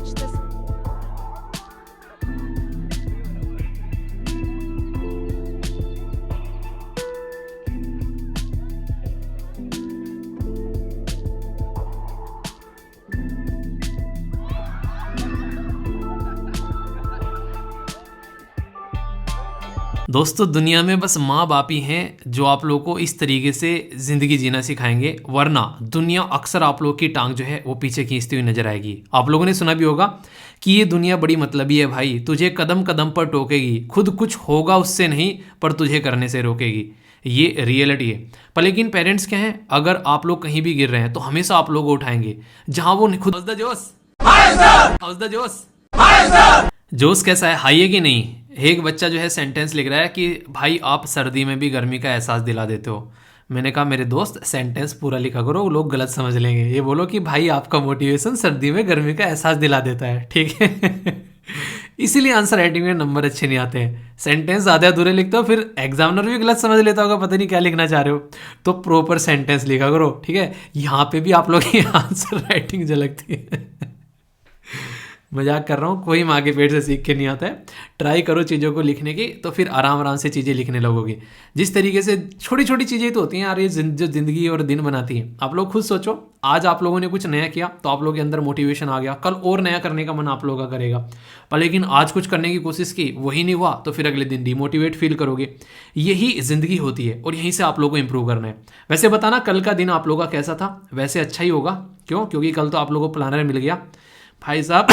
watch this. दोस्तों दुनिया में बस माँ बाप ही हैं जो आप लोगों को इस तरीके से ज़िंदगी जीना सिखाएंगे, वरना दुनिया अक्सर आप लोगों की टांग जो है वो पीछे खींचती हुई नजर आएगी। आप लोगों ने सुना भी होगा कि ये दुनिया बड़ी मतलबी है भाई, तुझे कदम कदम पर टोकेगी, खुद कुछ होगा उससे नहीं पर तुझे करने से रोकेगी। ये रियलिटी है। पर लेकिन पेरेंट्स क्या हैं, अगर आप लोग कहीं भी गिर रहे हैं तो हमेशा आप लोग को उठाएंगे जहां वो खुद। हाउस द जोश, हाउस द जोश, जोश कैसा है, हाई है कि नहीं। एक बच्चा जो है सेंटेंस लिख रहा है कि भाई आप सर्दी में भी गर्मी का एहसास दिला देते हो। मैंने कहा मेरे दोस्त सेंटेंस पूरा लिखा करो, लोग गलत समझ लेंगे। ये बोलो कि भाई आपका मोटिवेशन सर्दी में गर्मी का एहसास दिला देता है, ठीक है। इसीलिए आंसर राइटिंग में नंबर अच्छे नहीं आते हैं। सेंटेंस आधे अधूरे लिखते हो, फिर एग्जामिनर भी गलत समझ लेता होगा, पता नहीं क्या लिखना चाह रहे हो। तो प्रॉपर सेंटेंस लिखा करो, ठीक है। यहाँ पे भी आप लोग की आंसर राइटिंग झलकती है। मजाक कर रहा हूँ, कोई माँ के पेट से सीख के नहीं आता है। ट्राई करो चीज़ों को लिखने की, तो फिर आराम आराम से चीज़ें लिखने लगोगे। जिस तरीके से छोटी छोटी चीज़ें तो होती हैं यार, ये जो ज़िंदगी और दिन बनाती हैं। आप लोग खुद सोचो, आज आप लोगों ने कुछ नया किया तो आप लोगों के अंदर मोटिवेशन आ गया, कल और नया करने का मन आप लोगों का करेगा। पर लेकिन आज कुछ करने की कोशिश की, वही नहीं हुआ, तो फिर अगले दिन डिमोटिवेट फील करोगे। यही ज़िंदगी होती है और यहीं से आप लोगों को इंप्रूव करना है। वैसे बताना कल का दिन आप लोगों का कैसा था, वैसे अच्छा ही होगा। क्यों? क्योंकि कल तो आप लोगों को प्लानर मिल गया भाई साहब।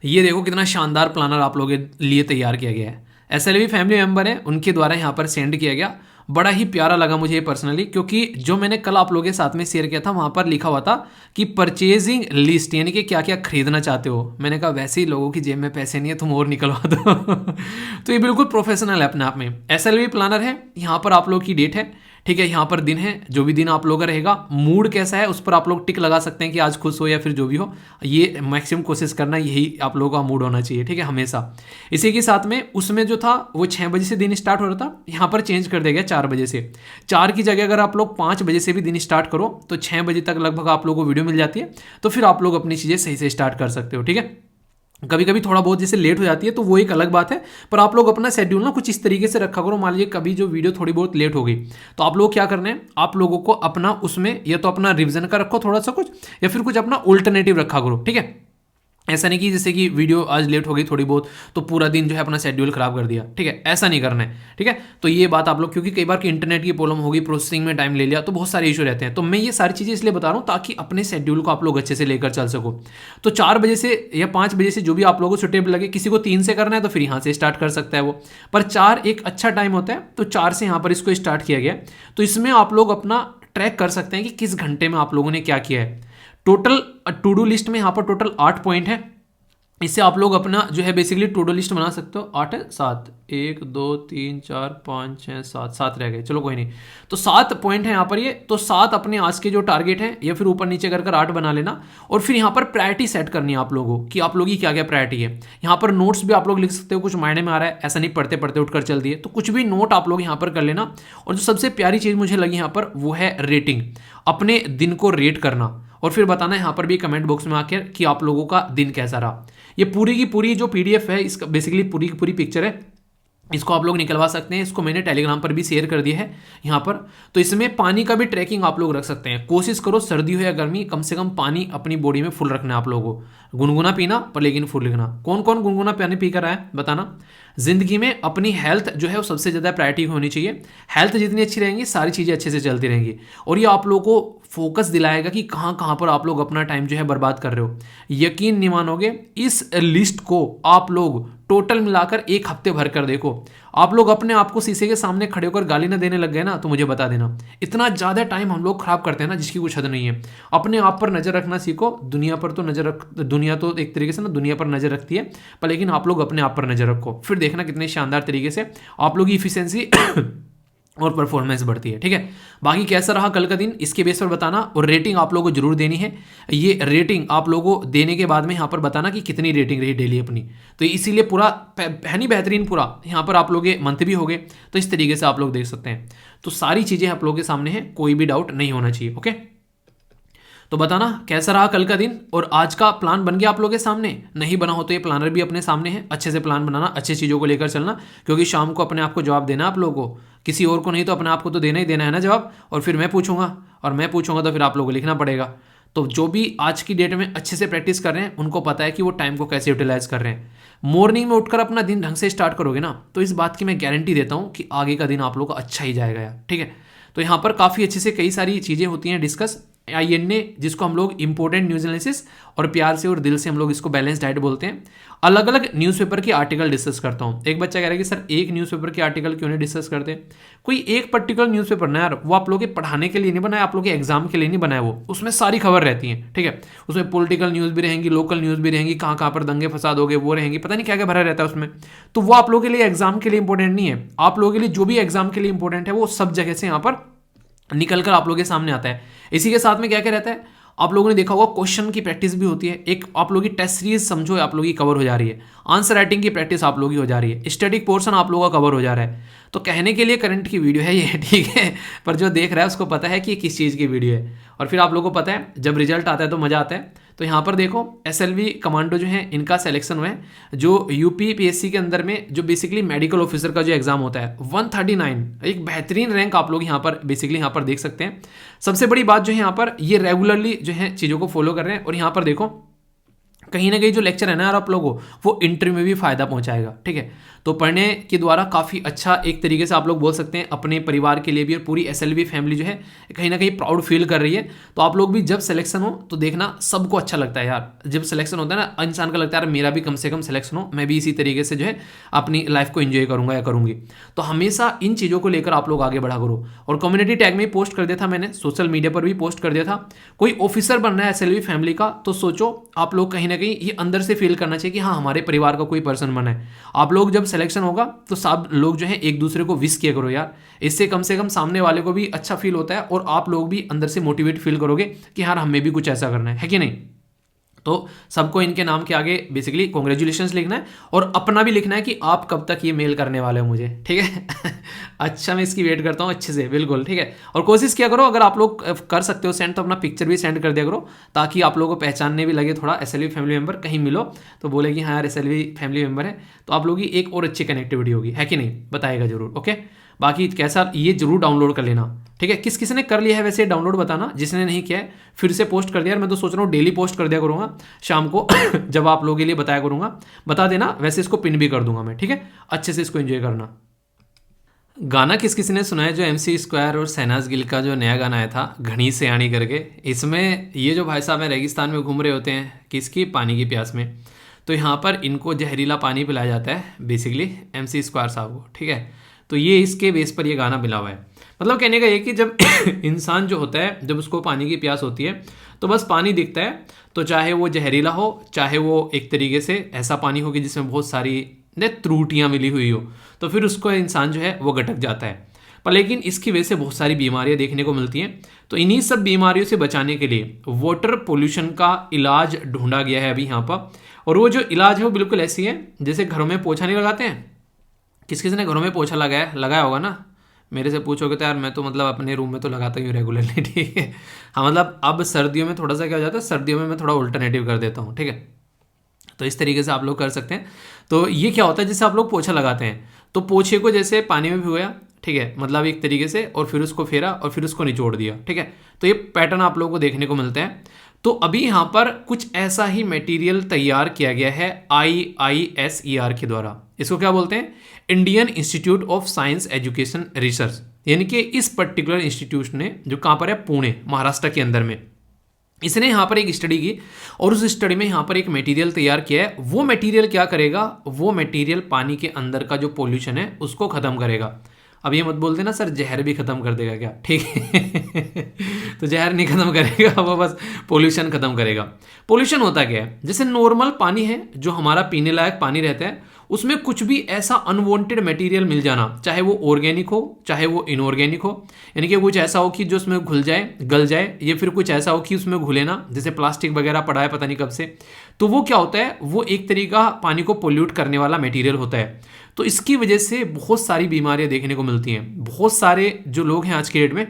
ये देखो कितना शानदार प्लानर आप लोगों के लिए तैयार किया गया है। एसएलवी फैमिली मेंबर है, उनके द्वारा यहाँ पर सेंड किया गया। बड़ा ही प्यारा लगा मुझे पर्सनली, क्योंकि जो मैंने कल आप लोगों के साथ में शेयर किया था वहाँ पर लिखा हुआ था कि परचेजिंग लिस्ट, यानी कि क्या क्या खरीदना चाहते हो। मैंने कहा वैसे ही लोगों की जेब में पैसे नहीं है, तुम और निकलवा दो। तो ये बिल्कुल प्रोफेशनल है अपने आप में। एसएलवी प्लानर है, यहाँ पर आप लोग की डेट है, ठीक है। यहाँ पर दिन है, जो भी दिन आप लोगों का रहेगा। मूड कैसा है उस पर आप लोग टिक लगा सकते हैं कि आज खुश हो या फिर जो भी हो। ये मैक्सिमम कोशिश करना, यही आप लोगों का मूड होना चाहिए, ठीक है, हमेशा। इसी के साथ में उसमें जो था वो 6 बजे से दिन स्टार्ट हो रहा था, यहाँ पर चेंज कर दिया गया 4 बजे से। 4 की जगह अगर आप लोग 5 बजे से भी दिन स्टार्ट करो तो 6 बजे तक लगभग आप लोगों को वीडियो मिल जाती है। तो फिर आप लोग अपनी चीज़ें सही से स्टार्ट कर सकते हो, ठीक है। कभी कभी थोड़ा बहुत जैसे लेट हो जाती है तो वो एक अलग बात है, पर आप लोग अपना शेड्यूल ना कुछ इस तरीके से रखा करो। मान लीजिए कभी जो वीडियो थोड़ी बहुत लेट हो गई, तो आप लोग क्या करना है, आप लोगों को अपना उसमें या तो अपना रिवीजन का रखो थोड़ा सा कुछ, या फिर कुछ अपना अल्टरनेटिव रखा करो, ठीक है। ऐसा नहीं कि जैसे कि वीडियो आज लेट हो गई थोड़ी बहुत तो पूरा दिन जो है अपना शेड्यूल खराब कर दिया, ठीक है, ऐसा नहीं करना है, ठीक है। तो ये बात आप लोग, क्योंकि कई बार की इंटरनेट की प्रॉब्लम होगी, प्रोसेसिंग में टाइम ले लिया, तो बहुत सारे इशू रहते हैं। तो मैं ये सारी चीज़ें इसलिए बता रहा हूँ ताकि अपने शेड्यूल को आप लोग अच्छे से लेकर चल सको। तो 4 बजे से या 5 बजे से जो भी आप लोगों को सुटेबल लगे, किसी को 3 से करना है तो फिर यहाँ से स्टार्ट कर सकता है वो, पर 4 एक अच्छा टाइम होता है, तो 4 से यहाँ पर इसको स्टार्ट किया गया। तो इसमें आप लोग अपना ट्रैक कर सकते हैं कि किस घंटे में आप लोगों ने क्या किया है। टोटल टू डू लिस्ट में यहाँ पर टोटल 8 पॉइंट है। इससे आप लोग अपना जो है बेसिकली टू डू लिस्ट बना सकते हो। 8 है, 7, 1 2 3 4 5 6 7 रह गए, चलो कोई नहीं। तो 7 पॉइंट है यहाँ पर ये। तो 7 अपने आज के जो टारगेट है, या फिर ऊपर नीचे कर 8 बना लेना। और फिर यहाँ पर प्रायोरिटी सेट करनी है आप लोगों की, आप लोगों की क्या क्या प्रायोरिटी है। यहाँ पर नोट्स भी आप लोग लिख सकते हो, कुछ मायने में आ रहा है, ऐसा नहीं पढ़ते पढ़ते उठकर चल दिए, तो कुछ भी नोट आप लोग यहाँ पर कर लेना। और जो सबसे प्यारी चीज़ मुझे लगी यहाँ पर वो है रेटिंग, अपने दिन को रेट करना और फिर बताना यहाँ पर भी कमेंट बॉक्स में आकर कि आप लोगों का दिन कैसा रहा। ये पूरी की पूरी जो पीडीएफ है, इसका बेसिकली पूरी की पूरी पिक्चर है, इसको आप लोग निकलवा सकते हैं। इसको मैंने टेलीग्राम पर भी शेयर कर दिया है यहाँ पर। तो इसमें पानी का भी ट्रैकिंग आप लोग रख सकते हैं। कोशिश करो सर्दी हो या गर्मी, कम से कम पानी अपनी बॉडी में फुल रखना है आप लोगों को। गुनगुना पीना, पर लेकिन फुल लिखना। कौन कौन गुनगुना पानी पी कर रहा है बताना। जिंदगी में अपनी हेल्थ जो है वो सबसे ज़्यादा प्रायोरिटी होनी चाहिए। हेल्थ जितनी अच्छी रहेंगी, सारी चीज़ें अच्छे से चलती रहेंगी। और ये आप लोगों को फोकस दिलाएगा कि कहाँ कहाँ पर आप लोग अपना टाइम जो है बर्बाद कर रहे हो। यकीन नहीं मानोगे, इस लिस्ट को आप लोग टोटल मिलाकर 1 हफ्ते भर कर देखो। आप लोग अपने आप को शीशे के सामने खड़े होकर गाली ना देने लग गए ना, तो मुझे बता देना। इतना ज़्यादा टाइम हम लोग खराब करते हैं ना, जिसकी कुछ हद नहीं है। अपने आप पर नज़र रखना सीखो। दुनिया पर तो दुनिया तो एक तरीके से ना दुनिया पर नज़र रखती है, पर लेकिन आप लोग अपने आप पर नज़र रखो। फिर देखना कितने शानदार तरीके से आप लोग की इफिशिएंसी और परफॉर्मेंस बढ़ती है, ठीक है। बाकी कैसा रहा कल का दिन, इसके बेस पर बताना। और रेटिंग आप लोगों को जरूर देनी है। ये रेटिंग आप लोगों को देने के बाद में यहाँ पर बताना कि कितनी रेटिंग रही डेली अपनी। तो इसीलिए पूरा है नहीं बेहतरीन, पूरा यहाँ पर आप लोग मंथ भी हो गए, तो इस तरीके से आप लोग देख सकते हैं। तो सारी चीज़ें आप लोगों के सामने हैं, कोई भी डाउट नहीं होना चाहिए, ओके। तो बताना कैसा रहा कल का दिन, और आज का प्लान बन गया आप लोगों के सामने? नहीं बना हो तो ये प्लानर भी अपने सामने है, अच्छे से प्लान बनाना, अच्छी चीज़ों को लेकर चलना, क्योंकि शाम को अपने आप को जवाब देना आप लोगों को, किसी और को नहीं तो अपने आप को तो देना ही देना है ना जवाब। और फिर मैं पूछूंगा, और मैं पूछूंगा तो फिर आप लोगों को लिखना पड़ेगा। तो जो भी आज की डेट में अच्छे से प्रैक्टिस कर रहे हैं उनको पता है कि वो टाइम को कैसे यूटिलाइज कर रहे हैं। मॉर्निंग में उठकर अपना दिन ढंग से स्टार्ट करोगे ना, तो इस बात की मैं गारंटी देता हूँ कि आगे का दिन आप लोगों का अच्छा ही जाएगा यार, ठीक है। तो यहाँ पर काफ़ी अच्छे से कई सारी चीज़ें होती हैं डिस्कस, INA जिसको हम लोग इंपॉर्टेंट न्यूज एनालिसिस, और प्यार से और दिल से हम लोग इसको बैलेंस डाइट बोलते हैं। अलग अलग न्यूज़पेपर के आर्टिकल डिस्कस करता हूँ। एक बच्चा कह रहा है कि सर एक न्यूज़पेपर के आर्टिकल क्यों नहीं डिस्कस करते? कोई एक पर्टिकुलर न्यूज़पेपर ना यार, वो आप लोगों के पढ़ाने के लिए नहीं बनाया, आप लोगों के एग्जाम के लिए नहीं बनाया, वो उसमें सारी खबर रहती है, ठीक है। उसमें पॉलिटिकल न्यूज़ भी रहेंगी, लोकल न्यूज़ भी रहेंगी, कहाँ कहाँ पर दंगे फसाद हो गए वो रहेंगी, पता नहीं क्या क्या भरा रहता है उसमें। तो वो आप लोगों के लिए एग्जाम के लिए इंपॉर्टेंट नहीं है, आप लोगों के लिए जो भी एग्जाम के लिए इंपॉर्टेंट है वो सब जगह से यहाँ पर निकल कर आप लोगों के सामने आता है। इसी के साथ में क्या क्या रहता है, आप लोगों ने देखा होगा क्वेश्चन की प्रैक्टिस भी होती है, एक आप लोगों की टेस्ट सीरीज समझो आप लोगों की कवर हो जा रही है, आंसर राइटिंग की प्रैक्टिस आप लोगों की हो जा रही है, स्टैटिक पोर्शन आप लोगों का कवर हो जा रहा है। तो कहने के लिए करंट की वीडियो है ये, ठीक है, पर जो देख रहा है उसको पता है कि ये किस चीज़ की वीडियो है। और फिर आप लोगों को पता है जब रिजल्ट आता है तो मज़ा आता है। तो यहाँ पर देखो SLV कमांडो जो है इनका सिलेक्शन हुआ है, जो UP PSC के अंदर में जो बेसिकली मेडिकल ऑफिसर का जो एग्जाम होता है 139, एक बेहतरीन रैंक आप लोग यहाँ पर बेसिकली यहाँ पर देख सकते हैं। सबसे बड़ी बात जो है यहाँ पर ये रेगुलरली जो है चीज़ों को फॉलो कर रहे हैं। और यहाँ पर देखो कहीं ना कहीं जो लेक्चर है ना यार आप लोगों को, वो इंटरव्यू में भी फायदा पहुंचाएगा, ठीक है। तो पढ़ने के द्वारा काफ़ी अच्छा एक तरीके से आप लोग बोल सकते हैं अपने परिवार के लिए भी, और पूरी SLV फैमिली जो है कहीं ना कहीं प्राउड फील कर रही है। तो आप लोग भी जब सिलेक्शन हो तो देखना सबको अच्छा लगता है यार, जब सिलेक्शन होता है ना इंसान का लगता है यार मेरा भी कम से कम सिलेक्शन हो, मैं भी इसी तरीके से जो है अपनी लाइफ को एंजॉय करूंगा या करूंगी। तो हमेशा इन चीज़ों को लेकर आप लोग आगे बढ़ा करो। और कम्युनिटी टैग में पोस्ट कर दिया था मैंने, सोशल मीडिया पर भी पोस्ट कर दिया था, कोई ऑफिसर बनना है SLV फैमिली का तो सोचो आप लोग कहीं ना कहीं ये अंदर से फील करना चाहिए कि हाँ हमारे परिवार का कोई पर्सन बना है। आप लोग जब सिलेक्शन होगा तो सब लोग जो है एक दूसरे को विश किया करो यार, इससे कम से कम सामने वाले को भी अच्छा फील होता है और आप लोग भी अंदर से मोटिवेट फील करोगे कि यार हमें भी कुछ ऐसा करना है कि नहीं। तो सबको इनके नाम के आगे बेसिकली कॉन्ग्रेचुलेशंस लिखना है और अपना भी लिखना है कि आप कब तक ये मेल करने वाले हो मुझे, ठीक है। अच्छा मैं इसकी वेट करता हूँ अच्छे से, बिल्कुल ठीक है। और कोशिश किया करो अगर आप लोग कर सकते हो सेंड तो अपना पिक्चर भी सेंड कर दिया करो, ताकि आप लोगों को पहचानने भी लगे थोड़ा, SLV फैमिली मेंबर कहीं मिलो तो बोले कि हाँ यार SLV फैमिली मेंबर है, तो आप लोगों की एक और अच्छी कनेक्टिविटी होगी, है कि नहीं, बताएगा जरूर। ओके बाकी कैसा ये जरूर डाउनलोड कर लेना, ठीक है। किस किस ने कर लिया है वैसे डाउनलोड बताना, जिसने नहीं किया है फिर से पोस्ट कर दिया। मैं तो सोच रहा हूँ डेली पोस्ट कर दिया करूँगा शाम को जब आप लोगों के लिए बताया करूँगा, बता देना। वैसे इसको पिन भी कर दूंगा मैं, ठीक है, अच्छे से इसको एंजॉय करना। गाना किस किसी ने सुना है जो MC स्क्वायर और शहनाज गिल का जो नया गाना आया था घनी से आनी करके, इसमें ये जो भाई साहब हैं रेगिस्तान में घूम रहे होते हैं किसकी, पानी की प्यास में, तो यहाँ पर इनको जहरीला पानी पिलाया जाता है बेसिकली MC स्क्वायर साहब को, ठीक है। तो ये इसके बेस पर ये गाना मिला हुआ है। मतलब कहने का ये कि जब इंसान जो होता है जब उसको पानी की प्यास होती है तो बस पानी दिखता है, तो चाहे वो जहरीला हो चाहे वो एक तरीके से ऐसा पानी हो कि जिसमें बहुत सारी त्रुटियाँ मिली हुई हो, तो फिर उसको इंसान जो है वो गटक जाता है। पर लेकिन इसकी वजह से बहुत सारी बीमारियां देखने को मिलती हैं। तो इन्हीं सब बीमारियों से बचाने के लिए वाटर पोल्यूशन का इलाज ढूंढा गया है अभी यहाँ पर। और वो जो इलाज है वो बिल्कुल ऐसी है जैसे घरों में पोछा नहीं लगाते हैं, किस किसी ने घरों में पोछा लगाया होगा ना, मेरे से पूछोगे तो यार मैं तो मतलब अपने रूम में तो लगाता ही हूँ रेगुलरली, ठीक है। हाँ मतलब अब सर्दियों में थोड़ा सा क्या हो जाता है, सर्दियों में मैं थोड़ा अल्टरनेटिव कर देता हूँ, ठीक है। तो इस तरीके से आप लोग कर सकते हैं। तो ये क्या होता है जैसे आप लोग पोछा लगाते हैं तो पोछे को जैसे पानी में भिगोया, ठीक है, मतलब एक तरीके से, और फिर उसको फेरा और फिर उसको निचोड़ दिया, ठीक है। तो ये पैटर्न आप लोगों को देखने को मिलते हैं। तो अभी यहाँ पर कुछ ऐसा ही मटेरियल तैयार किया गया है IISER के द्वारा। इसको क्या बोलते हैं, Indian institute of science education research, यानी कि इस पर्टिकुलर इंस्टीट्यूट ने जो कहाँ पर है, पुणे महाराष्ट्र के अंदर में, इसने यहाँ पर एक स्टडी की और उस स्टडी में यहाँ पर एक मटेरियल तैयार किया है। वो मटेरियल क्या करेगा, वो मटेरियल पानी के अंदर का जो पोल्यूशन है उसको खत्म करेगा। अब ये मत बोल देना सर जहर भी खत्म कर देगा क्या, ठीक है। तो जहर नहीं खत्म करेगा, वो बस पोल्यूशन खत्म करेगा। पोल्यूशन होता क्या है, जैसे नॉर्मल पानी है जो हमारा पीने लायक पानी रहता है, उसमें कुछ भी ऐसा अनवांटेड मटेरियल मिल जाना, चाहे वो ऑर्गेनिक हो चाहे वो इनऑर्गेनिक हो, यानी कि कुछ ऐसा हो कि जो उसमें घुल जाए गल जाए, या फिर कुछ ऐसा हो कि उसमें घुले ना, जैसे प्लास्टिक वगैरह पड़ा है पता नहीं कब से, तो वो क्या होता है, वो एक तरीका पानी को पोल्यूट करने वाला मटेरियल होता है। तो इसकी वजह से बहुत सारी बीमारियां देखने को मिलती हैं। बहुत सारे जो लोग हैं आज के डेट में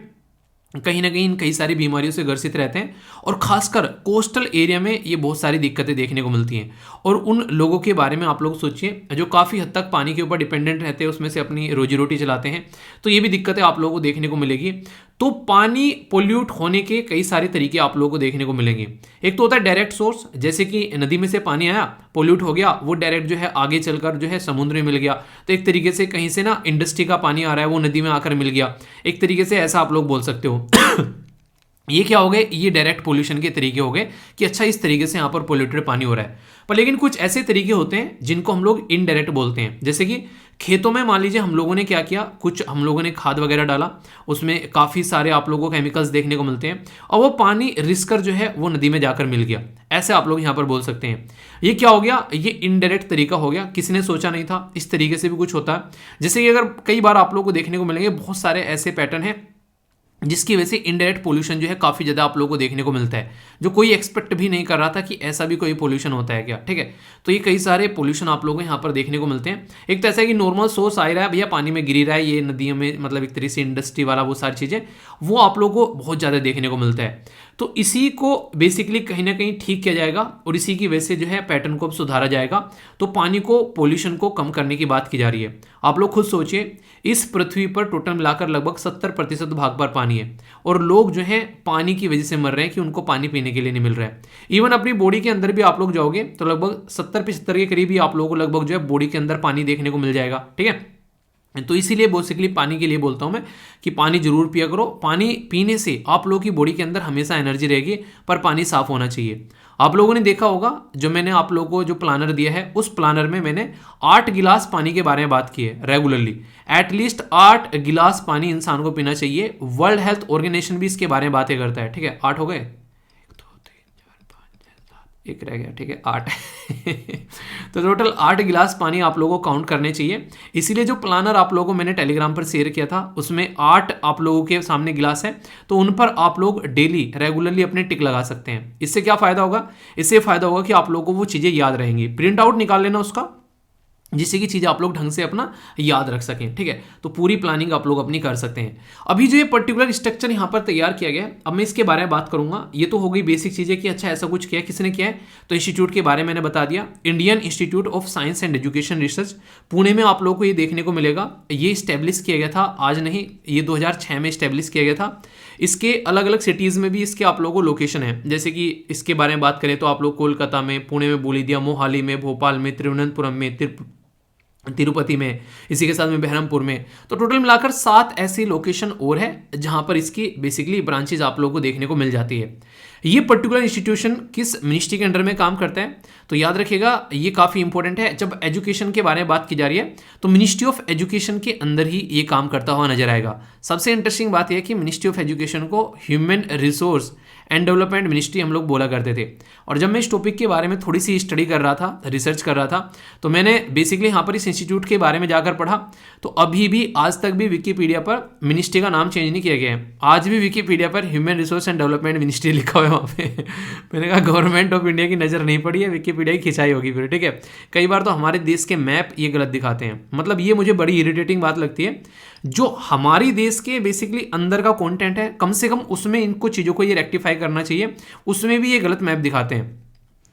कहीं ना कहीं कई सारी बीमारियों से ग्रसित रहते हैं, और खासकर कोस्टल एरिया में ये बहुत सारी दिक्कतें देखने को मिलती हैं। और उन लोगों के बारे में आप लोग सोचिए जो काफ़ी हद तक पानी के ऊपर डिपेंडेंट रहते हैं, उसमें से अपनी रोजी रोटी चलाते हैं, तो ये भी दिक्कतें आप लोगों को देखने को मिलेगी। तो पानी पोल्यूट होने के कई सारे तरीके आप लोगों को देखने को मिलेंगे। एक तो होता है डायरेक्ट सोर्स, जैसे कि नदी में से पानी आया, पोल्यूट हो गया, वो डायरेक्ट जो है आगे चलकर जो है समुद्र में मिल गया, तो एक तरीके से कहीं से ना इंडस्ट्री का पानी आ रहा है वो नदी में आकर मिल गया, एक तरीके से ऐसा आप लोग बोल सकते हो। ये क्या हो गए, ये डायरेक्ट पोल्यूशन के तरीके हो गए कि अच्छा इस तरीके से यहाँ पर पोल्यूटेड पानी हो रहा है। पर लेकिन कुछ ऐसे तरीके होते हैं जिनको हम लोग इनडायरेक्ट बोलते हैं, जैसे कि खेतों में मान लीजिए हम लोगों ने क्या किया, कुछ हम लोगों ने खाद वगैरह डाला, उसमें काफ़ी सारे आप लोगों को केमिकल्स देखने को मिलते हैं, और वो पानी रिसकर जो है वो नदी में जाकर मिल गया, ऐसे आप लोग यहाँ पर बोल सकते हैं। ये क्या हो गया, ये इनडायरेक्ट तरीका हो गया, किसी ने सोचा नहीं था, इस तरीके से भी कुछ होता है। जैसे कि अगर कई बार आप लोगों को देखने को मिलेंगे बहुत सारे ऐसे पैटर्न हैं जिसकी वजह से इनडायरेक्ट पोल्यूशन जो है काफ़ी ज़्यादा आप लोगों को देखने को मिलता है, जो कोई एक्सपेक्ट भी नहीं कर रहा था कि ऐसा भी कोई पोल्यूशन होता है क्या। ठीक है, तो ये कई सारे पोल्यूशन आप लोगों को यहाँ पर देखने को मिलते हैं। एक तो ऐसा है कि नॉर्मल सोर्स आ रहा है, भैया पानी में गिरी रहा है, ये नदियों में मतलब एक तरीके से इंडस्ट्री वाला वो सारी चीज़ें, वो आप लोगों को बहुत ज़्यादा देखने को मिलता है। तो इसी को बेसिकली कहीं ना कहीं ठीक किया जाएगा, और इसी की वजह से जो है पैटर्न को अब सुधारा जाएगा। तो पानी को, पोल्यूशन को कम करने की बात की जा रही है। आप लोग खुद सोचिए, इस पृथ्वी पर टोटल मिलाकर लगभग 70% भाग पर पानी है, और लोग जो हैं पानी की वजह से मर रहे हैं कि उनको पानी पीने के लिए नहीं मिल रहा है। इवन अपनी बॉडी के अंदर भी आप लोग जाओगे तो लगभग 70-75 के करीब ही आप लोगों को लगभग जो है बॉडी के अंदर पानी देखने को मिल जाएगा। ठीक है, तो इसीलिए बेसिकली पानी के लिए बोलता हूं मैं कि पानी जरूर पिया करो। पानी पीने से आप लोगों की बॉडी के अंदर हमेशा एनर्जी रहेगी, पर पानी साफ होना चाहिए। आप लोगों ने देखा होगा जो मैंने आप लोगों को जो प्लानर दिया है, उस प्लानर में मैंने 8 गिलास पानी के बारे में बात की है रेगुलरली। एटलीस्ट 8 गिलास पानी इंसान को पीना चाहिए। वर्ल्ड हेल्थ ऑर्गेनाइजेशन भी इसके बारे में बातें करता है। ठीक है, 8 हो गए, एक रह गया, ठीक है 8। तो टोटल 8 गिलास पानी आप लोगों को काउंट करने चाहिए। इसीलिए जो प्लानर आप लोगों को मैंने टेलीग्राम पर शेयर किया था, उसमें 8 आप लोगों के सामने गिलास है, तो उन पर आप लोग डेली रेगुलरली अपने टिक लगा सकते हैं। इससे क्या फायदा होगा, इससे फायदा होगा कि आप लोगों को वो चीज़ें याद रहेंगी। प्रिंट आउट निकाल लेना उसका, जिससे कि चीज़ें आप लोग ढंग से अपना याद रख सकें। ठीक है, तो पूरी प्लानिंग आप लोग अपनी कर सकते हैं। अभी जो ये पर्टिकुलर स्ट्रक्चर यहाँ पर तैयार किया गया है, अब मैं इसके बारे में बात करूंगा। ये तो हो गई बेसिक चीज़ें कि अच्छा ऐसा कुछ किया है, किसने किया है, तो इंस्टीट्यूट के बारे में मैंने बता दिया। Indian institute of science and education research, Pune में आप लोगों को ये देखने को मिलेगा। ये स्टैब्लिश किया गया था, आज नहीं, ये 2006 में स्टैब्लिश किया गया था। इसके अलग अलग सिटीज़ में भी इसके आप लोगों को लोकेशन है, जैसे कि इसके बारे में बात करें तो आप लोग कोलकाता में, पुणे में बोली दिया, मोहाली में, भोपाल में, तिरुवनंतपुरम में, तिरुपति में, इसी के साथ में बहरमपुर में। तो टोटल मिलाकर 7 ऐसी लोकेशन और है जहां पर इसकी बेसिकली ब्रांचेज आप लोगों को देखने को मिल जाती है। ये पर्टिकुलर इंस्टीट्यूशन किस मिनिस्ट्री के अंडर में काम करता है, तो याद रखिएगा ये काफ़ी इंपॉर्टेंट है। जब एजुकेशन के बारे में बात की जा रही है तो मिनिस्ट्री ऑफ एजुकेशन के अंदर ही ये काम करता हुआ नजर आएगा। सबसे इंटरेस्टिंग बात यह है कि मिनिस्ट्री ऑफ एजुकेशन को human resource and development ministry हम लोग बोला करते थे। और जब मैं इस टॉपिक के बारे में थोड़ी सी स्टडी कर रहा था, रिसर्च कर रहा था, तो मैंने बेसिकली यहाँ पर इस इंस्टीट्यूट के बारे में जाकर पढ़ा, तो अभी भी आज तक भी विकीपीडिया पर मिनिस्ट्री का नाम चेंज नहीं किया गया है। आज भी विकीपीडिया पर human resource and development ministry लिखा हुआ है वहाँ पे। मैंने कहा गवर्नमेंट ऑफ इंडिया की नज़र नहीं पड़ी है, विकीपीडिया की खिंचाई होगी फिर। ठीक है, कई बार तो हमारे देश के मैप ये गलत दिखाते हैं, मतलब ये मुझे बड़ी इरिटेटिंग बात लगती है। जो हमारी देश के बेसिकली अंदर का कंटेंट है, कम से कम उसमें इनको चीज़ों को ये रेक्टिफाई करना चाहिए, उसमें भी ये गलत मैप दिखाते हैं।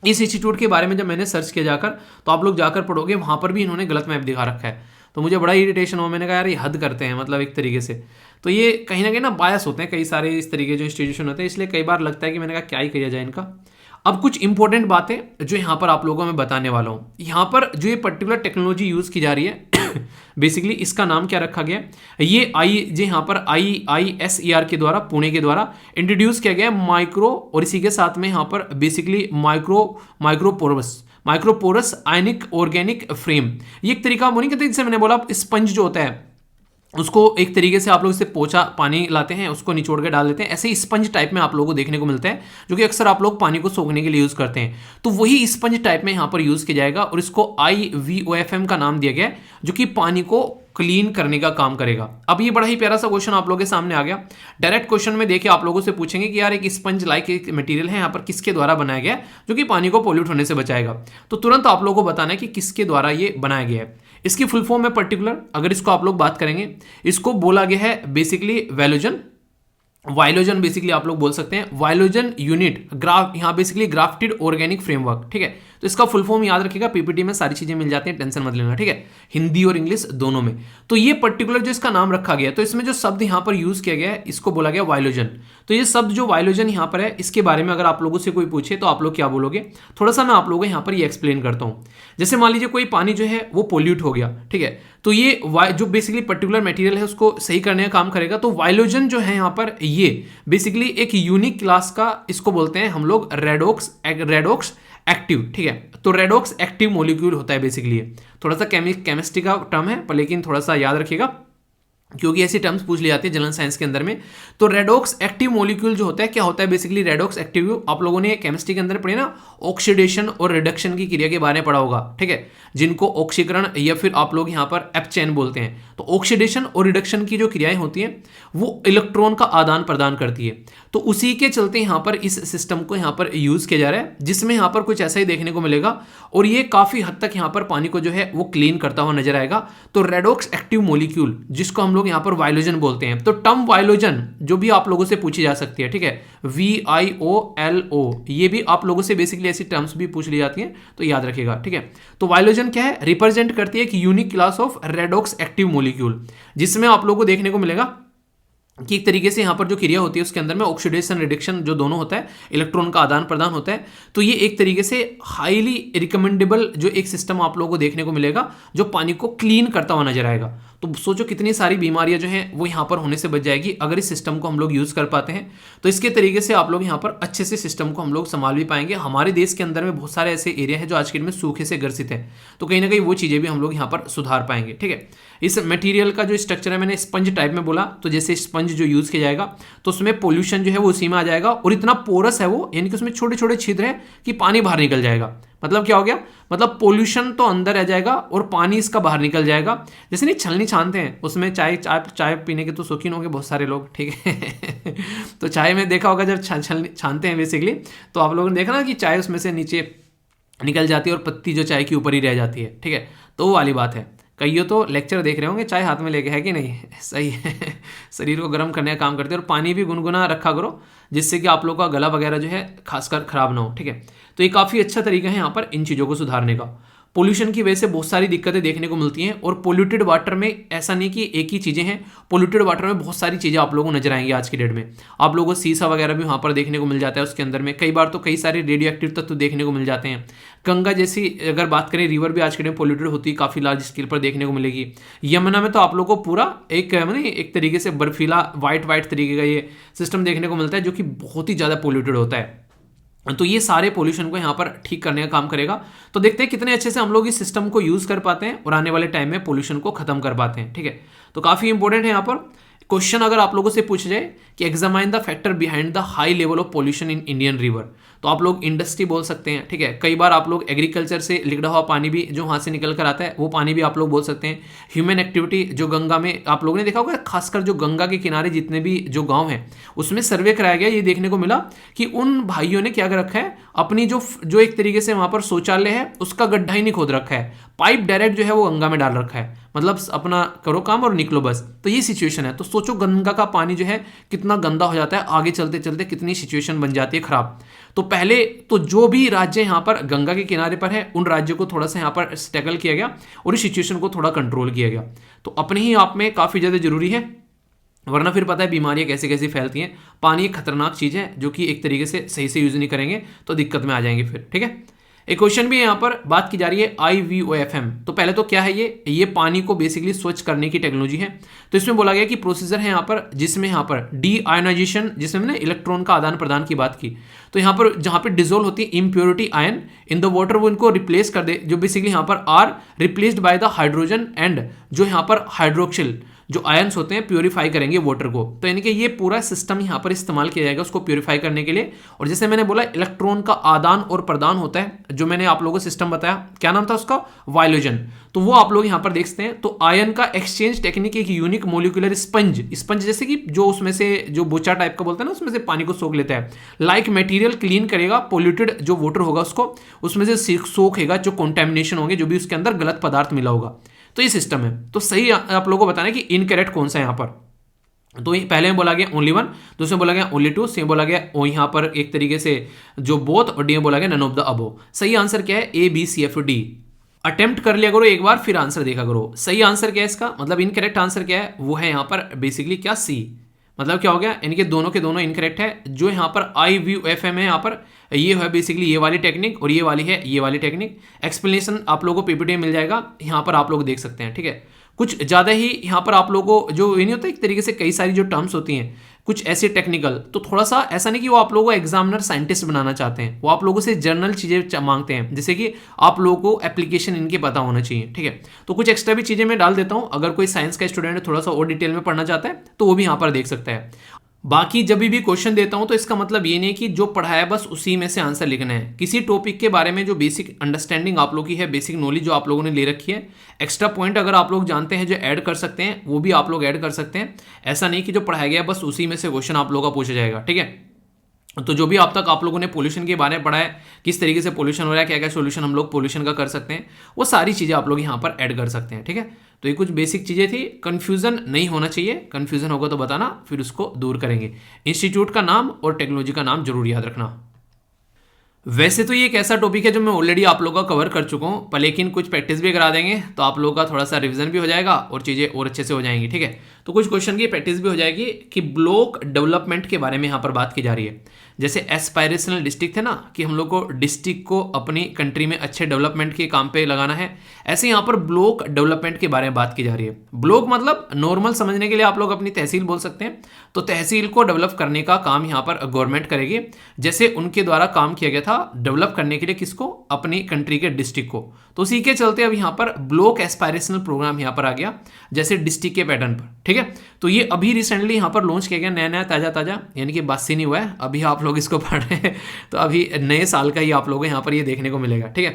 इस इंस्टीट्यूट के बारे में जब मैंने सर्च किया जाकर, तो आप लोग जाकर पढ़ोगे वहाँ पर भी इन्होंने गलत मैप दिखा रखा है। तो मुझे बड़ा इरिटेशन हुआ, मैंने कहा यार ये हद करते हैं, मतलब एक तरीके से। तो ये कहीं ना कहीं ना बायस होते हैं कई सारे इस तरीके जो इंस्टीट्यूशन होते हैं, इसलिए कई बार लगता है कि मैंने कहा क्या ही किया जाए इनका। अब कुछ इंपॉर्टेंट बातें जो यहाँ पर आप लोगों को मैं बताने वाला हूँ। यहाँ पर जो ये पर्टिकुलर टेक्नोलॉजी यूज़ की जा रही है बेसिकली इसका नाम क्या रखा गया, ये यहाँ पर IISER के द्वारा, पुणे के द्वारा इंट्रोड्यूस किया गया माइक्रो, और इसी के साथ में यहाँ पर बेसिकली माइक्रोपोरस आयनिक ऑर्गेनिक फ्रेम। ये एक तरीका वो नहीं कहते, जैसे मैंने बोला स्पंज जो होता है उसको एक तरीके से आप लोग इससे पोछा पानी लाते हैं, उसको निचोड़ के डाल देते हैं, ऐसे ही स्पंज टाइप में आप लोगों को देखने को मिलता है, जो कि अक्सर आप लोग पानी को सोखने के लिए यूज़ करते हैं। तो वही स्पंज टाइप में यहाँ पर यूज़ किया जाएगा, और इसको IVOFM का नाम दिया गया है, जो कि पानी को क्लीन करने का काम करेगा। अब ये बड़ा ही प्यारा सा क्वेश्चन आप लोगों के सामने आ गया। डायरेक्ट क्वेश्चन में देखिए आप लोगों से पूछेंगे कि यार एक स्पंज लाइक एक मटेरियल है यहाँ पर किसके द्वारा बनाया गया है, जो कि पानी को पोल्यूट होने से बचाएगा। तो तुरंत आप लोगों को बताना है कि किसके द्वारा ये बनाया गया है। इसकी फुल फॉर्म में पर्टिकुलर अगर इसको आप लोग बात करेंगे, इसको बोला गया है बेसिकली वैलोजन वाइलोजन बेसिकली आप लोग बोल सकते हैं, वाइलोजन यूनिट ग्राफ, यहाँ बेसिकली ग्राफ्टेड ऑर्गेनिक फ्रेमवर्क, ठीक है। तो इसका फुल फॉर्म याद रखिएगा, पीपीटी में सारी चीजें मिल जाती हैं, टेंशन मत लेना, ठीक है, हिंदी और इंग्लिश दोनों में। तो ये पर्टिकुलर जो इसका नाम रखा गया, तो इसमें जो शब्द यहाँ पर यूज किया गया है इसको बोला गया वाइलोजन। तो ये शब्द जो वाइलोजन यहाँ पर है, इसके बारे में अगर आप लोगों से कोई पूछे तो आप लोग क्या बोलोगे, थोड़ा सा मैं आप लोगों को यहाँ पर ये एक्सप्लेन करता हूँ। जैसे मान लीजिए कोई पानी जो है वो पोल्यूट हो गया, ठीक है, तो ये जो बेसिकली पर्टिकुलर मटेरियल है उसको सही करने का काम करेगा। तो वाइलोजन जो है यहाँ पर ये बेसिकली एक यूनिक क्लास का, इसको बोलते हैं हम लोग रेडोक्स एक्टिव, ठीक है। तो रेडोक्स एक्टिव मॉलिक्यूल होता है बेसिकली, थोड़ा सा केमिस्ट्री का टर्म है पर लेकिन थोड़ा सा याद रखिएगा क्योंकि ऐसी टर्म्स पूछ ली जाती है जनरल साइंस के अंदर में। तो रेडोक्स एक्टिव मॉलिक्यूल जो होता है, क्या होता है बेसिकली रेडोक्स एक्टिव, आप लोगों ने केमिस्ट्री के अंदर पढ़े ना, ऑक्सीडेशन और रिडक्शन की क्रिया के बारे में पढ़ा होगा, ठीक है, जिनको ऑक्सीकरण या फिर आप लोग यहाँ पर एप चेन बोलते हैं। तो ऑक्सीडेशन और रिडक्शन की जो क्रियाएं होती हैं वो इलेक्ट्रॉन का आदान प्रदान करती है। तो उसी के चलते यहाँ पर इस सिस्टम को यहाँ पर यूज किया जा रहा है, जिसमें यहाँ पर कुछ ऐसा ही देखने को मिलेगा और ये काफी हद तक यहाँ पर पानी को जो है वो क्लीन करता हुआ नजर आएगा। तो रेडोक्स एक्टिव मॉलिक्यूल जिसको हम लोग यहाँ पर वाइलोजन बोलते हैं, तो टर्म वाइलोजन जो भी आप लोगों से पूछी जा सकती है, ठीक है, VIOLO, ये भी आप लोगों से बेसिकली ऐसी टर्म्स भी पूछ ली जाती हैं, तो याद रखिएगा, ठीक है। तो वाइलोजन क्या है, रिप्रेजेंट करती है कि unique class of redox active molecule, जिसमें आप लोगों को देखने को मिलेगा कि एक तरीके से यहाँ पर जो क्रिया होती है उसके अंदर में ऑक्सीडेशन रिडक्शन जो दोनों होता है, इलेक्ट्रॉन का आदान प्रदान होता है। तो ये एक तरीके से हाईली रिकमेंडेबल जो एक सिस्टम आप लोगों को देखने को मिलेगा जो पानी को क्लीन करता हुआ नजर आएगा। तो सोचो कितनी सारी बीमारियां जो हैं वो यहाँ पर होने से बच जाएगी अगर इस सिस्टम को हम लोग यूज कर पाते हैं। तो इसके तरीके से आप लोग यहाँ पर अच्छे से सिस्टम को हम लोग संभाल भी पाएंगे। हमारे देश के अंदर में बहुत सारे ऐसे एरिया हैं जो आज के दिन में सूखे से ग्रसित हैं, तो कहीं ना कहीं वो चीजें भी हम लोग यहाँ पर सुधार पाएंगे, ठीक है। इस मटेरियल का जो स्ट्रक्चर है मैंने स्पंज टाइप में बोला, तो जैसे स्पंज जो यूज किया जाएगा तो उसमें पोल्यूशन जो है वो उसी में आ जाएगा और इतना पोरस है वो, यानी कि उसमें छोटे छोटे छिद्र हैं कि पानी बाहर निकल जाएगा। मतलब क्या हो गया, मतलब पोल्यूशन तो अंदर रह जाएगा और पानी इसका बाहर निकल जाएगा। जैसे नहीं छलनी छानते हैं, उसमें चाय पीने के तो शौकीन होंगे बहुत सारे लोग, ठीक है तो चाय में देखा होगा जब छानते हैं बेसिकली, तो आप लोगों ने देखा ना कि चाय उसमें से नीचे निकल जाती है और पत्ती जो चाय के ऊपर ही रह जाती है, ठीक है। तो वो वाली बात है। कईयों तो लेक्चर देख रहे होंगे चाय हाथ में लेके, है कि नहीं, सही है शरीर को गर्म करने का काम करते हैं। और पानी भी गुनगुना रखा करो जिससे कि आप लोग का गला वगैरह जो है खासकर खराब ना हो, ठीक है। तो ये काफ़ी अच्छा तरीका है यहाँ पर इन चीज़ों को सुधारने का। पोल्यूशन की वजह से बहुत सारी दिक्कतें देखने को मिलती हैं और पोल्यूटेड वाटर में ऐसा नहीं कि एक ही चीज़ें हैं, पोल्यूटेड वाटर में बहुत सारी चीज़ें आप लोगों को नजर आएंगी आज की डेट में। आप लोगों को सीसा वगैरह भी वहाँ पर देखने को मिल जाता है, उसके अंदर में कई बार तो कई सारे रेडियो एक्टिव तत्व देखने को मिल जाते हैं। गंगा जैसी अगर बात करें रिवर भी आज के डेट में पोल्यूटेड होती है, काफ़ी लार्ज स्केल पर देखने को मिलेगी। यमुना में तो आप लोगों को पूरा एक तरीके से बर्फीला वाइट तरीके का ये सिस्टम देखने को मिलता है जो कि बहुत ही ज़्यादा पोल्यूटेड होता है। तो ये सारे पोल्यूशन को यहाँ पर ठीक करने का काम करेगा। तो देखते हैं कितने अच्छे से हम लोग इस सिस्टम को यूज कर पाते हैं और आने वाले टाइम में पोल्यूशन को खत्म कर पाते हैं, ठीक है। तो काफी इंपॉर्टेंट है यहाँ पर क्वेश्चन अगर आप लोगों से पूछ जाए कि examine the factor behind the high level of pollution in Indian river, तो आप लोग इंडस्ट्री बोल सकते हैं, ठीक है। कई बार आप लोग एग्रीकल्चर से लिगड़ा हुआ पानी भी जो वहाँ से निकल कर आता है वो पानी भी आप लोग बोल सकते हैं। ह्यूमन एक्टिविटी जो गंगा में आप लोगों ने देखा होगा, खासकर जो गंगा के किनारे जितने भी जो गाँव हैं उसमें सर्वे कराया गया, ये देखने को मिला कि उन भाइयों ने क्या कर रखा है, अपनी जो एक तरीके से वहाँ पर शौचालय है उसका गड्ढा ही नहीं खोद रखा है, पाइप डायरेक्ट जो है वो गंगा में डाल रखा है, मतलब अपना करो काम और निकलो बस। तो ये सिचुएशन है। तो सोचो गंगा का पानी जो है कितना गंदा हो जाता है, आगे चलते चलते कितनी सिचुएशन बन जाती है खराब। तो पहले तो जो भी राज्य यहाँ पर गंगा के किनारे पर है उन राज्यों को थोड़ा सा यहाँ पर टैकल किया गया और इस सिचुएशन को थोड़ा कंट्रोल किया गया। तो अपने ही आप में काफ़ी ज़्यादा जरूरी है, वरना फिर पता है बीमारियां कैसे कैसे फैलती हैं। पानी एक खतरनाक चीज़ है जो कि एक तरीके से सही से यूज़ नहीं करेंगे तो दिक्कत में आ जाएंगे फिर, ठीक है। एक क्वेश्चन भी यहाँ पर बात की जा रही है IVOFM। तो पहले तो क्या है ये पानी को बेसिकली स्वच्छ करने की टेक्नोलॉजी है। तो इसमें बोला गया कि प्रोसीजर है यहाँ पर जिसमें यहाँ पर डी आयोनाइजेशन, जिसमें हमने इलेक्ट्रॉन का आदान प्रदान की बात की, तो यहाँ पर जहाँ पे डिजोल्व होती है impurity ion in the water वो इनको रिप्लेस कर दे, जो बेसिकली यहाँ पर are replaced by the hydrogen and जो यहाँ पर हाइड्रोक्सिल जो आयंस होते हैं प्योरीफाई करेंगे वाटर को। तो यानी कि ये पूरा सिस्टम यहाँ पर इस्तेमाल किया जाएगा उसको प्योरीफाई करने के लिए। और जैसे मैंने बोला इलेक्ट्रॉन का आदान और प्रदान होता है, जो मैंने आप लोगों को सिस्टम बताया, क्या नाम था उसका, वाइलोजन। तो वो आप लोग यहाँ पर देख सकते हैं। तो आयन का एक्सचेंज टेक्निक एक यूनिक मोलिकुलर स्पंज जैसे कि जो उसमें से जो बोचा टाइप का बोलते हैं ना, उसमें से पानी को सोख लेता है, लाइक मटेरियल क्लीन करेगा पोल्यूटेड जो वाटर होगा उसको, उसमें से सोखेगा जो कॉन्टेमिनेशन होंगे, जो भी उसके अंदर गलत पदार्थ मिला होगा। तो ये सिस्टम है। तो सही आप लोगों को बताना है कि इनकरेक्ट कौन सा है यहाँ पर। तो पहले में बोला गया ओनली वन, दूसरे में बोला गया ओनली टू, से बोला गया ओ यहाँ पर एक तरीके से जो बोथ, और डी में बोला गया नन ऑफ द अबो। सही आंसर क्या है? A B C F D. Attempt कर लिया करो एक बार, फिर आंसर देखा करो। सही आंसर क्या है इसका, मतलब इनकरेक्ट आंसर क्या है, वो है यहाँ पर बेसिकली क्या, सी। मतलब क्या हो गया, इनके दोनों के दोनों इनकरेक्ट है। जो यहाँ पर आई व्यू एफ एम है, यहाँ पर ये है बेसिकली ये वाली टेक्निक, और ये वाली है ये वाली टेक्निक। एक्सप्लेनेशन आप लोगों को पीपीटी में मिल जाएगा, यहाँ पर आप लोग देख सकते हैं। ठीक है, कुछ ज़्यादा ही यहाँ पर आप लोगों को जो ये नहीं होता, एक तरीके से कई सारी जो टर्म्स होती हैं कुछ ऐसे टेक्निकल, तो थोड़ा सा ऐसा नहीं कि वो आप लोगों को एग्जामिनर साइंटिस्ट बनाना चाहते हैं, वो आप लोगों से जर्नल चीज़ें मांगते हैं, जैसे कि आप लोगों को एप्लीकेशन इनके पता होना चाहिए। ठीक है, तो कुछ एक्स्ट्रा भी चीज़ें मैं डाल देता हूँ, अगर कोई साइंस का स्टूडेंट थोड़ा सा और डिटेल में पढ़ना चाहता है तो वो भी यहाँ पर देख सकता है। बाकी जब भी क्वेश्चन देता हूं तो इसका मतलब ये नहीं कि जो पढ़ाया बस उसी में से आंसर लिखना है। किसी टॉपिक के बारे में जो बेसिक अंडरस्टैंडिंग आप लोगों की है, बेसिक नॉलेज जो आप लोगों ने ले रखी है, एक्स्ट्रा पॉइंट अगर आप लोग जानते हैं जो ऐड कर सकते हैं, वो भी आप लोग ऐड कर सकते हैं। ऐसा नहीं कि जो पढ़ाया गया बस उसी में से क्वेश्चन आप लोगों का पूछा जाएगा। ठीक है, तो जो भी अब तक आप लोगों ने पोल्यूशन के बारे में पढ़ा है, किस तरीके से पोल्यूशन हो रहा है, क्या क्या सोल्यूशन हम लोग पोल्यूशन का कर सकते हैं, वो सारी चीज़ें आप लोग यहाँ पर ऐड कर सकते हैं। ठीक है, तो ये कुछ बेसिक चीज़ें थी, कन्फ्यूज़न नहीं होना चाहिए, कन्फ्यूज़न होगा तो बताना, फिर उसको दूर करेंगे। इंस्टीट्यूट का नाम और टेक्नोलॉजी का नाम जरूर याद रखना। वैसे तो ये एक ऐसा टॉपिक है जो मैं ऑलरेडी आप लोगों का कवर कर चुका हूँ, पर लेकिन कुछ प्रैक्टिस भी करा देंगे तो आप लोगों का थोड़ा सा रिवीजन भी हो जाएगा और चीज़ें और अच्छे से हो जाएंगी। ठीक है, तो कुछ क्वेश्चन की प्रैक्टिस भी हो जाएगी कि ब्लॉक डेवलपमेंट के बारे में यहाँ पर बात की जा रही है। जैसे एस्पायरेशनल डिस्ट्रिक्ट है ना, कि हम लोग को डिस्ट्रिक्ट को अपनी कंट्री में अच्छे डेवलपमेंट के काम पे लगाना है, ऐसे यहाँ पर ब्लॉक डेवलपमेंट के बारे में बात की जा रही है। ब्लॉक मतलब नॉर्मल समझने के लिए आप लोग अपनी तहसील बोल सकते हैं, तो तहसील को डेवलप करने का काम यहाँ पर गवर्नमेंट करेगी। जैसे उनके द्वारा काम किया गया था डेवलप करने के लिए किसको, अपनी कंट्री के डिस्ट्रिक्ट को, तो उसी के चलते अब यहाँ पर ब्लॉक एस्पायरेशनल प्रोग्राम यहाँ पर आ गया, जैसे डिस्ट्रिक्ट के पैटर्न पर। ठीक है, तो ये अभी रिसेंटली यहाँ पर लॉन्च किया गया, नया नया ताज़ा ताज़ा, यानी कि बासी नहीं हुआ है, अभी आप लोग इसको पढ़ रहे हैं तो अभी नए साल का ही आप लोगों को यहाँ पर ये देखने को मिलेगा। ठीक है,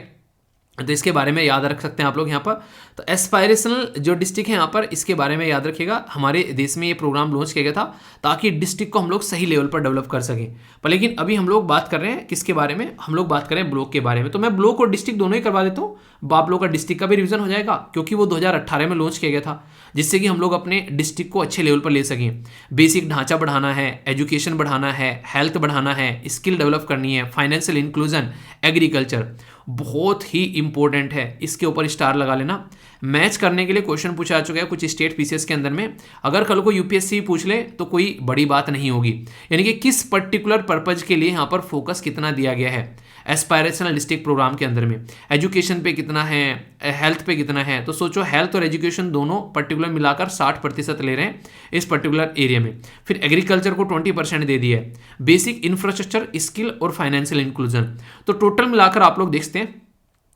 तो इसके बारे में याद रख सकते हैं आप लोग यहाँ पर। तो एस्पायरेशनल जो डिस्ट्रिक्ट है यहाँ पर, इसके बारे में याद रखिएगा, हमारे देश में ये प्रोग्राम लॉन्च किया गया था ताकि डिस्ट्रिक्ट को हम लोग सही लेवल पर डेवलप कर सकें। पर लेकिन अभी हम लोग बात कर रहे हैं किसके बारे में, हम लोग बात कर रहे हैं ब्लॉक के बारे में। तो मैं ब्लॉक और डिस्ट्रिक्ट दोनों ही करवा देता हूँ, आप लोग का डिस्ट्रिक्ट का भी रिवीजन हो जाएगा, क्योंकि वो 2018 में लॉन्च किया गया था, जिससे कि हम लोग अपने डिस्ट्रिक्ट को अच्छे लेवल पर ले सकें। बेसिक ढांचा बढ़ाना है, एजुकेशन बढ़ाना है, हेल्थ बढ़ाना है, स्किल डेवलप करनी है, फाइनेंशियल इंक्लूजन, एग्रीकल्चर बहुत ही इंपॉर्टेंट है, इसके ऊपर स्टार लगा लेना। मैच करने के लिए क्वेश्चन पूछा जा चुका है कुछ स्टेट पीसीएस के अंदर में, अगर कल को यूपीएससी पूछ ले तो कोई बड़ी बात नहीं होगी, यानी कि किस पर्टिकुलर पर्पज के लिए यहाँ पर फोकस कितना दिया गया है एस्पायरेशनल डिस्ट्रिक्ट प्रोग्राम के अंदर में, एजुकेशन पे कितना है, हेल्थ पे कितना है। तो सोचो हेल्थ और एजुकेशन दोनों पर्टिकुलर मिलाकर 60% ले रहे हैं इस पर्टिकुलर एरिया में। फिर एग्रीकल्चर को 20% दे दिया है, बेसिक इंफ्रास्ट्रक्चर, स्किल और फाइनेंशियल इंक्लूजन। तो टोटल मिलाकर आप लोग देखते हैं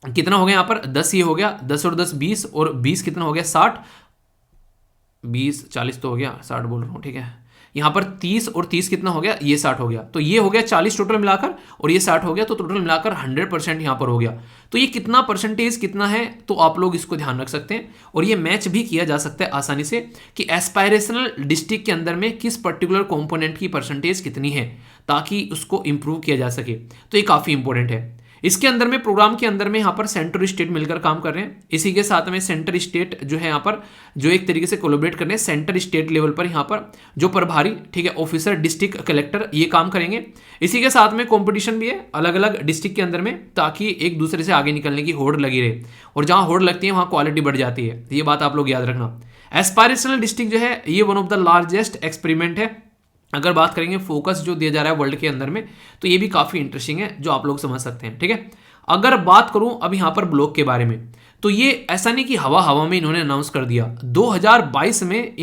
कितना हो गया यहाँ पर, 10 ये हो गया, 10 और 10 20, और 20 कितना हो गया 60, 20 40 तो हो गया, 60 बोल रहा हूँ। ठीक है, यहाँ पर 30 और 30 कितना हो गया, ये 60 हो गया, तो ये हो गया 40 टोटल मिलाकर, और ये 60 हो गया, तो टोटल मिलाकर 100% यहाँ पर हो गया। तो ये कितना परसेंटेज कितना है, तो आप लोग इसको ध्यान रख सकते हैं, और ये मैच भी किया जा सकता है आसानी से कि एस्पायरेशनल डिस्ट्रिक्ट के अंदर में किस पर्टिकुलर कॉम्पोनेंट की परसेंटेज कितनी है, ताकि उसको इंप्रूव किया जा सके। तो ये काफ़ी इंपॉर्टेंट है। इसके अंदर में प्रोग्राम के अंदर में यहाँ पर सेंटर स्टेट मिलकर काम कर रहे हैं, इसी के साथ में सेंटर स्टेट जो है यहाँ पर जो एक तरीके से कोलैबोरेट कर रहे हैं, सेंटर स्टेट लेवल पर यहाँ पर जो प्रभारी, ठीक है, ऑफिसर, डिस्ट्रिक्ट कलेक्टर, ये काम करेंगे। इसी के साथ में कंपटीशन भी है अलग अलग डिस्ट्रिक्ट के अंदर में, ताकि एक दूसरे से आगे निकलने की होड़ लगी रहे, और जहाँ होड़ लगती है वहाँ क्वालिटी बढ़ जाती है, ये बात आप लोग याद रखना। एस्पायरेशनल डिस्ट्रिक्ट जो है ये one of the largest experiment है, अगर बात करेंगे फोकस जो दिया जा रहा है वर्ल्ड के अंदर में, तो ये भी काफ़ी इंटरेस्टिंग है जो आप लोग समझ सकते हैं। ठीक है, अगर बात करूं अब यहाँ पर ब्लॉक के बारे में, तो ये ऐसा नहीं कि हवा हवा में इन्होंने अनाउंस कर दिया, 2022 में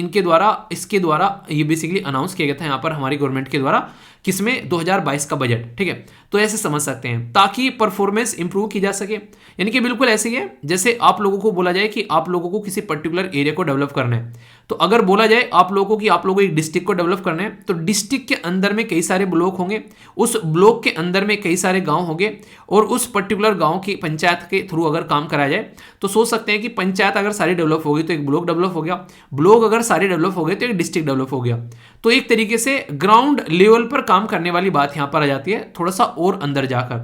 इसके द्वारा ये बेसिकली अनाउंस किया गया था यहाँ पर हमारी गवर्नमेंट के द्वारा, किसमें, 2022 का बजट। ठीक है, तो ऐसे समझ सकते हैं, ताकि परफॉर्मेंस इंप्रूव की जा सके, यानी कि बिल्कुल ऐसे ही है जैसे आप लोगों को बोला जाए कि आप लोगों को किसी पर्टिकुलर एरिया को डेवलप करना है, तो अगर बोला जाए आप लोगों को कि आप लोगों को एक डिस्ट्रिक्ट को डेवलप करना है, तो डिस्ट्रिक्ट के अंदर में कई सारे ब्लॉक होंगे, उस ब्लॉक के अंदर में कई सारे गांव होंगे, और उस पर्टिकुलर गांव की पंचायत के थ्रू अगर काम कराया जाए, तो सोच सकते हैं कि पंचायत अगर सारी डेवलप होगी तो एक ब्लॉक डेवलप हो गया, ब्लॉक अगर सारे डेवलप हो गए तो एक डिस्ट्रिक्ट डेवलप हो गया। तो एक तरीके से ग्राउंड लेवल पर काम करने वाली बात यहां पर आ जाती है, थोड़ा सा और अंदर जाकर।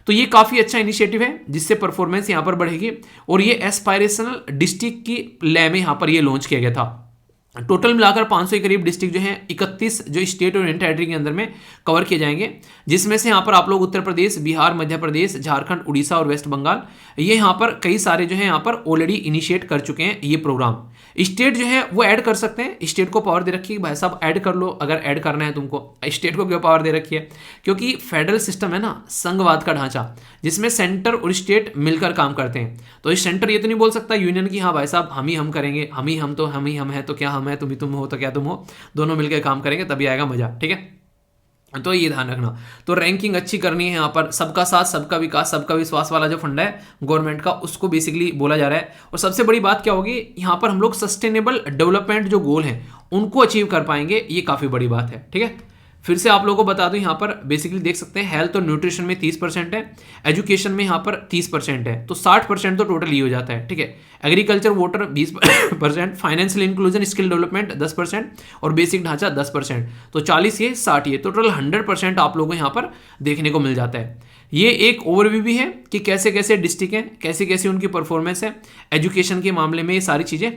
तो ये काफी अच्छा इनिशिएटिव है, जिससे परफॉर्मेंस यहां पर बढ़ेगी, और ये एस्पायरेशनल डिस्ट्रिक्ट की लय में यहां पर ये लॉन्च किया गया था। टोटल मिलाकर 500 के करीब डिस्ट्रिक्ट जो है 31 जो स्टेट और यूनियन टेरिटरी के अंदर में कवर किए जाएंगे, जिसमें से यहाँ पर आप लोग उत्तर प्रदेश, बिहार, मध्य प्रदेश, झारखंड, उड़ीसा और वेस्ट बंगाल, ये यहाँ पर कई सारे जो है यहाँ पर ऑलरेडी इनिशिएट कर चुके हैं ये प्रोग्राम। स्टेट जो है वो ऐड कर सकते हैं, स्टेट को पावर दे रखी है भाई साहब ऐड कर लो, अगर ऐड करना है तुमको। स्टेट को क्यों पावर दे रखी है? क्योंकि फेडरल सिस्टम है ना, संघवाद का ढांचा, जिसमें सेंटर और स्टेट मिलकर काम करते हैं। तो इस सेंटर ये तो नहीं बोल सकता यूनियन की हाँ भाई साहब हम ही हम करेंगे, हम ही हम, तो हम ही हम है तो क्या हम है, तुम ही तुम हो तो क्या तुम हो, दोनों मिलकर काम करेंगे तभी आएगा मजा, ठीक है। तो ये ध्यान रखना। तो रैंकिंग अच्छी करनी है यहाँ पर, सबका साथ सबका विकास सबका विश्वास वाला जो फंड है गवर्नमेंट का, उसको बेसिकली बोला जा रहा है। और सबसे बड़ी बात क्या होगी यहाँ पर, हम लोग सस्टेनेबल डेवलपमेंट जो गोल हैं उनको अचीव कर पाएंगे, ये काफ़ी बड़ी बात है, ठीक है। फिर से आप लोगों को बता दूं यहाँ पर बेसिकली देख सकते हैं हेल्थ और न्यूट्रिशन में 30% है, एजुकेशन में यहाँ पर 30% है, तो 60% तो टोटल ही हो जाता है, ठीक है। Agriculture water 20%, financial inclusion skill development 10% और बेसिक ढांचा 10%, तो 40 ये 60 ये टोटल 100% आप लोगों को यहाँ पर देखने को मिल जाता है। ये एक ओवरव्यू भी है कि कैसे कैसे डिस्ट्रिक्ट हैं, कैसे कैसे उनकी परफॉर्मेंस है एजुकेशन के मामले में, ये सारी चीज़ें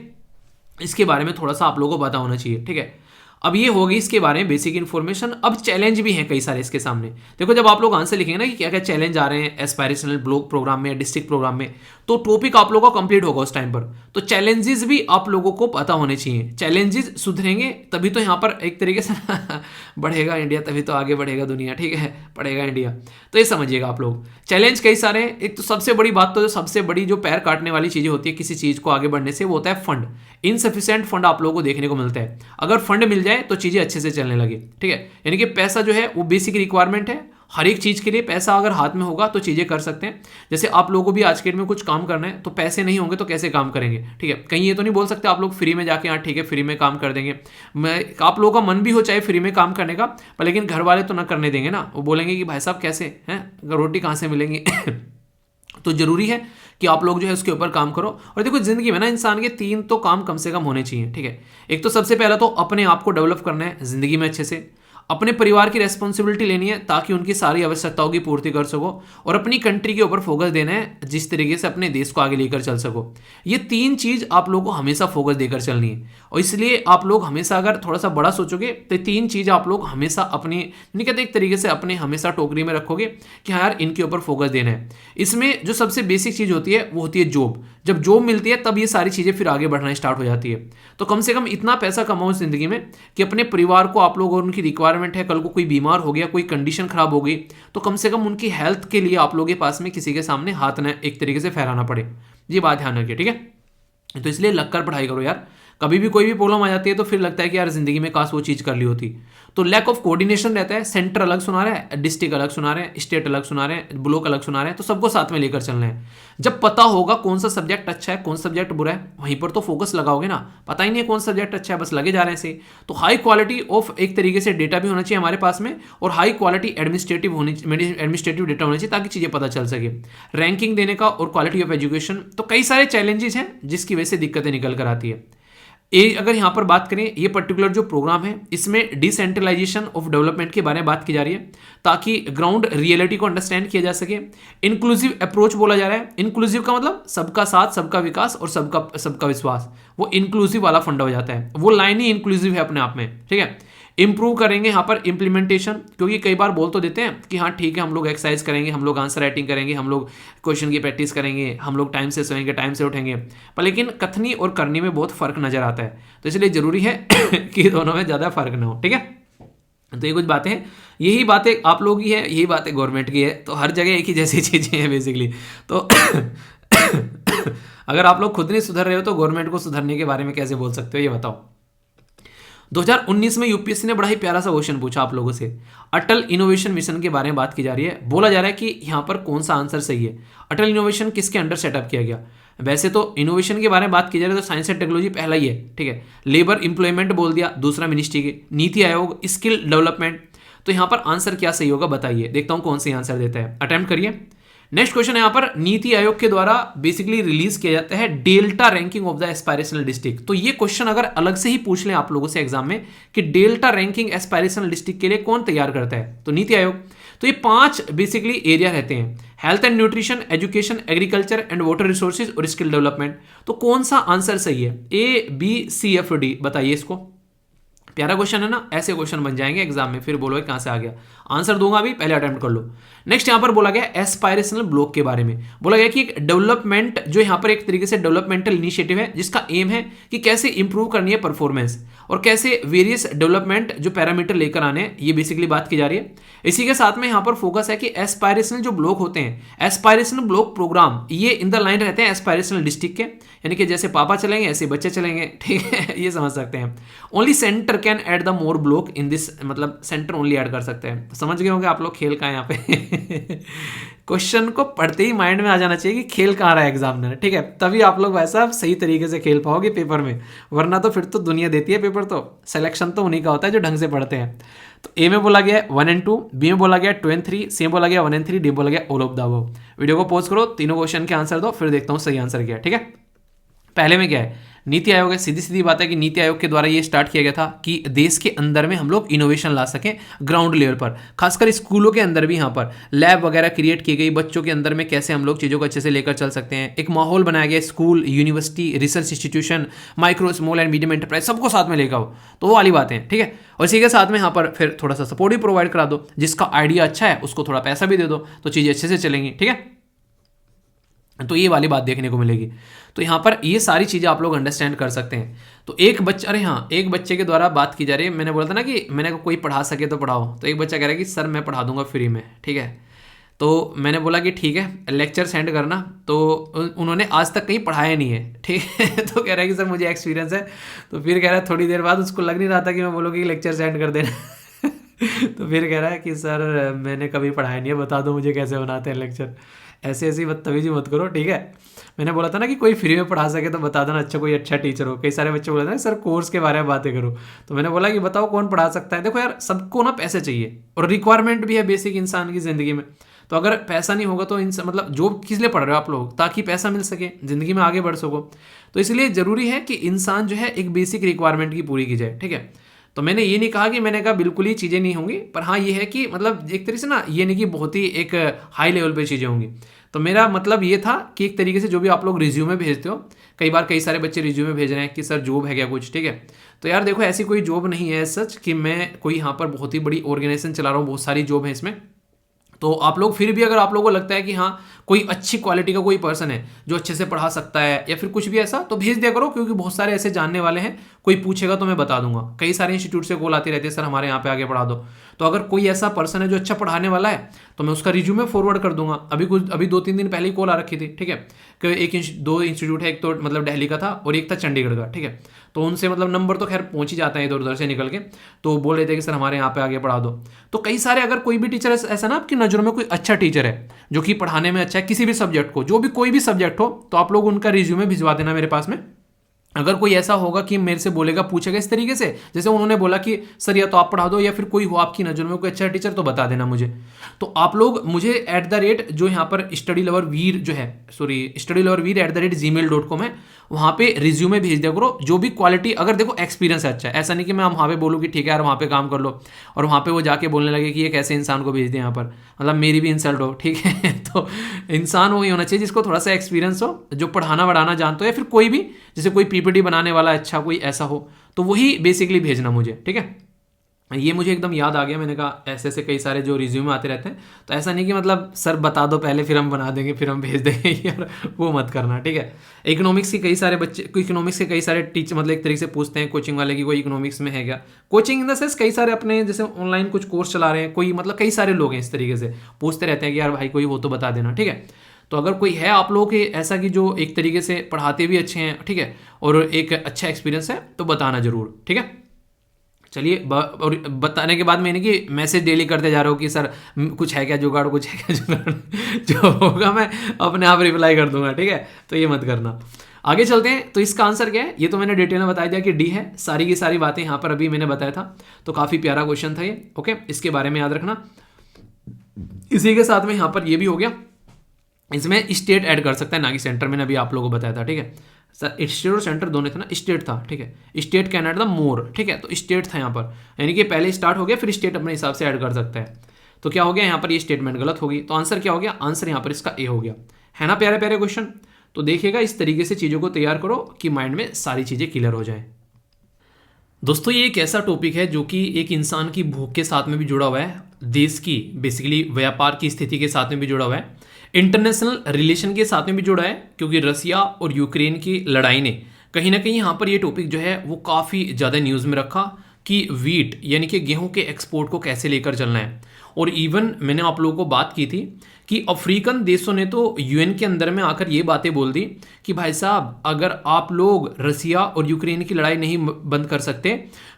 इसके बारे में थोड़ा सा आप लोगों को पता होना चाहिए, ठीक है। अब ये होगी इसके बारे में बेसिक इन्फॉर्मेशन। अब चैलेंज भी हैं कई सारे इसके सामने। देखो जब आप लोग आंसर लिखेंगे ना कि क्या क्या चैलेंज आ रहे हैं एस्पायरेशनल ब्लॉक प्रोग्राम में, डिस्ट्रिक्ट प्रोग्राम में, तो टॉपिक आप लोगों का कंप्लीट होगा उस टाइम पर। तो चैलेंजेस भी आप लोगों को पता होने चाहिए। चैलेंजेस सुधरेंगे तभी तो यहाँ पर एक तरीके से बढ़ेगा इंडिया, तभी तो आगे बढ़ेगा दुनिया, ठीक है, बढ़ेगा इंडिया। तो ये समझिएगा आप लोग, चैलेंज कई सारे हैं। एक तो सबसे बड़ी बात, तो जो सबसे बड़ी जो पैर काटने वाली चीज़ें होती है किसी चीज़ को आगे बढ़ने से, वो होता है फंड। इनसफिशिएंट फंड आप लोगों को देखने को मिलता है। अगर फंड मिल जाए तो चीज़ें अच्छे से चलने लगे, ठीक है। यानी कि पैसा जो है वो बेसिक रिक्वायरमेंट है हर एक चीज़ के लिए। पैसा अगर हाथ में होगा तो चीज़ें कर सकते हैं। जैसे आप लोगों को भी आज के डेट में कुछ काम करना है तो पैसे नहीं होंगे तो कैसे काम करेंगे, ठीक है। कहीं ये तो नहीं बोल सकते आप लोग फ्री में जाके हाँ ठीक है फ्री में काम कर देंगे। मैं आप लोगों का मन भी हो चाहे फ्री में काम करने का, पर लेकिन घर वाले तो ना करने देंगे ना, वो बोलेंगे कि भाई साहब कैसे हैं, रोटी कहाँ से मिलेंगी। तो जरूरी है कि आप लोग जो है उसके ऊपर काम करो। और देखो जिंदगी में ना इंसान के 3 तो काम कम से कम होने चाहिए, ठीक है। एक तो सबसे पहला तो अपने आप को डेवलप करना है जिंदगी में अच्छे से, अपने परिवार की रेस्पॉन्सिबिलिटी लेनी है ताकि उनकी सारी आवश्यकताओं की पूर्ति कर सको, और अपनी कंट्री के ऊपर फोकस देना है जिस तरीके से अपने देश को आगे लेकर चल सको। ये 3 चीज़ आप लोगों को हमेशा फोकस देकर चलनी है। और इसलिए आप लोग हमेशा अगर थोड़ा सा बड़ा सोचोगे तो 3 चीज़ आप लोग हमेशा अपनी नहीं कहते एक तरीके से अपने हमेशा टोकरी में रखोगे कि हाँ यार इनके ऊपर फोकस देना है। इसमें जो सबसे बेसिक चीज़ होती है वो होती है जॉब। जब जॉब मिलती है तब ये सारी चीज़ें फिर आगे बढ़ना स्टार्ट हो जाती है। तो कम से कम इतना पैसा कमाओ ज़िंदगी में कि अपने परिवार को आप लोग, और उनकी रिक्वायरमेंट है, कल को कोई बीमार हो गया, कोई कंडीशन खराब हो गई, तो कम से कम उनकी हेल्थ के लिए आप लोगों के पास में किसी के सामने हाथ न एक तरीके से फहराना पड़े। ये बात ध्यान रखिए, ठीक है। तो इसलिए लगकर पढ़ाई करो यार। कभी भी कोई भी प्रॉब्लम आ जाती है तो फिर लगता है कि यार जिंदगी में काश वो चीज़ कर ली होती। तो लैक ऑफ कोऑर्डिनेशन रहता है। सेंटर अलग सुना रहा है, डिस्ट्रिक्ट अलग सुना रहे हैं, स्टेट अलग सुना रहे हैं, ब्लॉक अलग सुना रहे हैं, तो सबको साथ में लेकर चलना है। जब पता होगा कौन सा सब्जेक्ट अच्छा है कौन सा सब्जेक्ट बुरा है, वहीं पर तो फोकस लगाओगे ना। पता ही नहीं है कौन सा सब्जेक्ट अच्छा है, बस लगे जा रहे हैं से। तो हाई क्वालिटी ऑफ एक तरीके से डेटा भी होना चाहिए हमारे पास में, और हाई क्वालिटी एडमिनिस्ट्रेटिव डेटा होना चाहिए ताकि चीज़ें पता चल सके। रैंकिंग देने का और क्वालिटी ऑफ एजुकेशन, तो कई सारे चैलेंजेस हैं जिसकी वजह से दिक्कतें निकल कर आती है। अगर यहाँ पर बात करें, ये पर्टिकुलर जो प्रोग्राम है इसमें डिसेंट्रलाइजेशन ऑफ डेवलपमेंट के बारे में बात की जा रही है ताकि ग्राउंड रियलिटी को अंडरस्टैंड किया जा सके। इंक्लूसिव अप्रोच बोला जा रहा है। इंक्लूसिव का मतलब सबका साथ सबका विकास और सबका विश्वास, वो इंक्लूसिव वाला फंडा हो जाता है। वो लाइन ही इंक्लूसिव है अपने आप में, ठीक है। इंप्रूव करेंगे यहाँ पर इम्प्लीमेंटेशन, क्योंकि कई बार बोल तो देते हैं कि हाँ ठीक है हम लोग एक्सरसाइज करेंगे, हम लोग आंसर राइटिंग करेंगे, हम लोग क्वेश्चन की प्रैक्टिस करेंगे, हम लोग टाइम से सोएंगे टाइम से उठेंगे, पर लेकिन कथनी और करनी में बहुत फर्क नजर आता है। तो इसलिए जरूरी है कि दोनों में ज़्यादा फर्क ना हो, ठीक है। तो ये कुछ बातें हैं, यही बातें आप लोगों की है, यही बातें गवर्नमेंट की है, तो हर जगह एक ही जैसी चीज़ें हैं बेसिकली। तो अगर आप लोग खुद नहीं सुधर रहे हो तो गवर्नमेंट को सुधरने के बारे में कैसे बोल सकते हो, ये बताओ। 2019 में यूपीएससी ने बड़ा ही प्यारा सा क्वेश्चन पूछा आप लोगों से। अटल इनोवेशन मिशन के बारे में बात की जा रही है। बोला जा रहा है कि यहाँ पर कौन सा आंसर सही है। अटल इनोवेशन किसके अंडर सेटअप किया गया? वैसे तो इनोवेशन के बारे में बात की जा रही है तो साइंस एंड टेक्नोलॉजी पहला ही है, ठीक है। लेबर एम्प्लॉयमेंट बोल दिया दूसरा मिनिस्ट्री के। नीति आयोग स्किल डेवलपमेंट, तो यहाँ पर आंसर क्या सही होगा बताइए, देखता हूँ कौन सी आंसर देता है, अटेम्प्ट करिए। नेक्स्ट क्वेश्चन यहाँ पर नीति आयोग के द्वारा बेसिकली रिलीज किया जाता है delta ranking of the aspirational district. तो ये क्वेश्चन अगर अलग से ही पूछ लें आप लोगों से एग्जाम में कि डेल्टा रैंकिंग एस्पायरेशनल डिस्ट्रिक्ट के लिए कौन तैयार करता है, तो नीति आयोग। तो ये 5 बेसिकली एरिया रहते हैं, health and nutrition, education, agriculture and water resources और स्किल डेवलपमेंट। तो कौन सा आंसर सही है, A B C F D, बताइए इसको। प्यारा क्वेश्चन है ना, ऐसे क्वेश्चन बन जाएंगे एग्जाम में, फिर बोलोगे कहां से आ गया। आंसर दूंगा अभी, पहले अटेम्प्ट कर लो। नेक्स्ट यहां पर बोला गया एस्पायरेशनल ब्लॉक के बारे में, बोला गया कि एक डेवलपमेंट जो यहां पर एक तरीके से डेवलपमेंटल इनिशिएटिव है जिसका एम है कि कैसे इंप्रूव करनी है परफॉर्मेंस और कैसे वेरियस डेवलपमेंट जो पैरामीटर लेकर आने हैं, ये बेसिकली बात की जा रही है। इसी के साथ में यहां पर फोकस है कि एस्पायरेशनल जो ब्लॉक होते हैं, एस्पायरेशनल ब्लॉक प्रोग्राम, ये इन द लाइन रहते हैं एस्पायरेशनल डिस्ट्रिक्ट के, यानी कि जैसे पापा चलेंगे ऐसे बच्चे चलेंगे, ठीक है, ये समझ सकते हैं। Only centre can add the more block in this, मतलब सेंटर ओनली ऐड कर सकते हैं। समझ गए होंगे आप लोग खेल का है यहाँ पे क्वेश्चन को पढ़ते ही माइंड में आ जाना चाहिए कि खेल कहाँ रहा है एग्जामिनर, ठीक है, तभी आप लोग वैसा सही तरीके से खेल पाओगे पेपर में, वरना तो फिर तो दुनिया देती है पेपर, तो सिलेक्शन तो उन्हीं का होता है जो ढंग से पढ़ते हैं। तो ए में बोला गया 1 and 2, बी में बोला गया 2 and 3, सी में बोला गया 1 and 3, डी में बोला गया all of the above. Video को पॉज करो, तीनों क्वेश्चन के आंसर दो, फिर देखता हूँ सही आंसर क्या है, ठीक है। पहले में क्या है, नीति आयोग है। सीधी सीधी बात है कि नीति आयोग के द्वारा ये स्टार्ट किया गया था कि देश के अंदर में हम लोग इनोवेशन ला सकें ग्राउंड लेवल पर, खासकर स्कूलों के अंदर भी यहाँ पर लैब वगैरह क्रिएट की गई, बच्चों के अंदर में कैसे हम लोग चीज़ों को अच्छे से लेकर चल सकते हैं, एक माहौल बनाया गया, school, university, research institution, micro small and medium enterprise सबको साथ में लेकर आओ, तो वो वाली बातें, ठीक है। और इसी के साथ में यहाँ पर फिर थोड़ा सा सपोर्ट भी प्रोवाइड करा दो, जिसका आइडिया अच्छा है उसको थोड़ा पैसा भी दे दो, तो चीज़ें अच्छे से चलेंगी, ठीक है। तो ये वाली बात देखने को मिलेगी। तो यहाँ पर ये सारी चीज़ें आप लोग अंडरस्टैंड कर सकते हैं। तो एक बच्चा, अरे हाँ, एक बच्चे के द्वारा बात की जा रही है, मैंने बोला था ना कि मैंने कोई पढ़ा सके तो पढ़ाओ, तो एक बच्चा कह रहा है कि सर मैं पढ़ा दूंगा फ्री में, ठीक है। तो मैंने बोला कि ठीक है लेक्चर सेंड करना, तो उन्होंने आज तक कहीं पढ़ाया नहीं है, ठीक है। तो कह रहा है कि सर मुझे एक्सपीरियंस है, तो फिर कह रहा है थोड़ी देर बाद उसको लग नहीं रहा था कि मैं बोलूँगी कि लेक्चर सेंड कर देना तो फिर कह रहा है कि सर मैंने कभी पढ़ाया नहीं है, बता दो मुझे कैसे बनाते हैं लेक्चर। ऐसे ऐसी बदतमीजी मत करो, ठीक है। मैंने बोला था ना कि कोई फ्री में पढ़ा सके तो बता देना, अच्छा कोई अच्छा टीचर हो। कई सारे बच्चे बोले थे ना सर कोर्स के बारे में बातें करो, तो मैंने बोला कि बताओ कौन पढ़ा सकता है। देखो यार, सबको ना पैसे चाहिए और रिक्वायरमेंट भी है बेसिक इंसान की ज़िंदगी में। तो अगर पैसा नहीं होगा तो मतलब जॉब किस लिए पढ़ रहे हो आप लोग, ताकि पैसा मिल सके, ज़िंदगी में आगे बढ़ सको। तो इसलिए ज़रूरी है कि इंसान जो है एक बेसिक रिक्वायरमेंट की पूरी की जाए, ठीक है। तो मैंने ये नहीं कहा कि मैंने कहा बिल्कुल ही चीज़ें नहीं होंगी, पर हाँ ये है कि मतलब एक तरीके से ना ये नहीं कि बहुत ही एक हाई लेवल पे चीज़ें होंगी। तो मेरा मतलब ये था कि एक तरीके से जो भी आप लोग रिज्यूमे भेजते हो, कई बार कई सारे बच्चे रिज्यूमे भेज रहे हैं कि सर जॉब है क्या कुछ, ठीक है। तो यार देखो ऐसी कोई जॉब नहीं है सच कि मैं कोई यहाँ पर बहुत ही बड़ी ऑर्गेनाइजेशन चला रहा हूँ, बहुत सारी जॉब है इसमें। तो आप लोग फिर भी अगर आप लोगों को लगता है कि हाँ कोई अच्छी क्वालिटी का कोई पर्सन है जो अच्छे से पढ़ा सकता है या फिर कुछ भी ऐसा, तो भेज दिया करो, क्योंकि बहुत सारे ऐसे जानने वाले हैं, कोई पूछेगा तो मैं बता दूंगा। कई सारे इंस्टीट्यूट से कॉल आती रहती है सर हमारे यहाँ पे आगे पढ़ा दो। तो अगर कोई ऐसा पर्सन है जो अच्छा पढ़ाने वाला है तो मैं उसका रिज्यूमे फॉरवर्ड कर दूंगा। अभी 2-3 दिन पहले ही कॉल आ रखी थी, ठीक है, कि दो इंस्टीट्यूट है, एक तो मतलब दिल्ली का था और एक था चंडीगढ़ का, ठीक है। तो उनसे मतलब नंबर तो खैर पहुंच ही जाता है इधर उधर से निकल के, तो बोल रहे थे कि सर हमारे यहाँ पे आगे पढ़ा दो। तो कई सारे, अगर कोई भी टीचर ऐसा ना आपकी नज़रों में कोई अच्छा टीचर है जो कि पढ़ाने में अच्छा है किसी भी सब्जेक्ट को, जो भी कोई भी सब्जेक्ट हो, तो आप लोग उनका रिज्यूमे भिजवा देना मेरे पास में। अगर कोई ऐसा होगा कि मेरे से बोलेगा, पूछेगा इस तरीके से जैसे उन्होंने बोला कि सर या तो आप पढ़ा दो या फिर कोई हो आपकी नज़र में कोई अच्छा टीचर, तो बता देना मुझे। तो आप लोग मुझे @ जो यहाँ पर studyloverveer@gmail.com है, वहाँ पे रिज्यूमे भेज दिया करो। जो भी क्वालिटी, अगर देखो एक्सपीरियंस है अच्छा, ऐसा नहीं कि मैं वहाँ पे बोलूँ कि ठीक है यार वहाँ पे काम कर लो और वहाँ पे वो जाके बोलने लगे कि ये कैसे इंसान को भेज दें यहाँ पर, मतलब मेरी भी इंसल्ट हो, ठीक है। तो इंसान वही होना चाहिए जिसको थोड़ा सा एक्सपीरियंस हो, जो पढ़ाना वढ़ाना जानते हो, या फिर कोई भी जैसे कोई पीपीटी बनाने वाला अच्छा कोई ऐसा हो, तो वही बेसिकली भेजना मुझे, ठीक है। ये मुझे एकदम याद आ गया, मैंने कहा ऐसे ऐसे कई सारे जो रिज्यूमे आते रहते हैं, तो ऐसा नहीं कि मतलब सर बता दो पहले फिर हम बना देंगे फिर हम भेज देंगे यार, वो मत करना, ठीक है। इकोनॉमिक्स के कई सारे बच्चे, इकोनॉमिक्स के कई सारे टीचर मतलब एक तरीके से पूछते हैं कोचिंग वाले की कोई इकोनॉमिक्स में है क्या, कोचिंग इन द सेंस कई सारे अपने जैसे ऑनलाइन कुछ कोर्स चला रहे हैं कोई, मतलब कई सारे लोग हैं इस तरीके से पूछते रहते हैं कि यार भाई कोई हो तो बता देना, ठीक है। तो अगर कोई है आप लोगों के ऐसा कि जो एक तरीके से पढ़ाते भी अच्छे हैं, ठीक है, और एक अच्छा एक्सपीरियंस है, तो बताना जरूर, ठीक है। चलिए, और बताने के बाद मैंने कि मैसेज डेली करते जा रहा हूँ कि सर कुछ है क्या जुगाड़, कुछ है क्या जुगाड़ जो होगा मैं अपने आप रिप्लाई कर दूंगा, ठीक है। तो ये मत करना। आगे चलते हैं। तो इसका आंसर क्या है, ये तो मैंने डिटेल में बता दिया कि डी है। सारी की सारी बातें यहाँ पर अभी मैंने बताया था, तो काफ़ी प्यारा क्वेश्चन था ये, ओके, इसके बारे में याद रखना। इसी के साथ में यहाँ पर ये भी हो गया, इसमें स्टेट ऐड कर सकता है ना कि सेंटर, मैंने अभी आप लोगों को बताया था, ठीक है। सर स्टेट और सेंटर दोनों थे ना, स्टेट था, ठीक है, state can add the more, ठीक है, तो स्टेट था यहाँ पर, यानी कि पहले स्टार्ट हो गया फिर स्टेट अपने हिसाब से ऐड कर सकता है। तो क्या हो गया यहाँ पर ये स्टेटमेंट गलत होगी। तो आंसर क्या हो गया, आंसर यहाँ पर इसका ए हो गया, है ना प्यारे प्यारे क्वेश्चन। तो देखिएगा इस तरीके से चीज़ों को तैयार करो कि माइंड में सारी चीज़ें क्लियर हो जाए। दोस्तों ये एक ऐसा टॉपिक है जो कि एक इंसान की भूख के साथ में भी जुड़ा हुआ है, देश की बेसिकली व्यापार की स्थिति के साथ में भी जुड़ा हुआ है, इंटरनेशनल रिलेशन के साथ में भी जुड़ा है, क्योंकि रसिया और यूक्रेन की लड़ाई ने कहीं ना कहीं यहाँ पर ये टॉपिक जो है वो काफ़ी ज़्यादा न्यूज़ में रखा कि वीट यानी कि गेहूं के एक्सपोर्ट को कैसे लेकर चलना है। और इवन मैंने आप लोगों को बात की थी कि अफ्रीकन देशों ने तो यूएन के अंदर में आकर ये बातें बोल दी कि भाई साहब अगर आप लोग रसिया और यूक्रेन की लड़ाई नहीं बंद कर सकते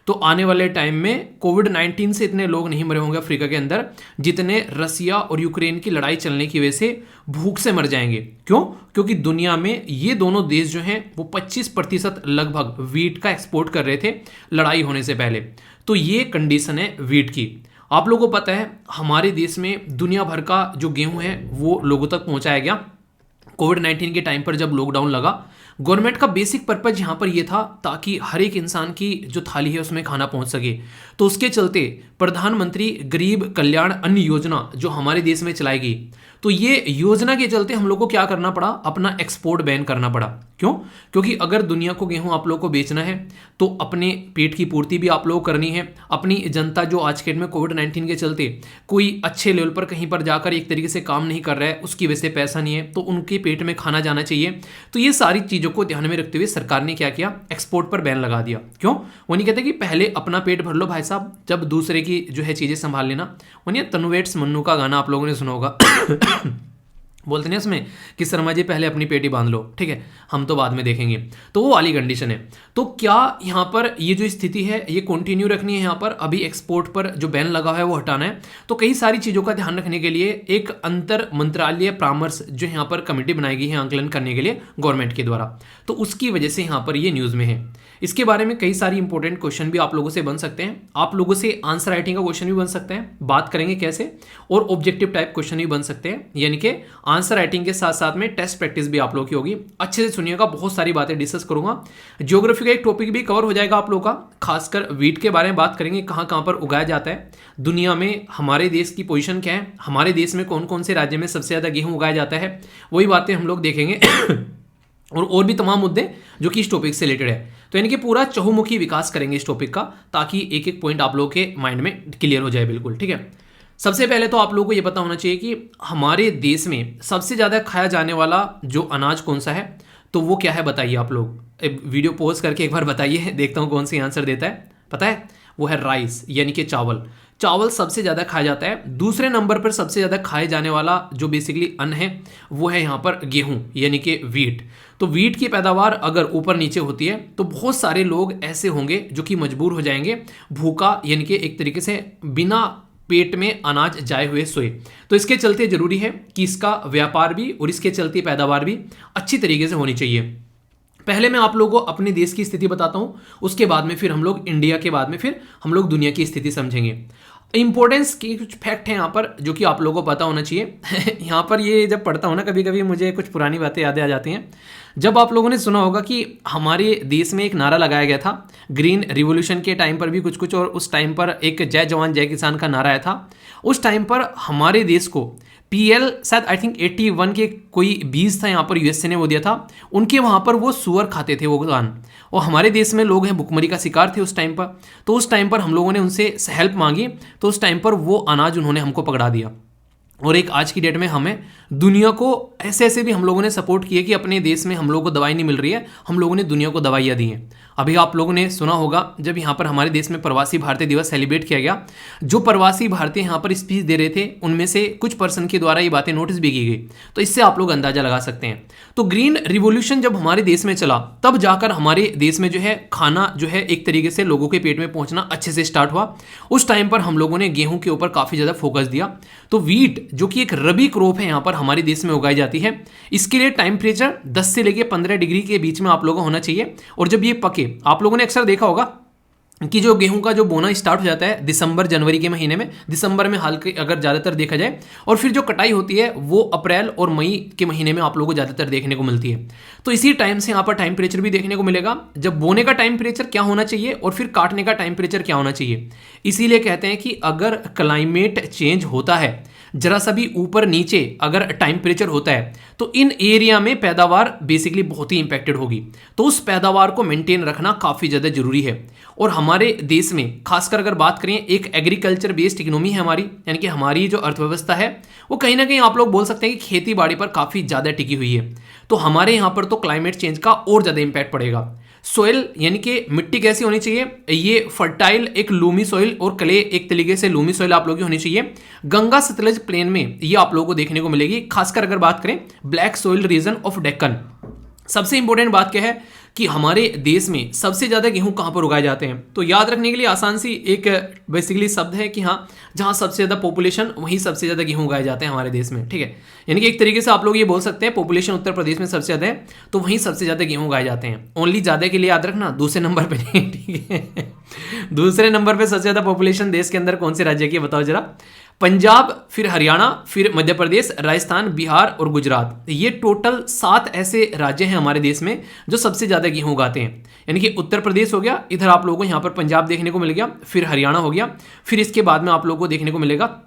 तो आने वाले टाइम में कोविड-19 से इतने लोग नहीं मरे होंगे अफ्रीका के अंदर जितने रसिया और यूक्रेन की लड़ाई चलने की वजह से भूख से मर जाएंगे। क्यों? क्योंकि दुनिया में ये दोनों देश जो हैं वो 25% लगभग वीट का एक्सपोर्ट कर रहे थे लड़ाई होने से पहले। तो ये कंडीशन है वीट की। आप लोगों को पता है हमारे देश में दुनिया भर का जो गेहूं है वो लोगों तक पहुंचाया गया। कोविड-19 के टाइम पर जब लॉकडाउन लगा, गवर्नमेंट का बेसिक पर्पज यहाँ पर यह था ताकि हर एक इंसान की जो थाली है उसमें खाना पहुँच सके। तो उसके चलते प्रधानमंत्री गरीब कल्याण अन्न योजना जो हमारे देश में चलाई गई, तो ये योजना के चलते हम लोग को क्या करना पड़ा, अपना एक्सपोर्ट बैन करना पड़ा। क्यों? क्योंकि अगर दुनिया को गेहूं आप लोग को बेचना है तो अपने पेट की पूर्ति भी आप लोग को करनी है। अपनी जनता जो आज के डेट में कोविड-19 के चलते कोई अच्छे लेवल पर कहीं पर जाकर एक तरीके से काम नहीं कर रहा है, उसकी वजह से पैसा नहीं है, तो उनके पेट में खाना जाना चाहिए। तो ये सारी चीज़ों को ध्यान में रखते हुए सरकार ने क्या किया, एक्सपोर्ट पर बैन लगा दिया। क्यों? वो नहीं कहते कि पहले अपना पेट भर लो भाई साहब, जब दूसरे की जो है चीज़ें संभाल लेना। वो नहीं, तनुवेट्स मन्नू का गाना आप लोगों ने सुना होगा बोलते नहीं उसमें कि शर्मा जी पहले अपनी पेटी बांध लो, ठीक है, हम तो बाद में देखेंगे। तो वो वाली कंडीशन है। तो क्या यहाँ पर ये जो स्थिति है ये कंटिन्यू रखनी है, यहाँ पर अभी एक्सपोर्ट पर जो बैन लगा हुआ है वो हटाना है। तो कई सारी चीज़ों का ध्यान रखने के लिए एक अंतर मंत्रालय परामर्श जो यहाँ पर कमेटी बनाई गई है आंकलन करने के लिए गवर्नमेंट के द्वारा, तो उसकी वजह से यहाँ पर ये न्यूज़ में है। इसके बारे में कई सारी इंपॉर्टेंट क्वेश्चन भी आप लोगों से बन सकते हैं, आप लोगों से आंसर राइटिंग का क्वेश्चन भी बन सकते हैं, बात करेंगे कैसे, और ऑब्जेक्टिव टाइप क्वेश्चन भी बन सकते हैं, यानी कि आंसर राइटिंग के साथ साथ में टेस्ट प्रैक्टिस भी आप लोग की होगी। अच्छे से सुनिएगा, बहुत सारी बातें डिस्कस करूंगा। ज्योग्राफी का एक टॉपिक भी कवर हो जाएगा आप लोगों का, खासकर वीट के बारे में बात करेंगे, कहाँ कहाँ पर उगाया जाता है दुनिया में, हमारे देश की पोजीशन क्या है, हमारे देश में कौन कौन से राज्य में सबसे ज़्यादा गेहूँ उगाया जाता है, वही बातें हम लोग देखेंगे और भी तमाम मुद्दे जो कि इस टॉपिक से रिलेटेड है। तो यानी कि पूरा चहुमुखी विकास करेंगे इस टॉपिक का, ताकि एक एक पॉइंट आप लोगों के माइंड में क्लियर हो जाए बिल्कुल, ठीक है। सबसे पहले तो आप लोगों को ये पता होना चाहिए कि हमारे देश में सबसे ज़्यादा खाया जाने वाला जो अनाज कौन सा है, तो वो क्या है बताइए आप लोग। वीडियो पॉज करके एक बार बताइए, देखता हूँ कौन सी आंसर देता है। पता है वो है राइस, यानी कि चावल। चावल सबसे ज़्यादा खाया जाता है। दूसरे नंबर पर सबसे ज़्यादा खाए जाने वाला जो बेसिकली अन्न है वो है यहाँ पर गेहूं, यानी कि वीट। तो वीट की पैदावार अगर ऊपर नीचे होती है तो बहुत सारे लोग ऐसे होंगे जो कि मजबूर हो जाएंगे भूखा, यानी कि एक तरीके से बिना पेट में अनाज जाए हुए सोए। तो इसके चलते जरूरी है कि इसका व्यापार भी और इसके चलते पैदावार भी अच्छी तरीके से होनी चाहिए। पहले मैं आप लोगों को अपने देश की स्थिति बताता हूं, उसके बाद में फिर हम लोग इंडिया के बाद में फिर हम लोग दुनिया की स्थिति समझेंगे। इंपॉर्टेंस के कुछ फैक्ट हैं यहाँ पर जो कि आप लोगों को पता होना चाहिए। यहाँ पर ये जब पढ़ता हूँ ना, कभी कभी मुझे कुछ पुरानी बातें याद आ जाती हैं। जब आप लोगों ने सुना होगा कि हमारे देश में एक नारा लगाया गया था ग्रीन रिवॉल्यूशन के टाइम पर भी कुछ, और उस टाइम पर एक जय जवान जय किसान का नारा आया था। उस टाइम पर हमारे देश को PL शायद आई थिंक 81 के कोई बीज था यहाँ पर यूएसए ने वो दिया था, उनके वहाँ पर वो सुअर खाते थे वो किसान, और हमारे देश में लोग हैं भुखमरी का शिकार थे उस टाइम पर। तो उस टाइम पर हम लोगों ने उनसे हेल्प मांगी, तो उस टाइम पर वो अनाज उन्होंने हमको पकड़ा दिया। और एक आज की डेट में हमें दुनिया को ऐसे ऐसे भी हम लोगों ने सपोर्ट किया कि अपने देश में हम लोगों को दवाई नहीं मिल रही है, हम लोगों ने दुनिया को दवाइयाँ दी हैं। अभी आप लोगों ने सुना होगा जब यहाँ पर हमारे देश में प्रवासी भारतीय दिवस सेलिब्रेट किया गया, जो प्रवासी भारतीय यहाँ पर स्पीच दे रहे थे उनमें से कुछ पर्सन के द्वारा ये बातें नोटिस भी की गई। तो इससे आप लोग अंदाजा लगा सकते हैं। तो ग्रीन रिवॉल्यूशन जब हमारे देश में चला तब जाकर हमारे देश में जो है खाना जो है एक तरीके से लोगों के पेट में पहुंचना अच्छे से स्टार्ट हुआ। उस टाइम पर हम लोगों ने गेहूं के ऊपर काफ़ी ज़्यादा फोकस दिया। तो वीट जो कि एक रबी क्रॉप है यहाँ पर हमारे देश में उगाई जाती है, इसके लिए टेम्परेचर 10 से लेकर 15 डिग्री के बीच में आप लोगों को होना चाहिए। और जब ये पके, आप लोगों ने अक्सर देखा होगा कि जो गेहूं का जो बोना स्टार्ट हो जाता है दिसंबर जनवरी के महीने में, दिसंबर में हाल के अगर ज़्यादातर देखा जाए, और फिर जो कटाई होती है वो अप्रैल और मई के महीने में आप लोगों को ज़्यादातर देखने को मिलती है। तो इसी टाइम से यहाँ पर टेम्परेचर भी देखने को मिलेगा, जब बोने का टेम्परेचर क्या होना चाहिए और फिर काटने का टेम्परेचर क्या होना चाहिए। इसीलिए कहते हैं कि अगर क्लाइमेट चेंज होता है, जरा सा भी ऊपर नीचे अगर टेम्परेचर होता है, तो इन एरिया में पैदावार बेसिकली बहुत ही इंपैक्टेड होगी। तो उस पैदावार को मेंटेन रखना काफ़ी ज़्यादा जरूरी है। और हमारे देश में खासकर अगर बात करें, एक एग्रीकल्चर बेस्ड इकोनॉमी है हमारी, यानी कि हमारी जो अर्थव्यवस्था है वो कहीं ना कहीं आप लोग बोल सकते हैं कि खेती बाड़ी पर काफ़ी ज़्यादा टिकी हुई है। तो हमारे यहाँ पर तो क्लाइमेट चेंज का और ज़्यादा इम्पैक्ट पड़ेगा। सोइल यानी कि मिट्टी कैसी होनी चाहिए, ये फर्टाइल एक लूमी सॉइल और क्ले एक तरीके से लूमी सॉइल आप लोगों की होनी चाहिए। गंगा सतलज प्लेन में ये आप लोगों को देखने को मिलेगी। खासकर अगर बात करें black soil region of Deccan, सबसे इंपॉर्टेंट बात क्या है कि हमारे देश में सबसे ज़्यादा गेहूं कहाँ पर उगाए जाते हैं। तो याद रखने के लिए आसान सी एक बेसिकली शब्द है कि हाँ, जहाँ सबसे ज़्यादा पॉपुलेशन वहीं सबसे ज़्यादा गेहूं उगाए जाते हैं हमारे देश में, ठीक है। यानी कि एक तरीके से आप लोग ये बोल सकते हैं पॉपुलेशन उत्तर प्रदेश में सबसे ज़्यादा है, तो वहीं सबसे ज़्यादा गेहूं उगाए जाते हैं। ओनली ज़्यादा के लिए याद रखना, दूसरे नंबर पर नहीं, ठीक है। दूसरे नंबर पर सबसे ज़्यादा पॉपुलेशन देश के अंदर कौन से राज्य की बताओ जरा। पंजाब, फिर हरियाणा, फिर मध्य प्रदेश, राजस्थान, बिहार और गुजरात। ये टोटल 7 ऐसे राज्य हैं हमारे देश में जो सबसे ज़्यादा गेहूं उगाते हैं। यानी कि उत्तर प्रदेश हो गया, इधर आप लोगों को यहाँ पर पंजाब देखने को मिल गया, फिर हरियाणा हो गया, फिर इसके बाद में आप लोगों को देखने को मिलेगा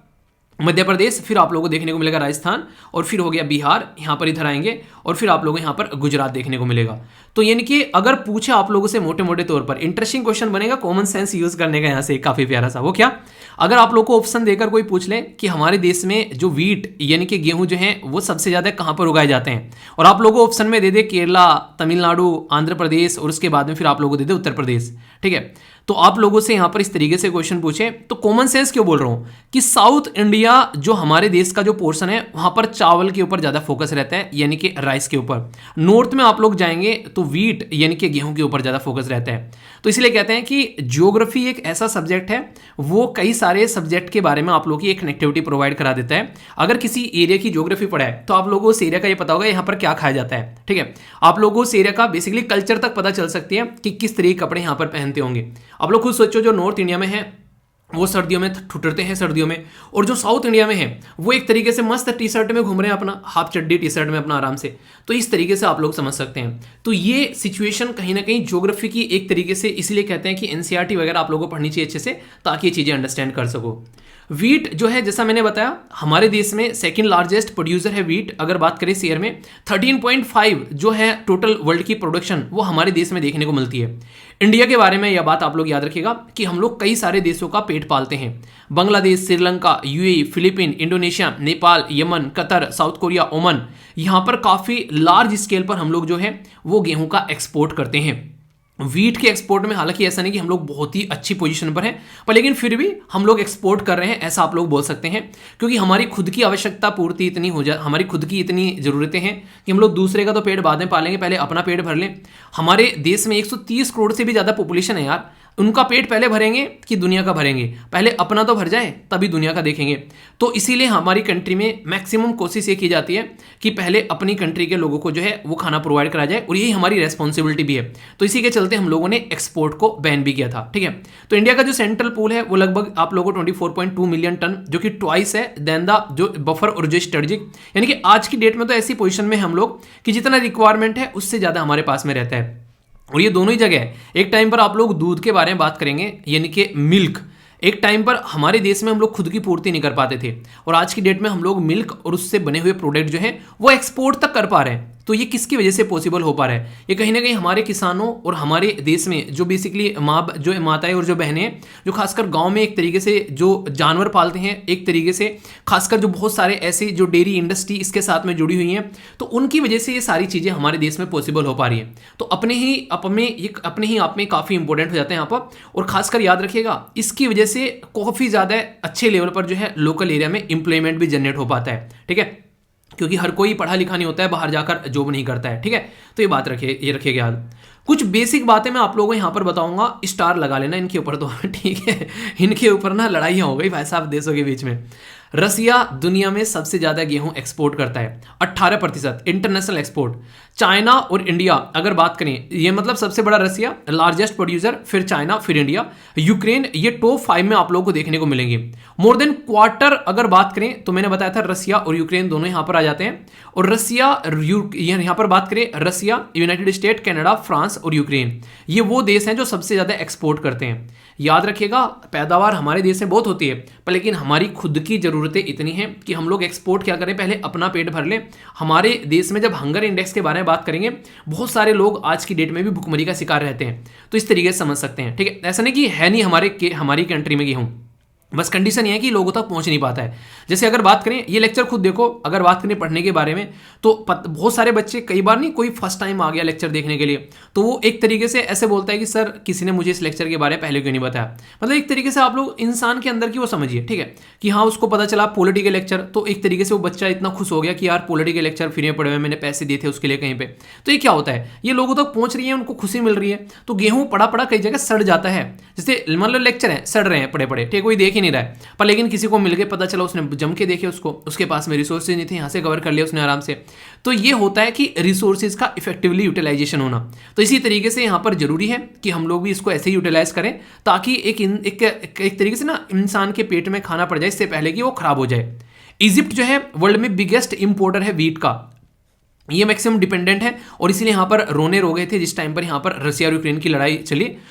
मध्य प्रदेश, फिर आप लोगों को देखने को मिलेगा राजस्थान, और फिर हो गया बिहार, यहाँ पर इधर आएंगे, और फिर आप लोगों को यहाँ पर गुजरात देखने को मिलेगा। तो यानी कि अगर पूछे आप लोगों से मोटे मोटे तौर पर, इंटरेस्टिंग क्वेश्चन बनेगा कॉमन सेंस यूज करने का यहाँ से काफ़ी प्यारा सा। वो क्या, अगर आप लोग को ऑप्शन देकर कोई पूछ ले कि हमारे देश में जो वीट यानी कि गेहूं जो है वो सबसे ज़्यादा कहाँ पर उगाए जाते हैं, और आप लोगों को ऑप्शन में दे दे केरला, तमिलनाडु, आंध्र प्रदेश, और उसके बाद में फिर आप लोगों को दे दे उत्तर प्रदेश, ठीक है। तो आप लोगों से यहाँ पर इस तरीके से क्वेश्चन पूछे, तो कॉमन सेंस क्यों बोल रहा हूँ कि साउथ इंडिया जो हमारे देश का जो पोर्शन है वहाँ पर चावल के ऊपर ज़्यादा फोकस रहता है, यानी कि राइस के ऊपर। नॉर्थ में आप लोग जाएंगे तो वीट यानी कि गेहूं के ऊपर ज़्यादा फोकस रहता है। तो इसलिए कहते हैं कि ज्योग्राफी एक ऐसा सब्जेक्ट है, वो कई सारे सब्जेक्ट के बारे में आप लोगों की एक कनेक्टिविटी प्रोवाइड करा देता है। अगर किसी एरिया की ज्योग्राफी पढ़ा है तो आप लोगों को उस एरिया का ये पता होगा यहाँ पर क्या खाया जाता है, ठीक है। आप लोगों को उस एरिया का बेसिकली कल्चर तक पता चल सकती है कि किस तरीके के कपड़े यहाँ पर पहनते होंगे। आप लोग खुद सोचो, जो नॉर्थ इंडिया में है वो सर्दियों में ठुठरते हैं सर्दियों में, और जो साउथ इंडिया में है वो एक तरीके से मस्त टी शर्ट में घूम रहे हैं, अपना हाफ चड्डी टी शर्ट में अपना आराम से। तो इस तरीके से आप लोग समझ सकते हैं। तो ये सिचुएशन कहीं ना कहीं ज्योग्राफी की एक तरीके से, इसलिए कहते हैं कि एनसीईआरटी वगैरह आप लोगों को पढ़नी चाहिए अच्छे से, ताकि ये चीज़ें अंडरस्टैंड कर सको। वीट जो है, जैसा मैंने बताया, हमारे देश में सेकंड लार्जेस्ट प्रोड्यूसर है वीट। अगर बात करें शेयर में 13.5 जो है टोटल वर्ल्ड की प्रोडक्शन, वो हमारे देश में देखने को मिलती है। इंडिया के बारे में यह बात आप लोग याद रखिएगा कि हम लोग कई सारे देशों का पेट पालते हैं। Bangladesh, Sri Lanka, UAE, Philippine, Indonesia, Nepal, Yemen, Qatar, south Korea, Oman, यहाँ पर काफ़ी लार्ज स्केल पर हम लोग जो है वो गेहूं का एक्सपोर्ट करते हैं। वीट के एक्सपोर्ट में हालांकि ऐसा नहीं कि हम लोग बहुत ही अच्छी पोजीशन पर हैं, पर लेकिन फिर भी हम लोग एक्सपोर्ट कर रहे हैं, ऐसा आप लोग बोल सकते हैं, क्योंकि हमारी खुद की आवश्यकता पूर्ति इतनी हो जाए, हमारी खुद की इतनी ज़रूरतें हैं कि हम लोग दूसरे का तो पेट बाद में पालेंगे, पहले अपना पेट भर लें। हमारे देश में 130 करोड़ से भी ज़्यादा पॉपुलेशन है यार, उनका पेट पहले भरेंगे कि दुनिया का भरेंगे, पहले अपना तो भर जाए तभी दुनिया का देखेंगे। तो इसीलिए हमारी कंट्री में मैक्सिमम कोशिश ये की जाती है कि पहले अपनी कंट्री के लोगों को जो है वो खाना प्रोवाइड करा जाए, और यही हमारी रेस्पॉन्सिबिलिटी भी है। तो इसी के चलते हम लोगों ने एक्सपोर्ट को बैन भी किया था, ठीक है। तो इंडिया का जो सेंट्रल पूल है वो लगभग आप लोगों को 24.2 मिलियन टन, जो कि ट्वाइस है देन द जो बफर और जो स्ट्रेटेजिक, यानी कि आज की डेट में तो ऐसी पोजीशन में हम लोग कि जितना रिक्वायरमेंट है उससे ज़्यादा हमारे पास में रहता है। और ये दोनों ही जगह है। एक टाइम पर आप लोग दूध के बारे में बात करेंगे, यानी कि मिल्क। एक टाइम पर हमारे देश में हम लोग खुद की पूर्ति नहीं कर पाते थे, और आज की डेट में हम लोग मिल्क और उससे बने हुए प्रोडक्ट जो है वो एक्सपोर्ट तक कर पा रहे हैं। तो ये किसकी वजह से पॉसिबल हो पा रहा है? ये कहीं ना कहीं हमारे किसानों और हमारे देश में जो बेसिकली जो माताएं और जो बहनें हैं, जो खासकर गांव में एक तरीके से जो जानवर पालते हैं, एक तरीके से खासकर जो बहुत सारे ऐसे जो डेयरी इंडस्ट्री इसके साथ में जुड़ी हुई हैं, तो उनकी वजह से ये सारी चीज़ें हमारे देश में पॉसिबल हो पा रही है। तो अपने ही आप में काफ़ी इंपॉर्टेंट हो जाते हैं यहाँ पर। और खासकर याद रखिएगा, इसकी वजह से काफ़ी ज़्यादा अच्छे लेवल पर जो है लोकल एरिया में इंप्लॉयमेंट भी जनरेट हो पाता है, ठीक है, क्योंकि हर कोई पढ़ा लिखा नहीं होता है, बाहर जाकर जॉब नहीं करता है, ठीक है। तो ये बात रखिएगा याद। कुछ बेसिक बातें मैं आप लोगों को यहाँ पर बताऊंगा, स्टार लगा लेना इनके ऊपर तो ठीक है, इनके ऊपर ना लड़ाइयाँ हो गई भाई साहब देशों के बीच में। रसिया दुनिया में सबसे ज्यादा गेहूं एक्सपोर्ट करता है, 18% इंटरनेशनल एक्सपोर्ट। चाइना और इंडिया अगर बात करें, ये मतलब सबसे बड़ा रसिया, लार्जेस्ट प्रोड्यूसर, फिर चाइना, फिर इंडिया, यूक्रेन, ये टॉप 5 में आप लोगों को देखने को मिलेंगे। मोर देन क्वार्टर अगर बात करें तो मैंने बताया था रसिया और यूक्रेन दोनों यहां पर आ जाते हैं। और रसिया यहां पर बात करें, रसिया, यूनाइटेड स्टेट, कनाडा, फ्रांस और यूक्रेन, ये वो देश हैं जो सबसे ज्यादा एक्सपोर्ट करते हैं। याद रखिएगा, पैदावार हमारे देश में बहुत होती है, पर लेकिन हमारी खुद की ज़रूरतें इतनी हैं कि हम लोग एक्सपोर्ट क्या करें, पहले अपना पेट भर लें। हमारे देश में जब हंगर इंडेक्स के बारे में बात करेंगे, बहुत सारे लोग आज की डेट में भी भुखमरी का शिकार रहते हैं, तो इस तरीके से समझ सकते हैं। ठीक है, ऐसा नहीं कि है नहीं हमारी कंट्री में गेहूँ, बस कंडीशन ये है कि लोगों तक पहुंच नहीं पाता है। जैसे अगर बात करें, ये लेक्चर खुद देखो, अगर बात करें पढ़ने के बारे में, तो बहुत सारे बच्चे, कई बार नहीं, कोई फर्स्ट टाइम आ गया लेक्चर देखने के लिए, तो वो एक तरीके से ऐसे बोलता है कि सर किसी ने मुझे इस लेक्चर के बारे में पहले क्यों नहीं बताया। मतलब एक तरीके से आप लोग इंसान के अंदर की वो समझिए, ठीक है, कि हाँ उसको पता चला पॉलिटिकल लेक्चर, तो एक तरीके से वो बच्चा इतना खुश हो गया कि यार पॉलिटिकल लेक्चर फ्री में पढ़े हुए, मैंने पैसे दिए थे उसके लिए कहीं पे। तो ये क्या होता है, ये लोगों तक पहुंच रही है, उनको खुशी मिल रही है। तो गेहूं पड़ा पड़ा कई जगह सड़ जाता है, जैसे मतलब लेक्चर है, सड़ रहे हैं पड़े पड़े, ठीक, कोई देख ही नहीं रहा है, पर लेकिन किसी को मिल गए, पता चला, उसने जम के देखे उसको, उसके पास में रिसोर्सेज नहीं थे, यहाँ से कवर कर लिया उसने आराम से। तो ये होता है कि रिसोर्सेज का इफेक्टिवली यूटिलाइजेशन होना। तो इसी तरीके से यहाँ पर जरूरी है कि हम लोग भी इसको ऐसे ही यूटिलाइज करें, ताकि एक तरीके से ना इंसान के पेट में खाना पड़ जाए इससे पहले कि वो खराब हो जाए। इजिप्ट जो है वर्ल्ड में बिगेस्ट इंपोर्टर है वीट का, ये मैक्सिमम डिपेंडेंट है, और इसीलिए यहाँ पर रोने रो गए थे जिस टाइम पर यहाँ पर रसिया और यूक्रेन की लड़ाई चली।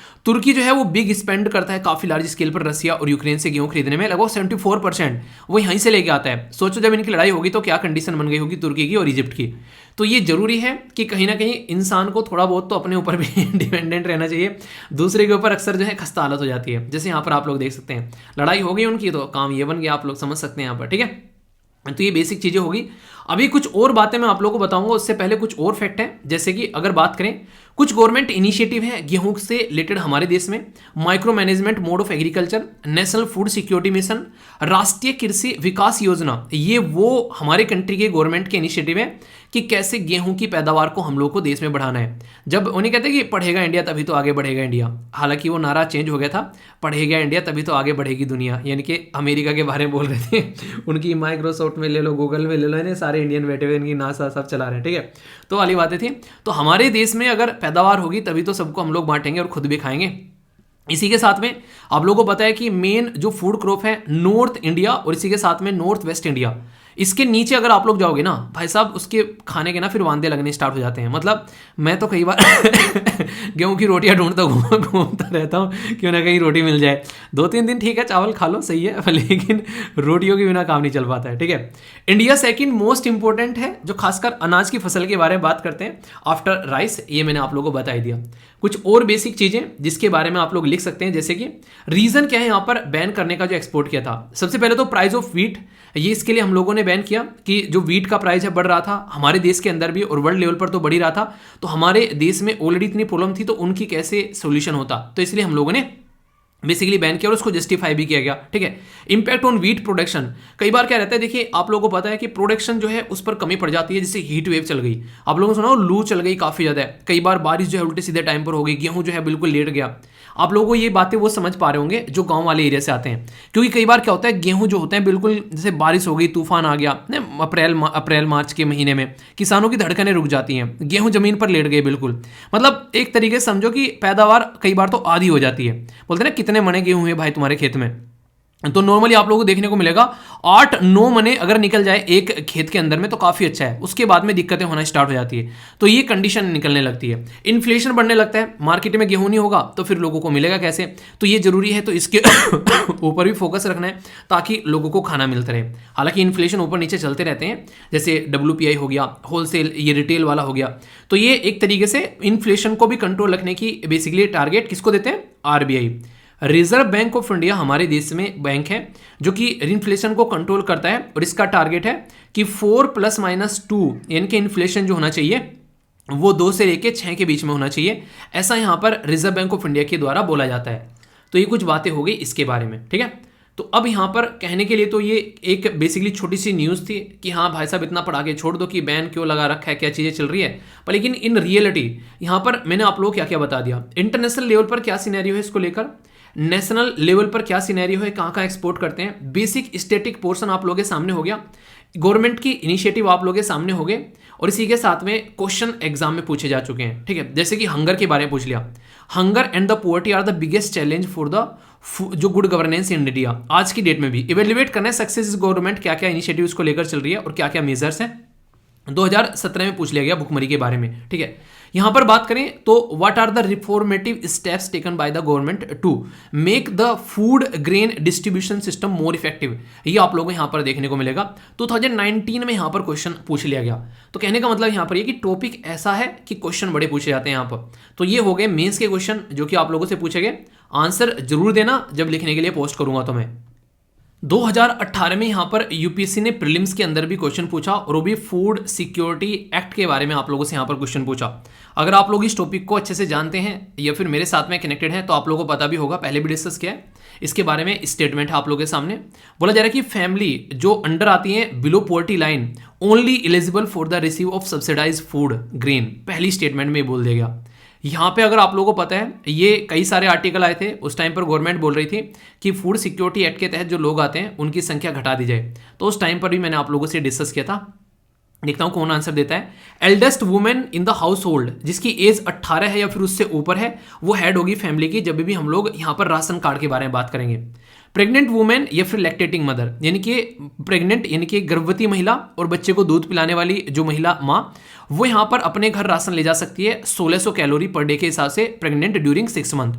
तुर्की जो है वो बिग स्पेंड करता है काफ़ी लार्ज स्केल पर रसिया और यूक्रेन से गेहूं खरीदने में, लगभग 74% वो यहीं से लेके आता है। सोचो जब इनकी लड़ाई होगी तो क्या कंडीशन बन गई होगी तुर्की की और इजिप्ट की। तो ये जरूरी है कि कहीं ना कहीं इंसान को थोड़ा बहुत तो अपने ऊपर भी डिपेंडेंट रहना चाहिए, दूसरे के ऊपर अक्सर जो है खस्ता हालत हो जाती है। जैसे यहाँ पर आप लोग देख सकते हैं, लड़ाई हो गई उनकी तो काम ये बन गया, आप लोग समझ सकते हैं यहाँ पर, ठीक है। तो ये बेसिक चीज़ें होगी। अभी कुछ और बातें मैं आप लोगों को बताऊंगा, उससे पहले कुछ और फैक्ट है, जैसे कि अगर बात करें, कुछ गवर्नमेंट इनिशिएटिव है गेहूं से रिलेटेड हमारे देश में, micro management mode of agriculture, national food security mission, राष्ट्रीय कृषि विकास योजना, ये वो हमारे कंट्री के गवर्नमेंट के इनिशिएटिव है कि कैसे गेहूं की पैदावार को हम लोग को देश में बढ़ाना है। जब उन्हें कहते हैं कि पढ़ेगा इंडिया तभी तो आगे बढ़ेगा इंडिया, हालांकि वो नारा चेंज हो गया था, पढ़ेगा इंडिया तभी तो आगे बढ़ेगी दुनिया, यानी कि अमेरिका के बारे में बोल रहे थे। उनकी माइक्रोसॉफ्ट में ले लो, गूगल में ले लो, इन्हें सारे इंडियन बैठे हुए, इनकी नासा सब चला रहे हैं, ठीक है। तो वाली बातें थी। तो हमारे देश में अगर पैदावार होगी तभी तो सबको हम लोग बांटेंगे और खुद भी खाएंगे। इसी के साथ में आप लोगों को पता है कि मेन जो फूड क्रॉप है नॉर्थ इंडिया और इसी के साथ में नॉर्थ वेस्ट इंडिया, इसके नीचे अगर आप लोग जाओगे ना भाई साहब, उसके खाने के ना फिर वांदे लगने स्टार्ट हो जाते हैं। मतलब मैं तो कई बार गेहूं की रोटियां ढूंढता घूमता रहता हूँ, क्यों ना कहीं रोटी मिल जाए। 2-3 दिन ठीक है चावल खा लो, सही है, लेकिन रोटियों के बिना काम नहीं चल पाता है, ठीक है। इंडिया सेकंड मोस्ट इंपॉर्टेंट है, जो खासकर अनाज की फसल के बारे में बात करते हैं, आफ्टर राइस, ये मैंने आप लोगों को बता ही दिया। कुछ और बेसिक चीजें जिसके बारे में आप लोग लिख सकते हैं, जैसे कि रीजन क्या है यहाँ पर बैन करने का जो एक्सपोर्ट किया था। सबसे पहले तो प्राइस ऑफ व्हीट, ये इसके लिए हम लोगों ने बैन किया कि जो व्हीट का प्राइस है बढ़ रहा था हमारे देश के अंदर भी और वर्ल्ड लेवल पर तो बढ़ ही रहा था, तो हमारे देश में ऑलरेडी इतनी प्रॉब्लम थी तो उनकी कैसे सोल्यूशन होता, तो इसलिए हम लोगों ने बेसिकली बैन किया और उसको जस्टिफाई भी किया गया, ठीक है। इंपैक्ट ऑन व्हीट प्रोडक्शन, कई बार क्या रहता है, देखिए आप लोगों को पता है कि प्रोडक्शन जो है उस पर कमी पड़ जाती है, जैसे हीट वेव चल गई, आप लोगों ने सुना हो लू चल गई काफ़ी ज़्यादा, कई बार बारिश जो है उल्टे सीधे टाइम पर हो गई, गेहूं जो है बिल्कुल लेट गया। आप लोगों को ये बातें वो समझ पा रहे होंगे जो गांव वाले एरिया से आते हैं, क्योंकि कई बार क्या होता है गेहूं जो होते हैं बिल्कुल जैसे बारिश हो गई, तूफान आ गया अप्रैल मार्च के महीने में, किसानों की धड़कनें रुक जाती हैं, गेहूं जमीन पर लेट गए बिल्कुल। मतलब एक तरीके से समझो कि पैदावार कई बार तो आधी हो जाती है। बोलते हैं ना कितने मणे गेहूं हुए भाई तुम्हारे खेत में, तो नॉर्मली आप लोगों को देखने को मिलेगा 8-9 मने अगर निकल जाए एक खेत के अंदर में तो काफ़ी अच्छा है, उसके बाद में दिक्कतें होना स्टार्ट हो जाती है, तो ये कंडीशन निकलने लगती है, इन्फ्लेशन बढ़ने लगता है, मार्केट में गेहूं नहीं होगा तो फिर लोगों को मिलेगा कैसे, तो ये जरूरी है, तो इसके ऊपर भी फोकस रखना है ताकि लोगों को खाना मिलता रहे। हालांकि इन्फ्लेशन ऊपर नीचे चलते रहते हैं, जैसे WPI हो गया, होलसेल, ये रिटेल वाला हो गया, तो ये एक तरीके से इन्फ्लेशन को भी कंट्रोल रखने की बेसिकली टारगेट किसको देते हैं, RBI, reserve bank of India हमारे देश में बैंक है जो कि इन्फ्लेशन को कंट्रोल करता है, और इसका टारगेट है कि 4+-2 यानी कि इन्फ्लेशन जो होना चाहिए वो 2 से लेकर 6 के बीच में होना चाहिए, ऐसा यहाँ पर रिजर्व बैंक ऑफ इंडिया के द्वारा बोला जाता है। तो ये कुछ बातें हो गई इसके बारे में, ठीक है। तो अब यहाँ पर कहने के लिए तो ये एक बेसिकली छोटी सी न्यूज़ थी कि हाँ भाई साहब इतना पढ़ा के छोड़ दो कि बैन क्यों लगा रखा है, क्या चीज़ें चल रही है, पर लेकिन इन रियलिटी यहाँ पर मैंने आप लोग क्या क्या बता दिया। इंटरनेशनल लेवल पर क्या सिनेरियो है इसको लेकर, नेशनल लेवल पर क्या सिनेरियो है, कहाँ कहाँ एक्सपोर्ट करते हैं, बेसिक स्टैटिक पोर्शन आप लोगों के सामने हो गया, गवर्नमेंट की इनिशिएटिव आप लोगों के सामने हो गए, और इसी के साथ में क्वेश्चन एग्जाम में पूछे जा चुके हैं। ठीक है, जैसे कि हंगर के बारे में पूछ लिया, hunger and the poverty are the biggest challenge for the जो गुड गवर्नेंस इन इंडिया। आज की डेट में भी इवेल्युएट करना है सक्सेस गवर्नमेंट क्या क्या इनिशिएटिव इसको लेकर चल रही है और क्या क्या मेजर्स हैं। 2017 में पूछ लिया गया भुखमरी के बारे में। ठीक है, यहां पर बात करें तो what are the reformative steps taken by the government to make the food grain distribution system more effective, ये आप लोगों को यहां पर देखने को मिलेगा। 2019 में यहां पर क्वेश्चन पूछ लिया गया। तो कहने का मतलब यहां पर ये कि टॉपिक ऐसा है कि क्वेश्चन बड़े पूछे जाते हैं यहां पर। तो ये हो गए मेंस के क्वेश्चन जो कि आप लोगों से पूछे गए। आंसर जरूर देना जब लिखने के लिए पोस्ट करूंगा तो मैं। 2018 में यहां पर यूपीएससी ने प्रीलिम्स के अंदर भी क्वेश्चन पूछा और वो भी फूड सिक्योरिटी एक्ट के बारे में आप लोगों से यहां पर क्वेश्चन पूछा। अगर आप लोग इस टॉपिक को अच्छे से जानते हैं या फिर मेरे साथ में कनेक्टेड हैं तो आप लोगों को पता भी होगा, पहले भी डिस्कस किया है इसके बारे में। स्टेटमेंट है आप लोगों के सामने, बोला जा रहा है कि फैमिली जो अंडर आती है below poverty line only eligible for the receive of subsidize food grain, पहली स्टेटमेंट में बोल दिया गया। यहाँ पे अगर आप लोगों को पता है ये कई सारे आर्टिकल आए थे उस टाइम पर, गवर्नमेंट बोल रही थी कि फूड सिक्योरिटी एक्ट के तहत जो लोग आते हैं उनकी संख्या घटा दी जाए। तो उस टाइम पर भी मैंने आप लोगों से डिस्कस किया था। देखता हूं कौन आंसर देता है। Eldest women in the house hold, जिसकी एज 18 है या फिर उससे ऊपर है, वो हेड होगी फैमिली की जब भी हम लोग यहाँ पर राशन कार्ड के बारे में बात करेंगे। प्रेग्नेंट वुमेन या फिर लैक्टेटिंग मदर, यानी कि प्रेग्नेंट यानी कि गर्भवती महिला और बच्चे को दूध पिलाने वाली जो महिला माँ, वो यहाँ पर अपने घर राशन ले जा सकती है 1600 कैलोरी पर डे के हिसाब से प्रेग्नेंट ड्यूरिंग 6 मंथ।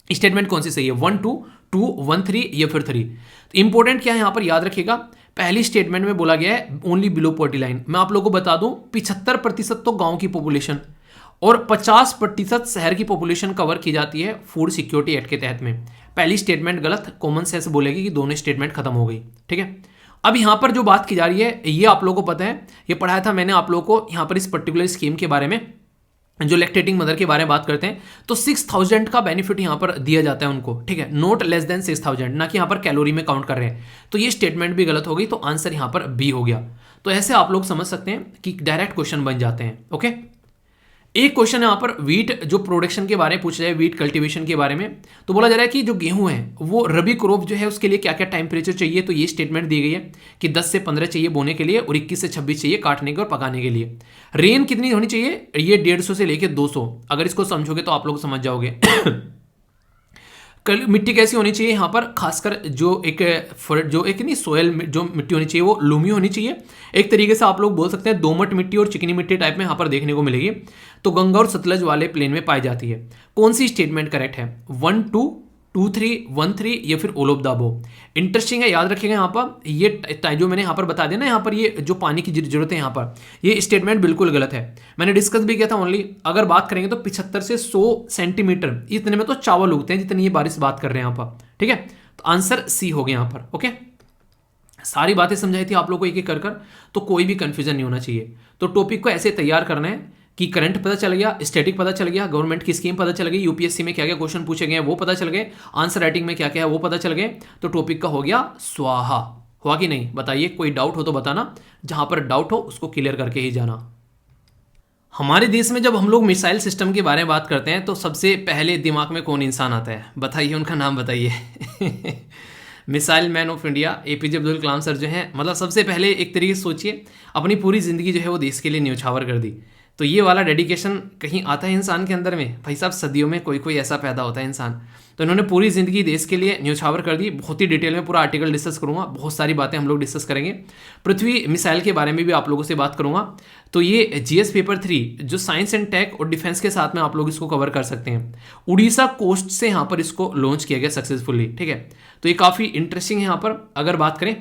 स्टेटमेंट कौन सी सही है, 1 2 2 1 3 या फिर 3। इंपॉर्टेंट क्या है यहाँ पर याद रखिएगा, पहली स्टेटमेंट में बोला गया है ओनली बिलो पॉवर्टी लाइन। मैं आप लोगों को बता दूं 75% तो गांव की पॉपुलेशन और 50% शहर की पॉपुलेशन कवर की जाती है फूड सिक्योरिटी एक्ट के तहत में। पहली स्टेटमेंट गलत, कॉमन सेंस बोलेगी कि दोनों स्टेटमेंट खत्म हो गई। ठीक है, अब यहां पर जो बात की जा रही है ये आप लोगों को पता है, ये पढ़ाया था मैंने आप लोगों को यहां पर इस पर्टिकुलर स्कीम के बारे में। जो लैक्टेटिंग मदर के बारे में बात करते हैं तो 6000 का बेनिफिट यहां पर दिया जाता है उनको। ठीक है, नोट लेस देन 6000, ना कि यहां पर कैलोरी में काउंट कर रहे हैं। तो ये स्टेटमेंट भी गलत हो गई, तो आंसर यहां पर बी हो गया। तो ऐसे आप लोग समझ सकते हैं कि डायरेक्ट क्वेश्चन बन जाते हैं। ओके, एक क्वेश्चन यहाँ पर वीट जो प्रोडक्शन के बारे में पूछा जाए, वीट कल्टीवेशन के बारे में, तो बोला जा रहा है कि जो गेहूं है वो रबी क्रॉप जो है उसके लिए क्या क्या टेम्परेचर चाहिए। तो ये स्टेटमेंट दी गई है कि 10 से 15 चाहिए बोने के लिए और 21 से 26 चाहिए काटने के और पकाने के लिए। रेन कितनी होनी चाहिए, ये 150 से लेकर 200। अगर इसको समझोगे तो आप लोग समझ जाओगे। मिट्टी कैसी होनी चाहिए यहाँ पर, खासकर जो एक नहीं सोयल जो मिट्टी होनी चाहिए वो लूमी होनी चाहिए। एक तरीके से आप लोग बोल सकते हैं दोमट मिट्टी और चिकनी मिट्टी टाइप में यहाँ पर देखने को मिलेगी। तो गंगा और सतलज वाले प्लेन में पाई जाती है। कौन सी स्टेटमेंट करेक्ट है, 1 2 2 3 1 3 या फिर all of the above. Interesting है, याद रखिएगा यहाँ पर ये जो मैंने यहाँ पर बता दिया ना, यहाँ पर ये जो पानी की जरूरत है यहाँ पर, ये स्टेटमेंट बिल्कुल गलत है। मैंने डिस्कस भी किया था ओनली, अगर बात करेंगे तो 75 से 100 सेंटीमीटर इतने में तो चावल उगते हैं जितनी ये बारिश बात कर रहे हैं यहाँ पर। ठीक है, तो आंसर सी हो गया यहाँ पर। ओके, सारी बातें समझाई थी आप लोग को एक एक कर, तो कोई भी कंफ्यूजन नहीं होना चाहिए। तो टॉपिक को ऐसे तैयार करना है कि करंट पता चल गया, स्टैटिक पता चल गया, गवर्नमेंट की स्कीम पता चल गई, यूपीएससी में क्या क्या क्वेश्चन पूछे गए वो पता चल गए, आंसर राइटिंग में क्या क्या है वो पता चल गए। तो टॉपिक का हो गया स्वाहा। हुआ कि नहीं बताइए, कोई डाउट हो तो बताना, जहां पर डाउट हो उसको क्लियर करके ही जाना। हमारे देश में जब हम लोग मिसाइल सिस्टम के बारे में बात करते हैं तो सबसे पहले दिमाग में कौन इंसान आता है, बताइए, उनका नाम बताइए। Missile man of India APJ Abdul Kalam sir जो हैं, मतलब सबसे पहले एक तरीके से सोचिए अपनी पूरी ज़िंदगी जो है वो देश के लिए न्यौछावर कर दी। तो ये वाला डेडिकेशन कहीं आता है इंसान के अंदर में, भाई साहब सदियों में कोई कोई ऐसा पैदा होता है इंसान। तो इन्होंने पूरी ज़िंदगी देश के लिए न्यौछावर कर दी। बहुत ही डिटेल में पूरा आर्टिकल डिस्कस करूँगा, बहुत सारी बातें हम लोग डिस्कस करेंगे। पृथ्वी मिसाइल के बारे में भी आप लोगों से बात करूँगा। तो ये जीएस पेपर 3 जो साइंस एंड टेक और डिफेंस के साथ में आप लोग इसको कवर कर सकते हैं। उड़ीसा कोस्ट से यहाँ पर इसको लॉन्च किया गया सक्सेसफुली। ठीक है, तो ये काफ़ी इंटरेस्टिंग है। यहाँ पर अगर बात करें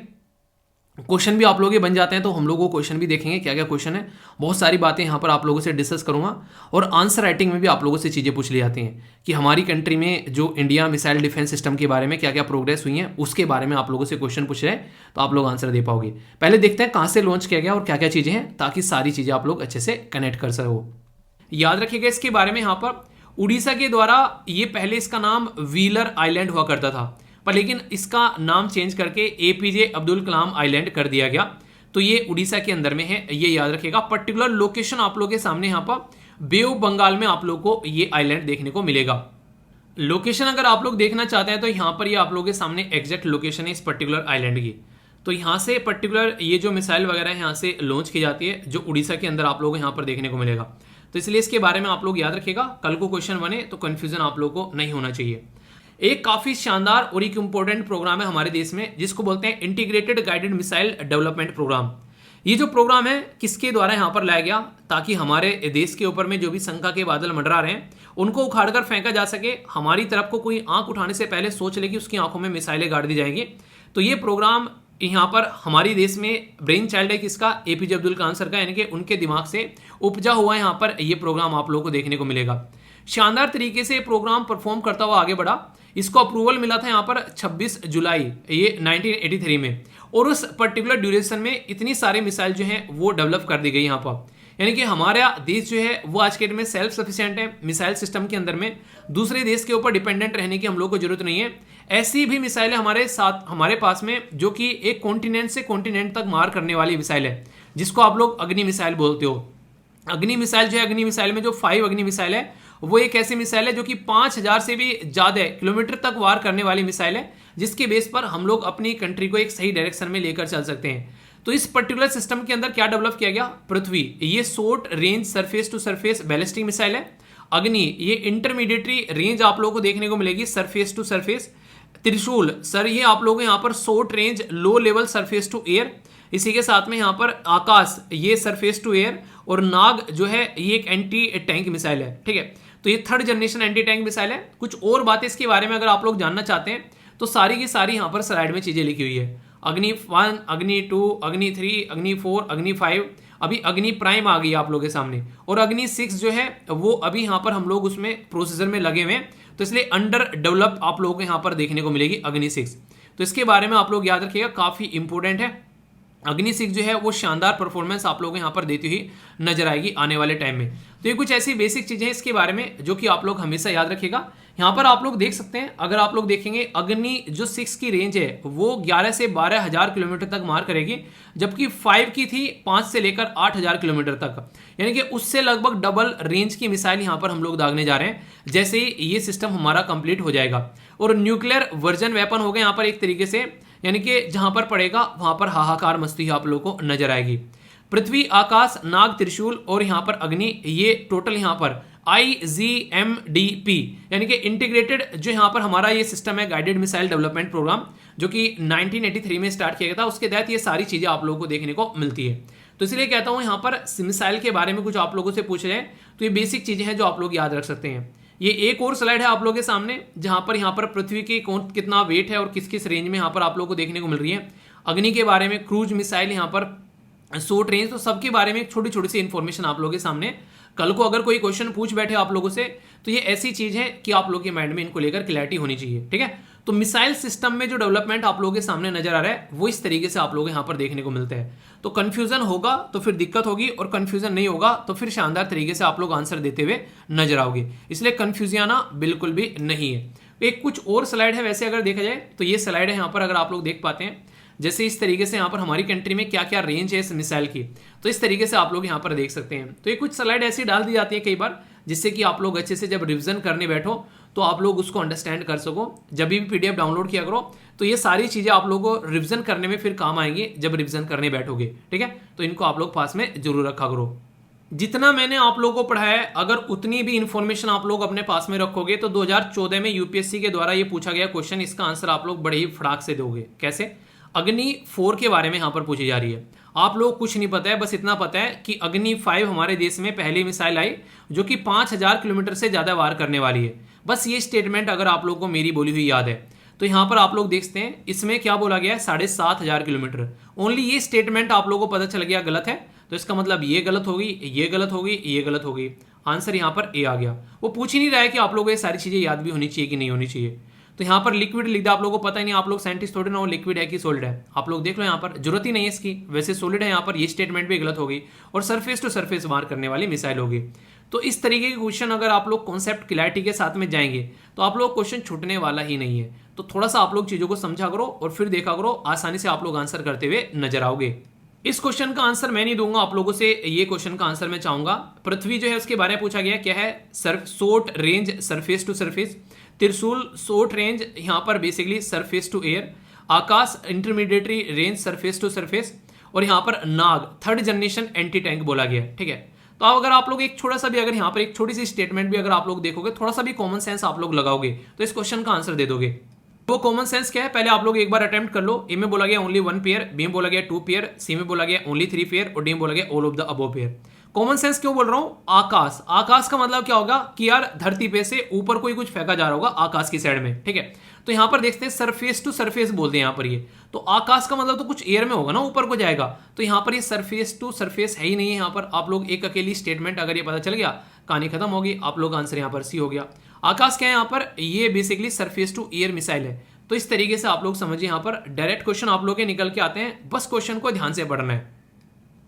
क्वेश्चन भी आप लोग ये बन जाते हैं, तो हम लोगों को क्वेश्चन भी देखेंगे क्या क्या क्वेश्चन है। बहुत सारी बातें यहाँ पर आप लोगों से डिस्कस करूँगा और आंसर राइटिंग में भी आप लोगों से चीज़ें पूछ ली जाती हैं कि हमारी कंट्री में जो इंडिया मिसाइल डिफेंस सिस्टम के बारे में क्या क्या प्रोग्रेस हुई है उसके बारे में आप लोगों से क्वेश्चन पूछ रहे हैं, तो आप लोग आंसर दे पाओगे। पहले देखते हैं कहाँ से लॉन्च किया गया और क्या क्या चीज़ें हैं, ताकि सारी चीज़ें आप लोग अच्छे से कनेक्ट कर सको। याद रखिएगा इसके बारे में, यहाँ पर उड़ीसा के द्वारा ये पहले इसका नाम व्हीलर आइलैंड हुआ करता था, पर लेकिन इसका नाम चेंज करके एपीजे अब्दुल कलाम आइलैंड कर दिया गया। तो ये उड़ीसा के अंदर में है, ये याद रखिएगा। पर्टिकुलर लोकेशन आप लोगों के सामने यहाँ पर बे ऑफ बंगाल में आप लोगों को ये आइलैंड देखने को मिलेगा। लोकेशन अगर आप लोग देखना चाहते हैं तो यहाँ पर ये आप लोगों के सामने एग्जैक्ट लोकेशन है इस पर्टिकुलर आइलैंड की। तो यहाँ से पर्टिकुलर ये जो मिसाइल वगैरह है यहाँ से लॉन्च की जाती है, जो उड़ीसा के अंदर आप लोगों को यहाँ पर देखने को मिलेगा। तो इसलिए इसके बारे में आप लोग याद रखिएगा, कल को क्वेश्चन बने तो कन्फ्यूजन आप लोगों को नहीं होना चाहिए। एक काफी शानदार और एक इंपॉर्टेंट प्रोग्राम है हमारे देश में, जिसको बोलते हैं integrated guided missile development programme. ये जो प्रोग्राम है किसके द्वारा यहाँ पर लाया गया, ताकि हमारे देश के ऊपर में जो भी शंका के बादल मंडरा रहे हैं उनको उखाड़कर फेंका जा सके। हमारी तरफ को कोई आंख उठाने से पहले सोच ले कि उसकी आंखों में मिसाइलें गाड़ दी जाएंगी। तो ये प्रोग्राम यहाँ पर हमारे देश में ब्रेन चाइल्ड है किसका, एपीजे अब्दुल कलाम सर का, यानी कि उनके दिमाग से उपजा हुआ यहाँ पर ये प्रोग्राम आप लोगों को देखने को मिलेगा। शानदार तरीके से प्रोग्राम परफॉर्म करता हुआ आगे बढ़ा। इसको अप्रूवल मिला था यहाँ पर 26 जुलाई ये 1983 में, और उस पर्टिकुलर ड्यूरेशन में इतनी सारी मिसाइल जो है वो डेवलप कर दी गई यहाँ पर। यानी कि हमारा देश जो है वो आज के डेट में सेल्फ सफिशिएंट है मिसाइल सिस्टम के अंदर में, दूसरे देश के ऊपर डिपेंडेंट रहने की हम लोग को जरूरत नहीं है। ऐसी भी मिसाइलें हमारे साथ हमारे पास में जो कि एक कॉन्टिनेंट से कॉन्टिनेंट तक मार करने वाली मिसाइल है, जिसको आप लोग अग्नि मिसाइल बोलते हो। अग्नि मिसाइल जो है, अग्नि मिसाइल में जो 5 अग्नि मिसाइल है वो एक ऐसी मिसाइल है जो कि 5000 से भी ज्यादा किलोमीटर तक वार करने वाली मिसाइल है, जिसके बेस पर हम लोग अपनी कंट्री को एक सही डायरेक्शन में लेकर चल सकते हैं। तो इस पर्टिकुलर सिस्टम के अंदर क्या डेवलप किया गया, पृथ्वी ये short range surface to surface ballistic missile है। अग्नि ये इंटरमीडिएटरी रेंज आप लोगों को देखने को मिलेगी surface to surface. Trishul sir ये आप लोगों को यहाँ पर short range low level surface to air. इसी के साथ में यहाँ पर आकाश ये सरफेस टू एयर, और नाग जो है ये एक एंटी टैंक मिसाइल है। ठीक है, तो ये 3rd generation anti tank missile है। कुछ और बातें इसके बारे में अगर आप लोग जानना चाहते हैं तो सारी की सारी यहाँ पर स्लाइड में चीजें लिखी हुई है। अग्नि 1, अग्नि 2, अग्नि 3, अग्नि 4, अग्नि 5, अभी अग्नि प्राइम आ गई आप लोगों के सामने, और अग्नि 6 जो है वो अभी यहाँ पर हम लोग उसमें प्रोसेसर में लगे हुए हैं, तो इसलिए अंडर डेवलप आप लोगों को यहाँ पर देखने को मिलेगी अग्नि 6। तो इसके बारे में आप लोग याद रखिएगा, काफी इंपॉर्टेंट है। अग्नि 6 जो है वो शानदार परफॉर्मेंस आप लोगों को यहाँ पर देती हुई नजर आएगी आने वाले टाइम में। तो ये कुछ ऐसी बेसिक चीजें हैं इसके बारे में जो कि आप लोग हमेशा याद रखिएगा। यहाँ पर आप लोग देख सकते हैं, अगर आप लोग देखेंगे अग्नि जो 6 की रेंज है वो 11 से 12,000 किलोमीटर तक मार करेगी, जबकि 5 की थी 5 से लेकर 8,000 किलोमीटर तक, यानी कि उससे लगभग डबल रेंज की मिसाइल यहाँ पर हम लोग दागने जा रहे हैं जैसे ही ये सिस्टम हमारा कंप्लीट हो जाएगा। और न्यूक्लियर वर्जन वेपन हो गए यहाँ पर एक तरीके से, यानी कि जहां पर पड़ेगा वहां पर हाहाकार मस्ती आप लोगों को नजर आएगी। पृथ्वी, आकाश, नाग, त्रिशूल और यहां पर अग्नि, ये टोटल यहां पर IGMDP यानी कि इंटीग्रेटेड जो यहां पर हमारा ये सिस्टम है गाइडेड मिसाइल डेवलपमेंट प्रोग्राम, जो कि 1983 में स्टार्ट किया गया था। उसके तहत ये सारी चीजें आप लोगों को देखने को मिलती है। तो इसलिए कहता हूं यहां पर मिसाइल के बारे में कुछ आप लोगों से पूछ जाए तो ये बेसिक चीजें हैं जो आप लोग याद रख सकते हैं। ये एक और स्लाइड है आप लोगों के सामने जहां पर यहाँ पर पृथ्वी की कौन कितना वेट है और किस किस रेंज में यहाँ पर आप लोगों को देखने को मिल रही है। अग्नि के बारे में, क्रूज मिसाइल यहाँ पर शॉर्ट रेंज, तो सबके बारे में एक छोटी छोटी सी इंफॉर्मेशन आप लोगों के सामने। कल को अगर कोई क्वेश्चन पूछ बैठे आप लोगों से तो ये ऐसी चीज है कि आप लोगों के माइंड में इनको लेकर क्लैरिटी होनी चाहिए। ठीक है, तो मिसाइल सिस्टम में जो डेवलपमेंट आप लोगों के सामने नजर आ रहा है वो इस तरीके से आप लोग यहाँ पर देखने को मिलते हैं। तो कंफ्यूजन होगा तो फिर दिक्कत होगी, और कंफ्यूजन नहीं होगा तो फिर शानदार तरीके से आप लोग आंसर देते हुए नजर आओगे। इसलिए कंफ्यूजन आना बिल्कुल भी नहीं है। एक कुछ और स्लाइड है वैसे अगर देखा जाए तो ये स्लाइड है यहाँ पर, अगर आप लोग देख पाते हैं जैसे इस तरीके से यहाँ पर हमारी कंट्री में क्या क्या रेंज है इस मिसाइल की, तो इस तरीके से आप लोग यहाँ पर देख सकते हैं। तो ये कुछ स्लाइड ऐसी डाल दी जाती है कई बार, जिससे कि आप लोग अच्छे से जब रिविजन करने बैठो तो आप लोग उसको अंडरस्टैंड कर सको। जब भी PDF डाउनलोड किया करो तो ये सारी चीजें आप लोगों को रिविजन करने में फिर काम आएंगी जब रिविजन करने बैठोगे। ठीक है, तो इनको आप लोग पास में जरूर रखा करो। जितना मैंने आप लोगों को पढ़ाया है, अगर उतनी भी इंफॉर्मेशन आप लोग अपने पास में रखोगे तो 2014 में UPSC के द्वारा ये पूछा गया क्वेश्चन, इसका आंसर आप लोग बड़े ही फटाक से दोगे। कैसे? अग्नि 4 के बारे में यहाँ पर पूछी जा रही है। आप लोग कुछ नहीं पता है, बस इतना पता है कि अग्नि 5 हमारे देश में पहली मिसाइल आई जो कि 5000 किलोमीटर से ज्यादा वार करने वाली है। बस ये स्टेटमेंट अगर आप लोगों को मेरी बोली हुई याद है तो यहाँ पर आप लोग देखते हैं इसमें क्या बोला गया है, 7500 किलोमीटर। ओनली ये स्टेटमेंट आप लोगों को पता चल गया गलत है, तो इसका मतलब ये गलत होगी, ये गलत होगी, ये गलत होगी। आंसर यहाँ पर ए आ गया। वो पूछ ही नहीं रहा है कि आप लोगों को ये सारी चीजें याद भी होनी चाहिए कि नहीं होनी चाहिए। तो यहाँ पर लिक्विड लिख दिया, आप लोगों को पता ही नहीं, आप लोग साइंटिस्ट थोड़े ना हो, लिक्विड है कि सॉलिड है। आप लोग देख लो यहाँ पर जरूरत ही नहीं है इसकी, वैसे सॉलिड है। यहाँ पर ये स्टेटमेंट भी गलत होगी और सरफेस टू सरफेस वार करने वाली मिसाइल होगी। तो इस तरीके के क्वेश्चन अगर आप लोग कॉन्सेप्ट क्लैरिटी के साथ में जाएंगे तो आप लोग क्वेश्चन छूटने वाला ही नहीं है। तो थोड़ा सा आप लोग चीजों को समझा करो और फिर देखा करो, आसानी से आप लोग आंसर करते हुए नजर आओगे। इस क्वेश्चन का आंसर मैं नहीं दूंगा आप लोगों से, ये क्वेश्चन का आंसर मैं चाहूंगा। पृथ्वी जो है उसके बारे में पूछा गया क्या है, short range surface to surface. Trishul short range यहाँ पर basically surface to air, Akash intermediatory range surface to surface, और यहाँ पर Nag third generation anti tank बोला गया, ठीक है। तो अब अगर आप लोग एक छोटा सा भी अगर यहाँ पर एक छोटी सी स्टेटमेंट भी अगर आप लोग देखोगे, थोड़ा सा भी कॉमन सेंस आप लोग लगाओगे तो इस क्वेश्चन का आंसर दे दोगे। वो कॉमन सेंस क्या है, पहले आप लोग एक बार अटेम्प्ट कर लो। ए में बोला गया ओनली 1 पेयर, बी में बोला गया 2 पेयर, सी में बोला गया ओनली 3 पेयर, और डी में बोला गया all of the above pair. Common sense क्यों बोल रहा हूं? आकाश, आकाश का मतलब क्या होगा कि यार धरती पे से ऊपर कोई कुछ फेंका जा रहा होगा आकाश की साइड में, ठीक है। तो यहां पर देखते हैं सरफेस टू सरफेस बोलते हैं यहां पर ये, तो आकाश का मतलब तो कुछ एयर में होगा ना, ऊपर को जाएगा। तो यहां पर ये सरफेस टू सरफेस है ही नहीं है। यहां पर आप लोग एक अकेली स्टेटमेंट अगर ये पता चल गया, कहानी खत्म होगी। आप लोग आंसर यहां पर सी हो गया। आकाश क्या है यहाँ पर, ये basically surface to air missile है। तो इस तरीके से आप लोग समझिए, यहाँ पर डायरेक्ट क्वेश्चन आप लोग के निकल के आते हैं, बस क्वेश्चन को ध्यान से पढ़ना है।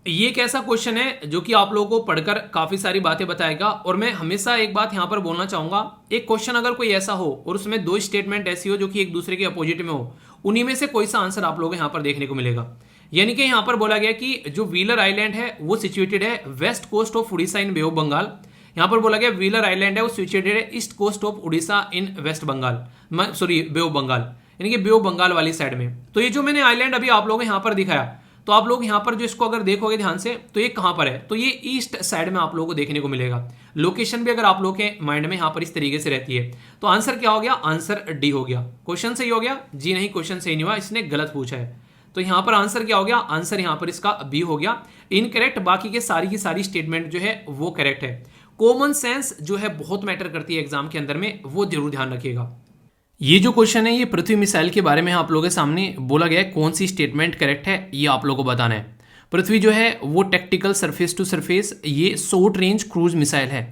ये एक ऐसा क्वेश्चन है जो कि आप लोगों को पढ़कर काफी सारी बातें बताएगा। और मैं हमेशा एक बात यहां पर बोलना चाहूंगा, एक क्वेश्चन अगर कोई ऐसा हो और उसमें 2 स्टेटमेंट ऐसी हो जो कि एक दूसरे के अपोजिट में हो, उन्हीं में से कोई सा आंसर आप लोग यहां पर देखने को मिलेगा। यानी कि यहां पर बोला गया कि जो व्हीलर आइलैंड है वो सिचुएटेड है west coast of Orissa in bay of Bengal. यहां पर बोला गया व्हीलर आइलैंड है वो सिचुएटेड है east coast of Orissa in West Bengal, sorry bay of Bengal, यानी कि बे ऑफ बंगाल वाली साइड में। तो ये जो मैंने आइलैंड अभी आप लोगों को यहां पर दिखाया, तो आप लोग यहां पर जो इसको अगर देखोगे ध्यान से, तो ये कहां पर है, तो ये ईस्ट साइड में आप लोगों को देखने को मिलेगा। लोकेशन भी अगर आप लोग के माइंड में यहां पर इस तरीके से रहती है। तो आंसर क्या हो गया, आंसर डी हो गया। क्वेश्चन सही हो गया जी? नहीं, क्वेश्चन सही नहीं हुआ, इसने गलत पूछा है। तो यहां पर आंसर क्या हो गया, आंसर यहां पर इसका बी हो गया, इनकरेक्ट। बाकी के सारी की सारी स्टेटमेंट जो है वो करेक्ट है। कॉमन सेंस जो है बहुत मैटर करती है एग्जाम के अंदर में, वो जरूर ध्यान रखिएगा। ये जो क्वेश्चन है ये पृथ्वी मिसाइल के बारे में आप लोगों के सामने बोला गया है, कौन सी स्टेटमेंट करेक्ट है ये आप लोगों को बताना है। पृथ्वी जो है वो टैक्टिकल सरफेस टू सरफेस ये शॉर्ट रेंज क्रूज मिसाइल है।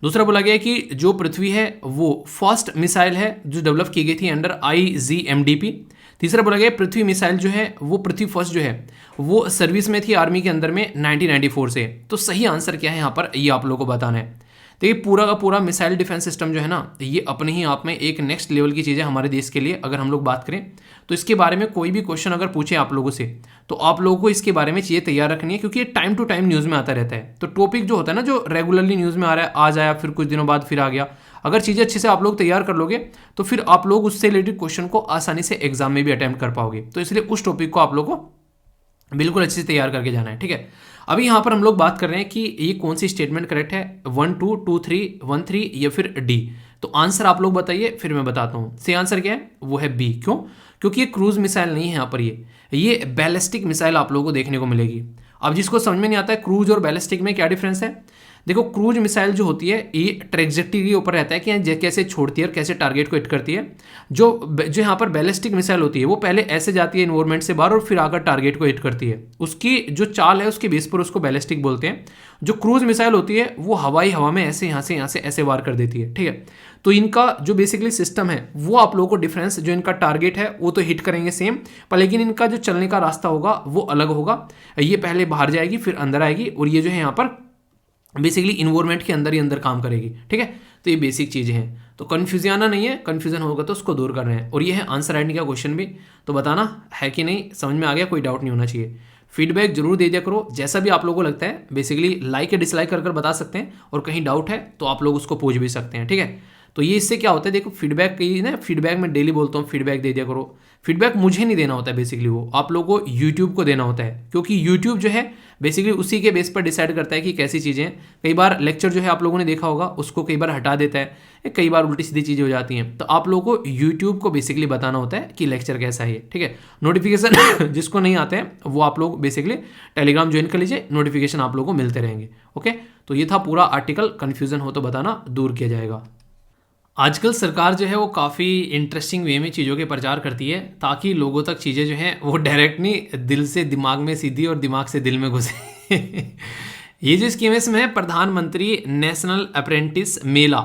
दूसरा बोला गया है कि जो पृथ्वी है वो फर्स्ट मिसाइल है जो डेवलप की गई थी अंडर IGMDP। तीसरा बोला गया पृथ्वी मिसाइल जो है वो पृथ्वी फर्स्ट जो है वो सर्विस में थी आर्मी के अंदर में 1994 से। तो सही आंसर क्या है यहाँ पर ये आप लोगों को बताना है। देखिए पूरा का पूरा मिसाइल डिफेंस सिस्टम जो है ना, ये अपने ही आप में एक नेक्स्ट लेवल की चीज़ है हमारे देश के लिए। अगर हम लोग बात करें तो इसके बारे में कोई भी क्वेश्चन अगर पूछे आप लोगों से, तो आप लोगों को इसके बारे में चीज़ें तैयार रखनी है, क्योंकि ये टाइम टू टाइम न्यूज़ में आता रहता है। तो टॉपिक जो होता है ना, जो रेगुलरली न्यूज़ में आ रहा है, आज आया फिर कुछ दिनों बाद फिर आ गया, अगर चीज़ें अच्छे से आप लोग तैयार कर लोगे तो फिर आप लोग उससे रिलेटेड क्वेश्चन को आसानी से एग्जाम में भी अटेम्प्ट कर पाओगे। तो इसलिए उस टॉपिक को आप लोग को बिल्कुल अच्छे से तैयार करके जाना है, ठीक है। अभी यहाँ पर हम लोग बात कर रहे हैं कि ये कौन सी स्टेटमेंट करेक्ट है, 1 2 2 3 1 3 या फिर डी। तो आंसर आप लोग बताइए, फिर मैं बताता हूँ। सही आंसर क्या है, वो है बी। क्यों? क्योंकि ये क्रूज मिसाइल नहीं है यहाँ पर, ये बैलिस्टिक मिसाइल आप लोगों को देखने को मिलेगी। अब जिसको समझ में नहीं आता है क्रूज और बैलिस्टिक में क्या डिफरेंस है, देखो क्रूज मिसाइल जो होती है ये ट्रेजेक्टरी के ऊपर रहता है कि कैसे छोड़ती है और कैसे टारगेट को हिट करती है। जो यहाँ पर बैलिस्टिक मिसाइल होती है वो पहले ऐसे जाती है इन्वायरमेंट से बाहर और फिर आकर टारगेट को हिट करती है। उसकी जो चाल है उसके बेस पर उसको बैलिस्टिक बोलते हैं। जो क्रूज मिसाइल होती है वो हवा में ऐसे यहाँ से ऐसे वार कर देती है, ठीक है। तो इनका जो बेसिकली सिस्टम है वो आप लोगों को डिफरेंस, जो इनका टारगेट है वो तो हिट करेंगे सेम, पर लेकिन इनका जो चलने का रास्ता होगा वो अलग होगा। ये पहले बाहर जाएगी फिर अंदर आएगी, और ये जो है यहाँ पर बेसिकली इन्वायरमेंट के अंदर ही अंदर काम करेगी, ठीक है। तो ये बेसिक चीज़ें हैं, तो कन्फ्यूजन आना नहीं है, कन्फ्यूजन होगा तो उसको दूर कर रहे हैं। और ये है आंसर राइटिंग का क्वेश्चन भी, तो बताना है कि नहीं, समझ में आ गया, कोई डाउट नहीं होना चाहिए। फीडबैक जरूर दे दिया करो, जैसा भी आप लोगों को लगता है। बेसिकली लाइक या डिसलाइक कर बता सकते हैं, और कहीं डाउट है तो आप लोग उसको पूछ भी सकते हैं, ठीक है। तो ये इससे क्या होता है, देखो फीडबैक की ना, फीडबैक में डेली बोलता हूँ फीडबैक दे दिया करो। फीडबैक मुझे नहीं देना होता है, बेसिकली वो आप लोगों को यूट्यूब को देना होता है, क्योंकि यूट्यूब जो है बेसिकली उसी के बेस पर डिसाइड करता है कि कैसी चीज़ें हैं। कई बार लेक्चर जो है आप लोगों ने देखा होगा उसको कई बार हटा देता है, कई बार उल्टी सीधी चीज़ें हो जाती हैं। तो आप लोगों को यूट्यूब को बेसिकली बताना होता है कि लेक्चर कैसा है, ठीक है। नोटिफिकेशन जिसको नहीं आते हैं वो आप लोग बेसिकली टेलीग्राम ज्वाइन कर लीजिए, नोटिफिकेशन आप लोगों को मिलते रहेंगे, ओके। तो ये था पूरा आर्टिकल, कन्फ्यूजन हो तो बताना, दूर किया जाएगा। आजकल सरकार जो है वो काफ़ी इंटरेस्टिंग वे में चीज़ों के प्रचार करती है, ताकि लोगों तक चीज़ें जो हैं वो डायरेक्ट नहीं, दिल से दिमाग में सीधी और दिमाग से दिल में घुसे। ये जो स्कीम है इसमें है प्रधानमंत्री नेशनल अप्रेंटिस मेला,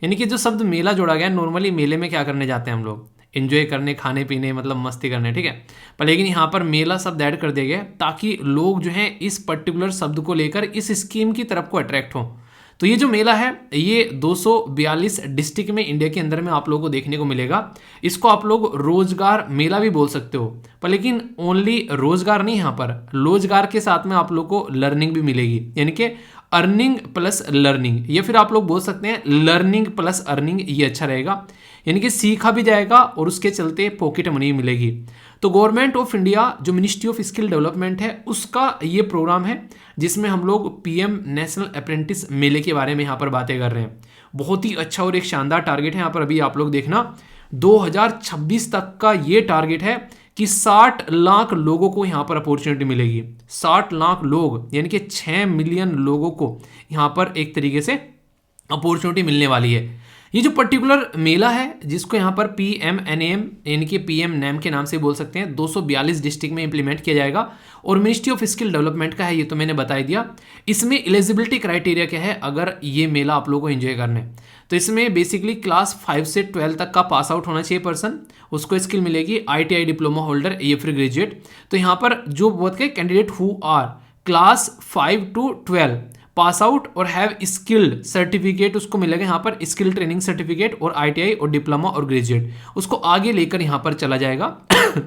यानी कि जो शब्द मेला जोड़ा गया है, नॉर्मली मेले में क्या करने जाते हैं हम लोग, एंजॉय करने, खाने पीने, मतलब मस्ती करने, ठीक है। पर लेकिन यहाँ पर मेला शब्द ऐड कर दिया गया ताकि लोग जो हैं इस पर्टिकुलर शब्द को लेकर इस स्कीम की तरफ को अट्रैक्ट हों। तो ये जो मेला है ये 242 डिस्ट्रिक्ट में इंडिया के अंदर में आप लोगों को देखने को मिलेगा। इसको आप लोग रोजगार मेला भी बोल सकते हो, पर लेकिन ओनली रोजगार नहीं, यहाँ पर रोजगार के साथ में आप लोग को लर्निंग भी मिलेगी, यानी कि अर्निंग प्लस लर्निंग, या फिर आप लोग बोल सकते हैं लर्निंग प्लस अर्निंग, ये अच्छा रहेगा। यानी कि सीखा भी जाएगा और उसके चलते पॉकेट मनी मिलेगी। तो गवर्नमेंट ऑफ इंडिया जो मिनिस्ट्री ऑफ स्किल डेवलपमेंट है उसका ये प्रोग्राम है जिसमें हम लोग पीएम नेशनल अप्रेंटिस मेले के बारे में यहाँ पर बातें कर रहे हैं। बहुत ही अच्छा और एक शानदार टारगेट है यहाँ पर। अभी आप लोग देखना 2026 तक का ये टारगेट है कि 60 लाख लोगों को यहाँ पर अपॉर्चुनिटी मिलेगी। 60 लाख लोग यानी कि 6 मिलियन लोगों को यहाँ पर एक तरीके से अपॉर्चुनिटी मिलने वाली है। ये जो पर्टिकुलर मेला है जिसको यहाँ पर PMNAM यानी कि PM NAM के नाम से बोल सकते हैं, 242 डिस्ट्रिक्ट में इंप्लीमेंट किया जाएगा और मिनिस्ट्री ऑफ स्किल डेवलपमेंट का है, ये तो मैंने बता ही दिया। इसमें एलिजिबिलिटी क्राइटेरिया क्या है अगर ये मेला आप लोगों को एंजॉय करना है, तो इसमें बेसिकली क्लास 5 से 12 तक का पास आउट होना चाहिए पर्सन, उसको स्किल मिलेगी, ITI डिप्लोमा होल्डर या फिर ग्रेजुएट। तो यहाँ पर जो बहुत के candidate who are class 5 to 12 pass out और हैव स्किल्ड सर्टिफिकेट, उसको मिलेगा यहाँ पर स्किल ट्रेनिंग सर्टिफिकेट और ITI और डिप्लोमा और ग्रेजुएट, उसको आगे लेकर यहाँ पर चला जाएगा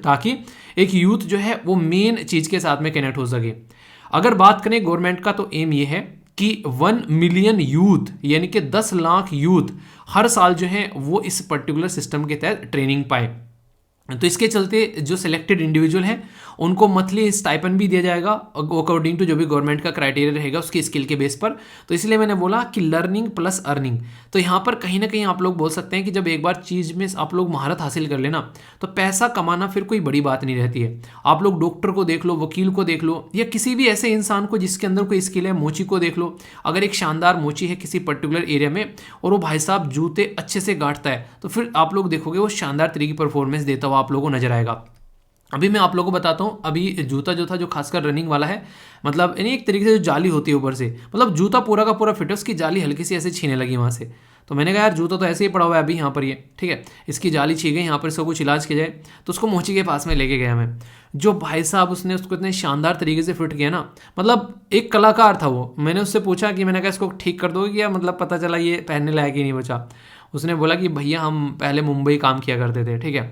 ताकि एक यूथ जो है वो मेन चीज के साथ में कनेक्ट हो सके। अगर बात करें गवर्नमेंट का तो एम ये है कि 1 मिलियन यूथ यानी कि 10 लाख यूथ हर साल जो है वो इस पर्टिकुलर सिस्टम के तहत ट्रेनिंग पाए। तो इसके चलते जो सिलेक्टेड इंडिविजुअल हैं उनको मंथली स्टाइपेंड भी दिया जाएगा अकॉर्डिंग टू जो भी गवर्नमेंट का क्राइटेरिया रहेगा उसकी स्किल के बेस पर। तो इसलिए मैंने बोला कि लर्निंग प्लस अर्निंग। तो यहाँ पर कहीं ना कहीं आप लोग बोल सकते हैं कि जब एक बार चीज़ में आप लोग महारत हासिल कर लेना तो पैसा कमाना फिर कोई बड़ी बात नहीं रहती है। आप लोग डॉक्टर को देख लो, वकील को देख लो, या किसी भी ऐसे इंसान को जिसके अंदर कोई स्किल है, मोची को देख लो। अगर एक शानदार मोची है किसी पर्टिकुलर एरिया में और वो भाई साहब जूते अच्छे से गांठता है तो फिर आप लोग देखोगे वो शानदार तरीके की परफॉर्मेंस देता हुआ आप लोगों को नजर आएगा। अभी मैं आप लोगों को बताता हूँ, अभी जूता जो था जो खासकर रनिंग वाला है, मतलब यानी एक तरीके से जो जाली होती है ऊपर से, मतलब जूता पूरा का पूरा फिट है, उसकी जाली हल्की सी ऐसे छीने लगी वहाँ से। तो मैंने कहा यार जूता तो ऐसे ही पड़ा हुआ है अभी यहाँ पर ये, ठीक है, इसकी जाली छी गई, यहाँ पर इसका कुछ इलाज किया जाए। तो उसको मोची के पास में लेके गया मैं, जो भाई साहब उसने उसको इतने शानदार तरीके से फिट किया ना, मतलब एक कलाकार था वो। मैंने उससे पूछा कि मैंने कहा इसको ठीक कर दोगे क्या, मतलब पता चला ये पहनने लायक ही नहीं बचा। उसने बोला कि भैया हम पहले मुंबई काम किया करते थे, ठीक है,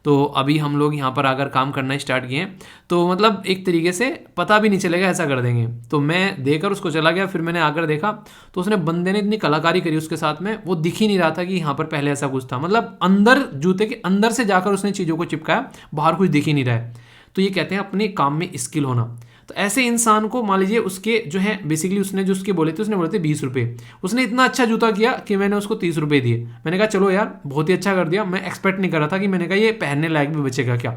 तो अभी हम लोग यहाँ पर आकर काम करना स्टार्ट किए हैं, तो मतलब एक तरीके से पता भी नहीं चलेगा, ऐसा कर देंगे। तो मैं देकर उसको चला गया, फिर मैंने आकर देखा तो उसने बंदे ने इतनी कलाकारी करी उसके साथ में, वो दिख ही नहीं रहा था कि यहाँ पर पहले ऐसा कुछ था। मतलब अंदर जूते के अंदर से जाकर उसने चीज़ों को चिपकाया, बाहर कुछ दिख ही नहीं रहा है। तो ये कहते हैं अपने काम में स्किल होना। तो ऐसे इंसान को मान लीजिए उसके जो है बेसिकली उसने जो उसके बोले थे, उसने बोले थे 20 रुपये, उसने इतना अच्छा जूता किया कि मैंने उसको 30 रुपये दिए। मैंने कहा चलो यार बहुत ही अच्छा कर दिया, मैं एक्सपेक्ट नहीं कर रहा था कि, मैंने कहा ये पहनने लायक भी बचेगा क्या,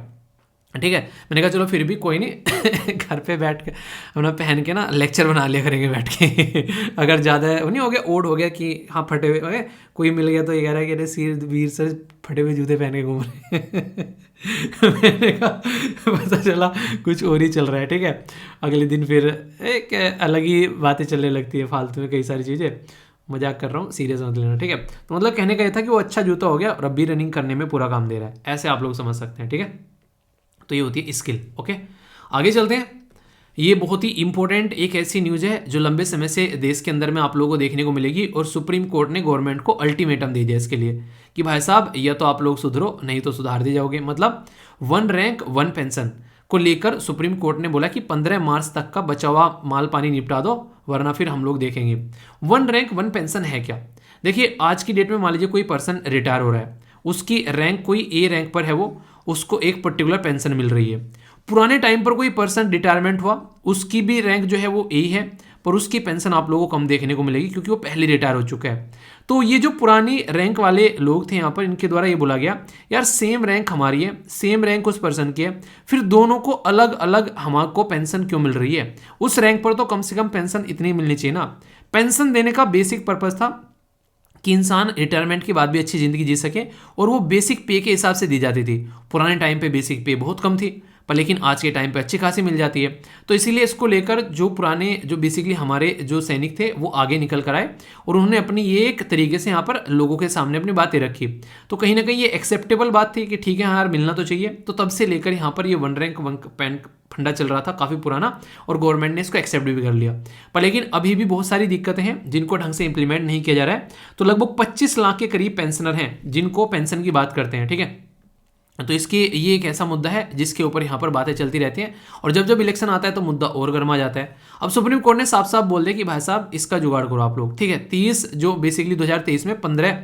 ठीक है। मैंने कहा चलो फिर भी कोई नहीं घर पे बैठ के अपना पहन के ना लेक्चर बना लिया करेंगे बैठ के अगर ज़्यादा नहीं हो गया, ओड हो गया कि हाँ फटे हुए कोई मिल गया तो ये कह रहा है कि अरे सिर वीर सर फटे हुए जूते पहन के घूम रहे मैंने कहा पता चला कुछ और ही चल रहा है, ठीक है। अगले दिन फिर एक अलग ही बातें चलने लगती है फालतू में, कई सारी चीज़ें। मजाक कर रहा हूँ, सीरियस मत लेना, ठीक है। तो मतलब कहने का ये था कि वो अच्छा जूता हो गया और अब भी रनिंग करने में पूरा काम दे रहा है, ऐसे आप लोग समझ सकते हैं, ठीक है। तो ये होती है स्किल। ओके, आगे चलते हैं। ये बहुत ही इंपॉर्टेंट एक ऐसी न्यूज़ है जो लंबे समय से देश के अंदर में आप लोगों को देखने को मिलेगी और सुप्रीम कोर्ट ने गवर्नमेंट को अल्टीमेटम दे दिया इसके लिए कि भाई साहब या तो आप लोग सुधरो नहीं तो सुधार दिए जाओगे। मतलब 1 रैंक 1 पेंशन को लेकर सुप्रीम कोर्ट ने बोला कि 15 मार्च तक का बचा हुआ माल पानी निपटा दो वरना फिर हम लोग देखेंगे। 1 रैंक 1 पेंशन है क्या? देखिए आज की डेट में मान लीजिए कोई पर्सन रिटायर हो रहा है, उसकी रैंक कोई ए रैंक पर है, वो उसको एक पर्टिकुलर पेंशन मिल रही है। पुराने टाइम पर कोई पर्सन रिटायरमेंट हुआ, उसकी भी रैंक जो है वो ए है, पर उसकी पेंशन आप लोगों को कम देखने को मिलेगी क्योंकि वो पहले रिटायर हो चुका है। तो ये जो पुरानी रैंक वाले लोग थे यहाँ पर, इनके द्वारा ये बोला गया यार सेम रैंक हमारी है, सेम रैंक उस पर्सन की है, फिर दोनों को अलग अलग हमको पेंशन क्यों मिल रही है? उस रैंक पर तो कम से कम पेंशन इतनी मिलनी चाहिए ना। पेंशन देने का बेसिक पर्पज था कि इंसान रिटायरमेंट के बाद भी अच्छी ज़िंदगी जी सके और वो बेसिक पे के हिसाब से दी जाती थी। पुराने टाइम पे बेसिक पे बहुत कम थी, पर लेकिन आज के टाइम पे अच्छी खासी मिल जाती है। तो इसीलिए इसको लेकर जो पुराने जो बेसिकली हमारे जो सैनिक थे वो आगे निकल कर आए और उन्होंने अपनी ये एक तरीके से यहाँ पर लोगों के सामने अपनी बातें रखी। तो कहीं ना कहीं ये एक्सेप्टेबल बात थी कि ठीक है हाँ यार मिलना तो चाहिए। तो तब से लेकर यहाँ पर ये 1 रैंक 1 पेंशन फंडा चल रहा था काफ़ी पुराना और गवर्नमेंट ने इसको एक्सेप्ट भी कर लिया। पर लेकिन अभी भी बहुत सारी दिक्कतें हैं जिनको ढंग से इंप्लीमेंट नहीं किया जा रहा है। तो लगभग 25 लाख के करीब पेंशनर हैं जिनको पेंशन की बात करते हैं, ठीक है। तो इसके ये एक ऐसा मुद्दा है जिसके ऊपर यहाँ पर बातें चलती रहती हैं, और जब जब इलेक्शन आता है तो मुद्दा और गर्मा जाता है। अब सुप्रीम कोर्ट ने साफ साफ बोल दिया कि भाई साहब इसका जुगाड़ करो आप लोग, ठीक है। 30 जो बेसिकली 2023 में 15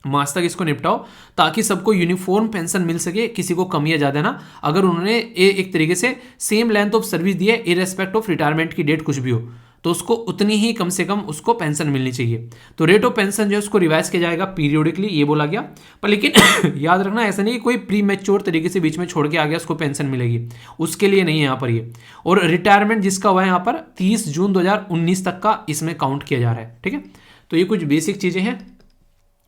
मार्च तक इसको निपटाओ, ताकि सबको यूनिफॉर्म पेंशन मिल सके, किसी को कम या ज्यादा ना। अगर उन्होंने एक तरीके से सेम लेंथ ऑफ सर्विस दी है, इरेस्पेक्ट ऑफ रिटायरमेंट की डेट कुछ भी हो, तो उसको उतनी ही कम से कम उसको पेंशन मिलनी चाहिए। तो रेट ऑफ पेंशन जो है उसको रिवाइज किया जाएगा पीरियोडिकली, ये बोला गया। पर लेकिन याद रखना, ऐसा नहीं कि कोई प्री मैच्योर तरीके से बीच में छोड़ के आ गया उसको पेंशन मिलेगी, उसके लिए नहीं है यहाँ पर ये। और रिटायरमेंट जिसका हुआ है यहाँ पर 30 जून 2019 तक का इसमें काउंट किया जा रहा है, ठीक है। तो ये कुछ बेसिक चीजें हैं,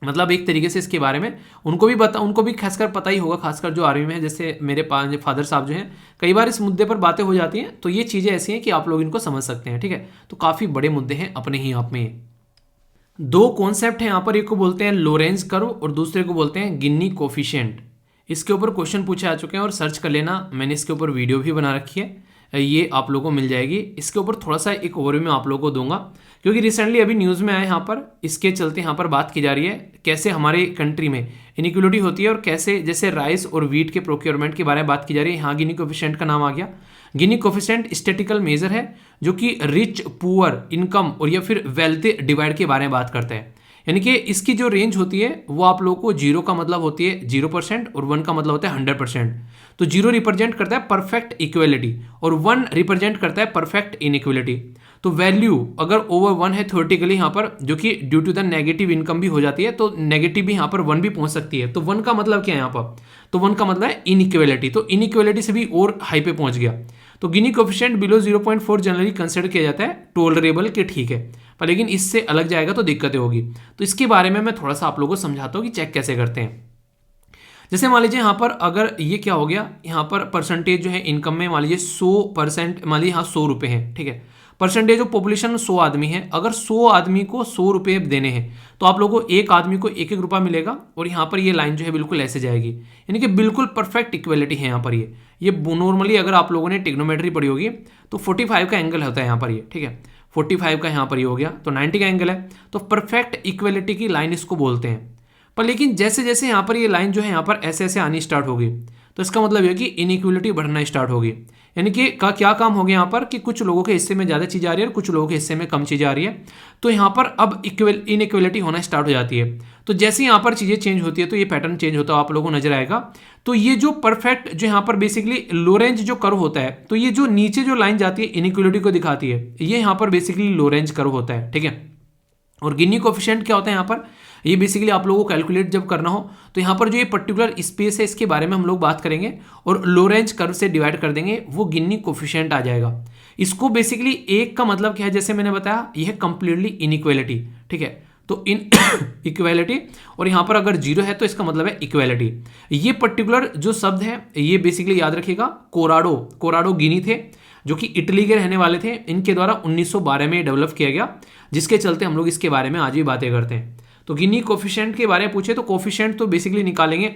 मतलब एक तरीके से इसके बारे में उनको भी खासकर पता ही होगा, खासकर जो आर्मी में है, जैसे मेरे फादर साहब जो हैं, कई बार इस मुद्दे पर बातें हो जाती हैं। तो ये चीज़ें ऐसी हैं कि आप लोग इनको समझ सकते हैं, ठीक है। तो काफ़ी बड़े मुद्दे हैं अपने ही आप में। दो कॉन्सेप्ट हैं यहाँ पर, एक को बोलते हैं लोरेंज कर्व और दूसरे को बोलते हैं गिनी कोफिशिएंट। इसके ऊपर क्वेश्चन पूछे आ चुके हैं और सर्च कर लेना, मैंने इसके ऊपर वीडियो भी बना रखी है, ये आप लोगों को मिल जाएगी। इसके ऊपर थोड़ा सा एक ओवरव्यू में आप लोगों को दूंगा, क्योंकि रिसेंटली अभी न्यूज़ में आया यहाँ पर, इसके चलते यहाँ पर बात की जा रही है कैसे हमारे कंट्री में इनइक्वलिटी होती है, और कैसे जैसे राइस और वीट के प्रोक्योरमेंट के बारे में बात की जा रही है। यहाँ गिनी कोफिशिएंट का नाम आ गया। गिनी कोफिशिएंट स्टैटिकल मेजर है जो कि रिच पुअर इनकम और या फिर वेल्थ डिवाइड के बारे में बात करता है। यानी कि इसकी जो रेंज होती है वो आप लोगों को 0 का मतलब होती है 0% और 1 का मतलब होता है 100%। तो 0 रिप्रेजेंट करता है परफेक्ट इक्वलिटी और 1 रिप्रेजेंट करता है परफेक्ट इनइक्वलिटी। तो वैल्यू अगर ओवर 1 है थ्योरेटिकली यहाँ पर, जो कि due to the negative income भी हो जाती है, तो नेगेटिव भी यहाँ पर 1 भी पहुंच सकती है। तो 1 का मतलब क्या है यहाँ पर, तो 1 का मतलब है इनइक्वलिटी, तो इनइक्वलिटी से भी और हाई पे पहुंच गया। तो गिनी कोफिशिएंट बिलो 0.4 जनरली कंसिडर किया जाता है टोलरेबल के, ठीक है। पर लेकिन इससे अलग जाएगा तो दिक्कतें होगी। तो इसके बारे में मैं थोड़ा सा आप लोगों को समझाता हूँ कि चेक कैसे करते हैं। जैसे मान लीजिए यहाँ पर अगर ये क्या हो गया, यहाँ पर परसेंटेज जो है इनकम में मान लीजिए 100%, मान लीजिए यहाँ 100 रुपये हैं, ठीक है। परसेंटेज ऑफ पॉपुलेशन 100 आदमी है, अगर 100 आदमी को 100 रुपये देने हैं तो आप लोगों को एक आदमी को 1-1 रुपया मिलेगा, और यहाँ पर ये लाइन जो है बिल्कुल ऐसे जाएगी, यानी कि बिल्कुल परफेक्ट इक्वलिटी है यहाँ पर। ये नॉर्मली अगर आप लोगों ने ट्रिग्नोमेट्री पढ़ी होगी तो 45 का एंगल होता है यहाँ पर, ये ठीक है। 45 का यहाँ पर ये हो गया, तो 90 का एंगल है, तो परफेक्ट इक्वलिटी की लाइन इसको बोलते हैं। पर लेकिन जैसे जैसे यहाँ पर ये लाइन जो है यहाँ पर ऐसे ऐसे आनी स्टार्ट होगी, तो इसका मतलब ये कि इनइक्वलिटी बढ़ना स्टार्ट होगी। यानी कि का क्या काम हो गया यहाँ पर कि कुछ लोगों के हिस्से में ज़्यादा चीज़ आ रही है और कुछ लोगों के हिस्से में कम चीज़ आ रही है, तो यहाँ पर अब इनइक्वलिटी होना स्टार्ट हो जाती है। तो जैसे यहाँ पर चीज़ें चेंज होती है तो ये पैटर्न चेंज होता है, आप लोगों को नजर आएगा। तो ये जो परफेक्ट जो यहाँ पर बेसिकली लोरेंज जो कर्व होता है, तो ये जो नीचे जो लाइन जाती है इनइक्वलिटी को दिखाती है, ये यहाँ पर बेसिकली लोरेंज कर्व होता है, ठीक है। और गिनी कोफिशिएंट क्या होता है यहाँ पर, ये बेसिकली आप लोगों को कैलकुलेट जब करना हो तो यहाँ पर जो ये पर्टिकुलर स्पेस है इसके बारे में हम लोग बात करेंगे और लोरेंज कर्व से डिवाइड कर देंगे, वो गिनी कोफिशिएंट आ जाएगा। इसको बेसिकली एक का मतलब क्या है, जैसे मैंने बताया ये है कंप्लीटली इनइक्वलिटी, ठीक है। तो इन इक्वेलिटी, और यहाँ पर अगर 0 है तो इसका मतलब है इक्वेलिटी। ये पर्टिकुलर जो शब्द है ये बेसिकली याद रखिएगा, कोराडो गिनी थे जो कि इटली के रहने वाले थे, इनके द्वारा 1912 में डेवलप किया गया, जिसके चलते हम लोग इसके बारे में आज भी बातें करते हैं। तो गिनी कोफिशिएंट के बारे में पूछे तो कोफिशिएंट तो बेसिकली निकालेंगे,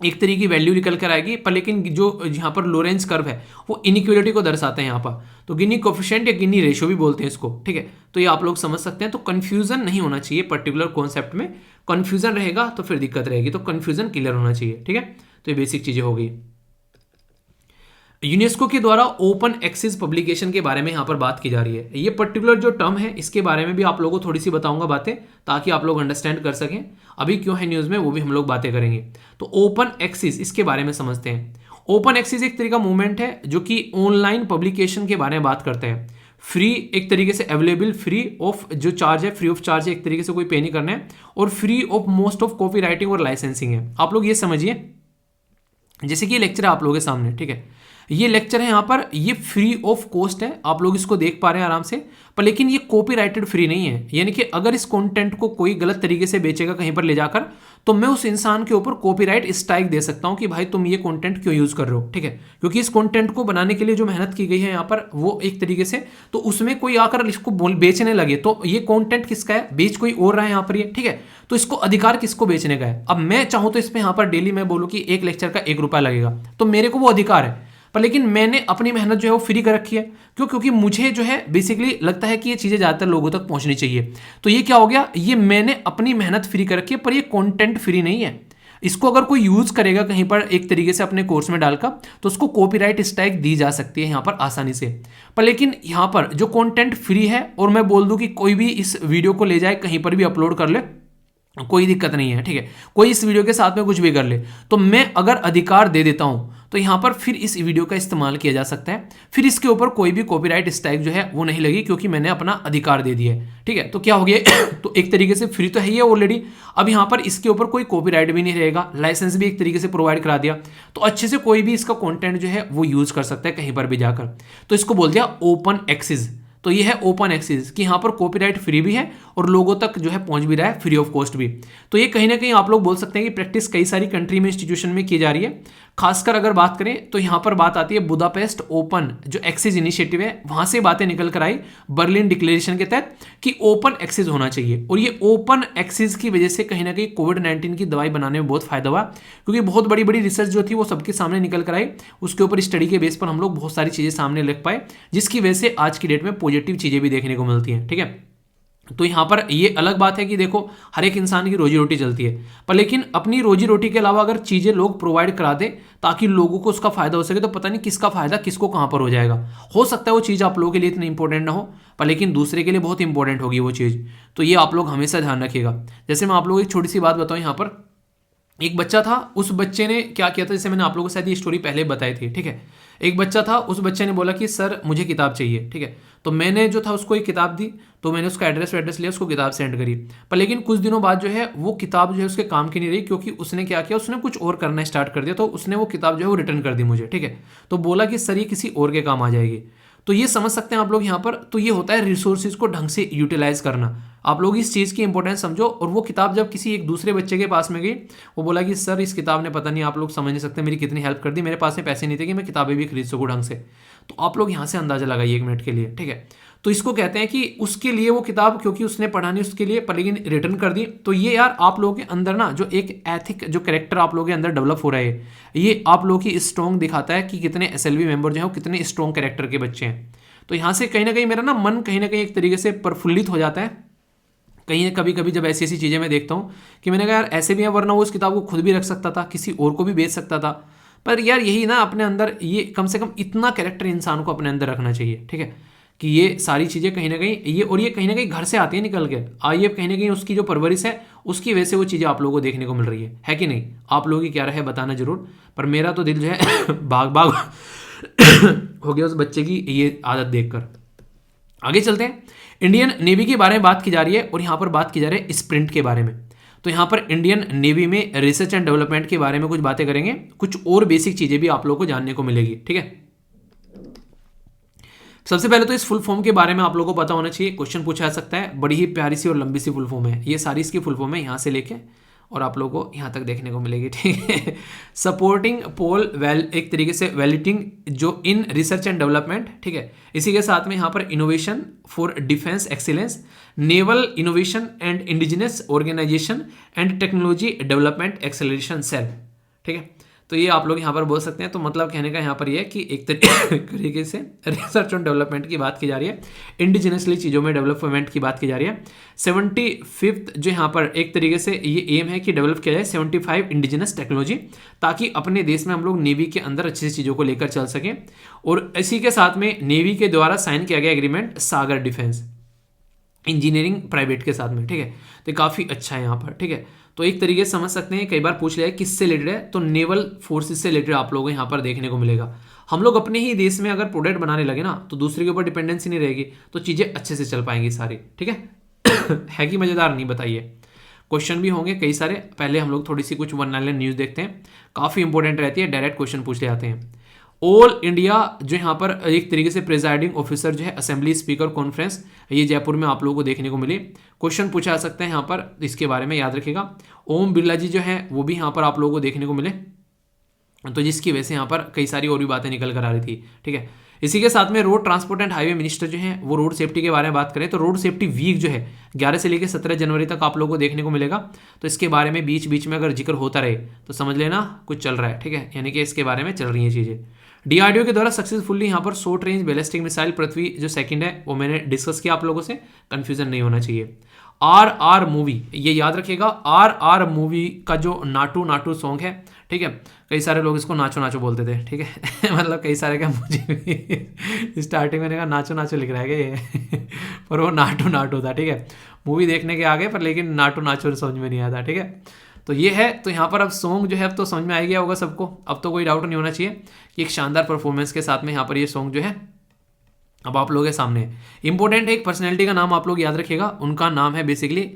एक तरीके की वैल्यू निकल कर आएगी, पर लेकिन जो यहाँ पर लोरेंज कर्व है वो इनइक्वलिटी को दर्शाते हैं यहाँ पर। तो गिनी कोफिशिएंट या गिनी रेशियो भी बोलते हैं इसको, ठीक है। तो ये आप लोग समझ सकते हैं। तो कंफ्यूजन नहीं होना चाहिए पर्टिकुलर कॉन्सेप्ट में, कंफ्यूजन रहेगा तो फिर दिक्कत रहेगी, तो कंफ्यूजन क्लियर होना चाहिए, ठीक है। तो ये बेसिक चीजें हो गई। यूनेस्को के द्वारा ओपन एक्सेस पब्लिकेशन के बारे में यहाँ पर बात की जा रही है। ये पर्टिकुलर जो टर्म है इसके बारे में भी आप लोगों को थोड़ी सी बताऊंगा बातें, ताकि आप लोग अंडरस्टैंड कर सकें अभी क्यों है न्यूज़ में, वो भी हम लोग बातें करेंगे। तो ओपन एक्सेस इसके बारे में समझते हैं। ओपन एक्सेस एक तरीका मूवमेंट है जो कि ऑनलाइन पब्लिकेशन के बारे में बात करते हैं। फ्री एक तरीके से अवेलेबल, फ्री ऑफ जो चार्ज है फ्री ऑफ चार्ज है, एक तरीके से कोई पे नहीं करना है, और free of most of copy writing और लाइसेंसिंग है। आप लोग ये समझिए, जैसे कि ये लेक्चर है आप लोगों के सामने, ठीक है। ये लेक्चर है यहाँ पर, ये फ्री ऑफ कॉस्ट है, आप लोग इसको देख पा रहे हैं आराम से, पर लेकिन ये कॉपीराइटेड फ्री नहीं है। यानी कि अगर इस कंटेंट को कोई गलत तरीके से बेचेगा कहीं पर ले जाकर, तो मैं उस इंसान के ऊपर कॉपीराइट स्ट्राइक दे सकता हूं कि भाई तुम ये कंटेंट क्यों यूज कर रहे हो, ठीक है। क्योंकि इस कंटेंट को बनाने के लिए जो मेहनत की गई है यहाँ पर वो एक तरीके से, तो उसमें कोई आकर इसको बेचने लगे तो ये कंटेंट किसका है, बेच कोई और रहा है यहाँ पर ये, ठीक है। तो इसको अधिकार किसको बेचने का है। अब मैं चाहूँ तो इस पर यहाँ पर डेली मैं बोलूँ कि एक लेक्चर का 1 रुपया लगेगा, तो मेरे को वो अधिकार है, पर लेकिन मैंने अपनी मेहनत जो है वो फ्री कर रखी है। क्यों? क्योंकि मुझे जो है बेसिकली लगता है कि ये चीज़ें ज़्यादातर लोगों तक पहुंचनी चाहिए। तो ये क्या हो गया, ये मैंने अपनी मेहनत फ्री कर रखी है, पर ये कंटेंट फ्री नहीं है। इसको अगर कोई यूज करेगा कहीं पर एक तरीके से अपने कोर्स में डालकर, तो उसको कॉपीराइट स्ट्राइक दी जा सकती है यहाँ पर आसानी से। पर लेकिन यहाँ पर जो कंटेंट फ्री है और मैं बोल दूं कि कोई भी इस वीडियो को ले जाए कहीं पर भी अपलोड कर ले, कोई दिक्कत नहीं है, ठीक है, कोई इस वीडियो के साथ में कुछ भी कर ले, तो मैं अगर अधिकार दे देता हूं तो यहां पर फिर इस वीडियो का इस्तेमाल किया जा सकता है, फिर इसके ऊपर कोई भी कॉपीराइट स्ट्राइक जो है वो नहीं लगी, क्योंकि मैंने अपना अधिकार दे दिया है, ठीक है। तो क्या हो गया तो एक तरीके से फ्री तो है ही ऑलरेडी, अब यहां पर इसके ऊपर कोई कॉपीराइट भी नहीं रहेगा, लाइसेंस भी एक तरीके से प्रोवाइड करा दिया, तो अच्छे से कोई भी इसका कंटेंट जो है वो यूज कर सकता है कहीं पर भी जाकर। तो इसको बोल दिया ओपन एक्सेस। तो ये है ओपन एक्सेस कि यहाँ पर कॉपीराइट फ्री भी है और लोगों तक जो है पहुंच भी रहा है फ्री ऑफ कॉस्ट भी। तो ये कहीं ना कहीं आप लोग बोल सकते हैं कि प्रैक्टिस कई सारी कंट्री में, इंस्टीट्यूशन में की जा रही है। खासकर अगर बात करें तो यहाँ पर बात आती है बुदापेस्ट ओपन जो एक्सेस इनिशिएटिव है, वहां से बातें निकल कर आई बर्लिन डिक्लेरेशन के तहत कि ओपन एक्सेस होना चाहिए। और ये ओपन एक्सेस की वजह से कहीं ना कहीं कोविड-19 की दवाई बनाने में बहुत फायदा हुआ, क्योंकि बहुत बड़ी बड़ी रिसर्च जो थी वो सबके सामने निकल कर आई, उसके ऊपर स्टडी के बेस पर हम लोग बहुत सारी चीजें सामने रख पाए, जिसकी वजह से आज की डेट में पॉजिटिव चीजें भी देखने को मिलती हैं, ठीक है। तो यहाँ पर ये अलग बात है कि देखो हर एक इंसान की रोजी रोटी चलती है, पर लेकिन अपनी रोजी रोटी के अलावा अगर चीज़ें लोग प्रोवाइड करा दें ताकि लोगों को उसका फायदा हो सके, तो पता नहीं किसका फायदा किसको कहाँ पर हो जाएगा। हो सकता है वो चीज़ आप लोगों के लिए इतनी इंपॉर्टेंट ना हो, पर लेकिन दूसरे के लिए बहुत इंपॉर्टेंट होगी वो चीज़। तो ये आप लोग हमेशा ध्यान रखिएगा। जैसे मैं आप लोगों को एक छोटी सी बात बताऊँ, यहाँ पर एक बच्चा था, उस बच्चे ने क्या किया था, जैसे मैंने आप लोगों को शायद ये स्टोरी पहले बताई थी, ठीक है। एक बच्चा था, उस बच्चे ने बोला कि सर मुझे किताब चाहिए, ठीक है। तो मैंने जो था उसको एक किताब दी, तो मैंने उसका एड्रेस लिया, उसको किताब सेंड करी। पर लेकिन कुछ दिनों बाद जो है वो किताब जो है उसके काम की नहीं रही, क्योंकि उसने क्या किया, उसने कुछ और करना स्टार्ट कर दिया, तो उसने वो किताब जो है वो रिटर्न कर दी मुझे, ठीक है। तो बोला कि सर ये किसी और के काम आ जाएगी। तो ये समझ सकते हैं आप लोग यहाँ पर। तो ये होता है रिसोर्सेज को ढंग से यूटिलाइज करना। आप लोग इस चीज़ की इंपॉर्टेंस समझो। और वो किताब जब किसी एक दूसरे बच्चे के पास में गई, वो बोला कि सर इस किताब ने पता नहीं, आप लोग समझ नहीं सकते मेरी कितनी हेल्प कर दी, मेरे पास में पैसे नहीं थे कि मैं किताबें भी खरीद सकूँ ढंग से। तो आप लोग यहाँ से अंदाजा लगाइए 1 मिनट के लिए, ठीक है। तो इसको कहते हैं कि उसके लिए वो किताब, क्योंकि उसने पढ़ा नहीं उसके लिए, पर लेकिन रिटर्न कर दी। तो ये यार आप लोगों के अंदर ना जो एक एथिक, जो कैरेक्टर आप लोगों के अंदर डेवलप हो रहा है, ये आप लोगों की स्ट्रॉन्ग दिखाता है कि कितने SLV मेंबर जो है वो कितने स्ट्रॉन्ग कैरेक्टर के बच्चे हैं। तो यहाँ से कहीं ना कहीं मेरा ना मन कहीं ना कहीं एक तरीके से प्रफुल्लित हो जाता है कहीं कभी कभी, जब ऐसी ऐसी चीज़ें मैं देखता हूँ कि मैंने कहा यार ऐसे भी है, वरना वो उस किताब को खुद भी रख सकता था, किसी और को भी बेच सकता था। पर यार यही ना, अपने अंदर ये कम से कम इतना कैरेक्टर इंसान को अपने अंदर रखना चाहिए, ठीक है, कि ये सारी चीज़ें कहीं ना कहीं ये कहीं ना कहीं घर से आती है निकल के, आइए कहीं ना कहीं उसकी जो परवरिश है उसकी वजह से वो चीज़ें आप लोगों को देखने को मिल रही है कि नहीं। आप लोगों की क्या राय है बताना जरूर। पर मेरा तो दिल जो है भाग भाग हो गया उस बच्चे की ये आदत देखकर। आगे चलते हैं। इंडियन नेवी के बारे में बात की जा रही है, और यहाँ पर बात की जा रही है स्प्रिंट के बारे में। तो यहाँ पर इंडियन नेवी में रिसर्च एंड डेवलपमेंट के बारे में कुछ बातें करेंगे, कुछ और बेसिक चीज़ें भी आप लोगों को जानने को मिलेगी, ठीक है। सबसे पहले तो इस फुल फॉर्म के बारे में आप लोगों को पता होना चाहिए, क्वेश्चन पूछा जा सकता है। बड़ी ही प्यारी सी और लंबी सी फुल फॉर्म है, ये सारी इसकी फुल फॉर्म है, यहाँ से लेके और आप लोगों को यहाँ तक देखने को मिलेगी, ठीक है। सपोर्टिंग पोल वेल, एक तरीके से वैलिडिंग जो इन रिसर्च एंड डेवलपमेंट, ठीक है। इसी के साथ में यहाँ पर innovation for defence excellence, naval innovation and indigenous organisation and technology development acceleration cell, ठीक है। तो ये आप लोग यहाँ पर बोल सकते हैं। तो मतलब कहने का यहाँ पर ये है कि एक तरीके से रिसर्च एंड डेवलपमेंट की बात की जा रही है, इंडिजिनसली चीज़ों में डेवलपमेंट की बात की जा रही है। 75th जो यहाँ पर एक तरीके से ये एम है कि डेवलप किया जाए 75 इंडिजिनस टेक्नोलॉजी, ताकि अपने देश में हम लोग नेवी के अंदर अच्छी सी चीज़ों को लेकर चल सकें। और इसी के साथ में नेवी के द्वारा साइन किया गया एग्रीमेंट सागर डिफेंस इंजीनियरिंग प्राइवेट के साथ में, ठीक है। तो काफ़ी अच्छा है यहाँ पर, ठीक है। तो एक तरीके से समझ सकते हैं, कई बार पूछ लिया है किससे रिलेटेड है, तो नेवल फोर्सेस से रिलेटेड आप लोगों को यहाँ पर देखने को मिलेगा। हम लोग अपने ही देश में अगर प्रोडक्ट बनाने लगे ना, तो दूसरे के ऊपर डिपेंडेंसी नहीं रहेगी, तो चीज़ें अच्छे से चल पाएंगी सारी, ठीक है कि मज़ेदार नहीं, बताइए। क्वेश्चन भी होंगे कई सारे। पहले हम लोग थोड़ी सी कुछ वन लाइन न्यूज़ देखते हैं, काफ़ी इंपॉर्टेंट रहती है, डायरेक्ट क्वेश्चन पूछ ले जाते हैं। ऑल इंडिया जो यहाँ पर एक तरीके से प्रिजाइडिंग ऑफिसर जो है असेंबली स्पीकर कॉन्फ्रेंस, ये जयपुर में आप लोगों को देखने को मिली। क्वेश्चन पूछा जा सकता है यहाँ पर, इसके बारे में याद रखिएगा। ओम बिरला जी जो है वो भी यहाँ पर आप लोगों को देखने को मिले, तो जिसकी वजह से यहाँ पर कई सारी और भी बातें निकल कर आ रही थी, ठीक है। इसी के साथ में road transport and highway minister जो है वो रोड सेफ्टी के बारे में बात करें, तो रोड सेफ्टी वीक जो है 11 से लेकर 17 जनवरी तक आप लोगों को देखने को मिलेगा। तो इसके बारे में बीच बीच में अगर जिक्र होता रहे तो समझ लेना कुछ चल रहा है, ठीक है, यानी कि इसके बारे में चल रही हैं चीज़ें। DRDO के द्वारा सक्सेसफुली यहाँ पर शॉर्ट रेंज बैलिस्टिक मिसाइल पृथ्वी जो सेकंड है वो मैंने डिस्कस किया आप लोगों से, कंफ्यूजन नहीं होना चाहिए। RR मूवी, ये याद रखिएगा, RR मूवी का जो नाटू नाटू सॉन्ग है, ठीक है, कई सारे लोग इसको नाचो नाचो बोलते थे, ठीक है मतलब कई सारे, क्या मुझे भी स्टार्टिंग में कहा नाचो नाचो लिख रहा है क्या ये पर वो नाटू नाटू था, ठीक है। मूवी देखने के आगे पर, लेकिन नाटू नाचो समझ में नहीं आया था, ठीक है। तो ये है, तो यहाँ पर अब सॉन्ग जो है अब तो समझ में आ गया होगा सबको, अब तो कोई डाउट नहीं होना चाहिए कि एक शानदार परफॉर्मेंस के साथ में यहाँ पर ये सॉन्ग जो है अब आप लोगों के सामने इंपॉर्टेंट है। एक पर्सनैलिटी का नाम आप लोग याद रखिएगा, उनका नाम है बेसिकली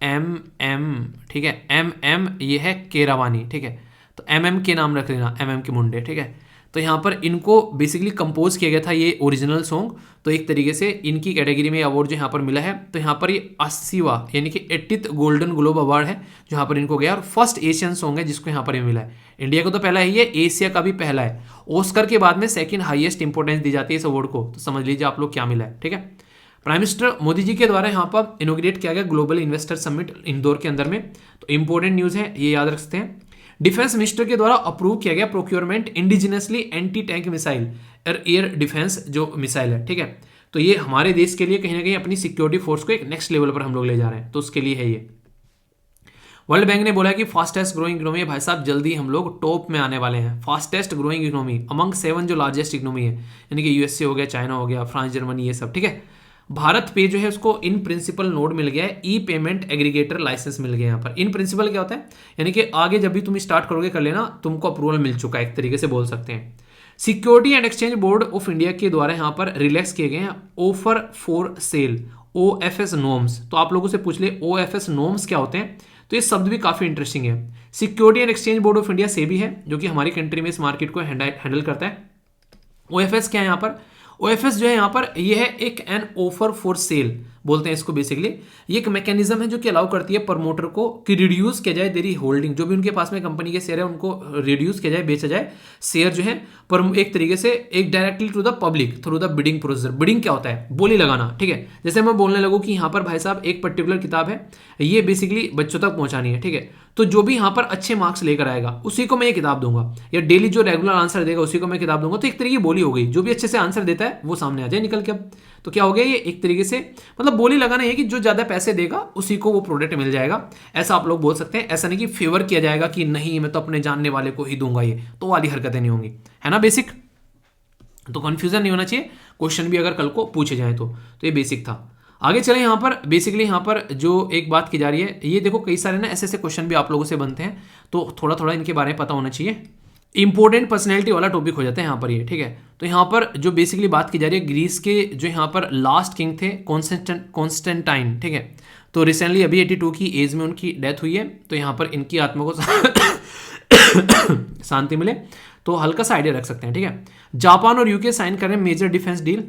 MM, ठीक है, MM, ये है केरावानी, ठीक है। तो MM के नाम रख लेना, MM के मुंडे, ठीक है। तो यहाँ पर इनको बेसिकली कंपोज किया गया था ये ओरिजिनल सॉन्ग, तो एक तरीके से इनकी कैटेगरी में अवार्ड जो यहाँ पर मिला है, तो यहाँ पर ये 80वां यानी कि 80th गोल्डन ग्लोब अवार्ड है जो यहाँ पर इनको गया, और फर्स्ट एशियन सॉन्ग है जिसको यहाँ पर ये मिला है। इंडिया को तो पहला है, ये एशिया का भी पहला है। ऑस्कर के बाद में सेकंड हाईएस्ट इंपॉर्टेंस दी जाती है इस अवार्ड को, तो समझ लीजिए आप लोग क्या मिला है, ठीक है। प्राइम मिनिस्टर मोदी जी के द्वारा यहाँ पर इनोग्रेट किया गया ग्लोबल इन्वेस्टर समिट इंदौर के अंदर में, तो इंपॉर्टेंट न्यूज़ है, ये याद रख सकते हैं। डिफेंस मिनिस्टर के द्वारा अप्रूव किया गया procurement indigenously anti tank missile, air defence जो मिसाइल है, ठीक है। तो ये हमारे देश के लिए कहीं ना कहीं अपनी सिक्योरिटी फोर्स को एक नेक्स्ट लेवल पर हम लोग ले जा रहे हैं, तो उसके लिए है ये। वर्ल्ड बैंक ने बोला कि फास्टेस्ट ग्रोइंग इकोनॉमी है भाई साहब, जल्दी हम लोग टॉप में आने वाले हैं। फास्टेस्ट ग्रोइंग इकोनॉमी अमंग 7 जो लार्जेस्ट इकोनॉमी है, यानी कि यूएसए हो गया, चाइना हो गया, फ्रांस, जर्मनी, ये सब, ठीक है। भारत पे जो है उसको इन प्रिंसिपल नोड मिल गया है, ई पेमेंट एग्रीगेटर लाइसेंस मिल गया। यहाँ पर इन प्रिंसिपल क्या होता है, यानी कि आगे जब भी तुम स्टार्ट करोगे कर लेना, तुमको अप्रूवल मिल चुका है, एक तरीके से बोल सकते हैं। Security and exchange board of India के द्वारा यहाँ पर रिलैक्स किए गए हैं offer for sale OFS norms. तो आप लोगों से पूछ ले OFS नॉर्म्स क्या होते हैं, तो ये शब्द भी काफी इंटरेस्टिंग है। Security and exchange board of India SEBI है जो कि हमारी कंट्री में इस मार्केट को हैंडल करता है। OFS क्या है यहाँ पर, OFS जो है यहाँ पर ये है एक एन ऑफर फॉर सेल बोलते हैं इसको। बेसिकली ये एक मैकेनिज्म है जो कि अलाउ करती है प्रमोटर को कि रिड्यूस किया जाए देरी होल्डिंग, जो भी उनके पास में कंपनी के शेयर है उनको रिड्यूस किया जाए, बेचा जाए शेयर जो है, पर एक तरीके से एक directly to the public through the bidding procedure. Bidding क्या होता है, बोली लगाना, ठीक है। जैसे मैं बोलने लगूँ कि यहाँ पर भाई साहब एक पर्टिकुलर किताब है, ये बेसिकली बच्चों तक पहुंचानी है, ठीक है। तो जो भी यहाँ पर अच्छे मार्क्स लेकर आएगा उसी को मैं ये किताब दूंगा, या डेली जो रेगुलर आंसर देगा उसी को मैं किताब दूंगा। तो एक तरीके की बोली हो गई, जो भी अच्छे से आंसर देता है वो सामने आ जाए निकल के। अब तो क्या हो गया, ये एक तरीके से मतलब बोली लगाना है कि जो ज्यादा पैसे देगा उसी को वो प्रोडक्ट मिल जाएगा, ऐसा आप लोग बोल सकते हैं। ऐसा नहीं कि फेवर किया जाएगा कि नहीं मैं तो अपने जानने वाले को ही दूंगा, ये तो वाली हरकतें नहीं होंगी, है ना बेसिक। तो कंफ्यूजन नहीं होना चाहिए, क्वेश्चन भी अगर कल को पूछे जाए तो ये बेसिक था। आगे चले, यहाँ पर बेसिकली यहाँ पर जो एक बात की जा रही है, ये देखो कई सारे ना ऐसे ऐसे क्वेश्चन भी आप लोगों से बनते हैं, तो थोड़ा थोड़ा इनके बारे में पता होना चाहिए। इंपॉर्टेंट पर्सनैलिटी वाला टॉपिक हो जाता है यहाँ पर ये, ठीक है। तो यहाँ पर जो बेसिकली बात की जा रही है, ग्रीस के जो यहाँ पर लास्ट किंग थे कॉन्स्टेंटाइन, ठीक है। तो रिसेंटली अभी 82 की एज में उनकी डेथ हुई है, तो यहाँ पर इनकी आत्मा को शांति मिले, तो हल्का सा आइडिया रख सकते हैं, ठीक है। जापान और यूके साइन कर रहे हैं मेजर डिफेंस डील।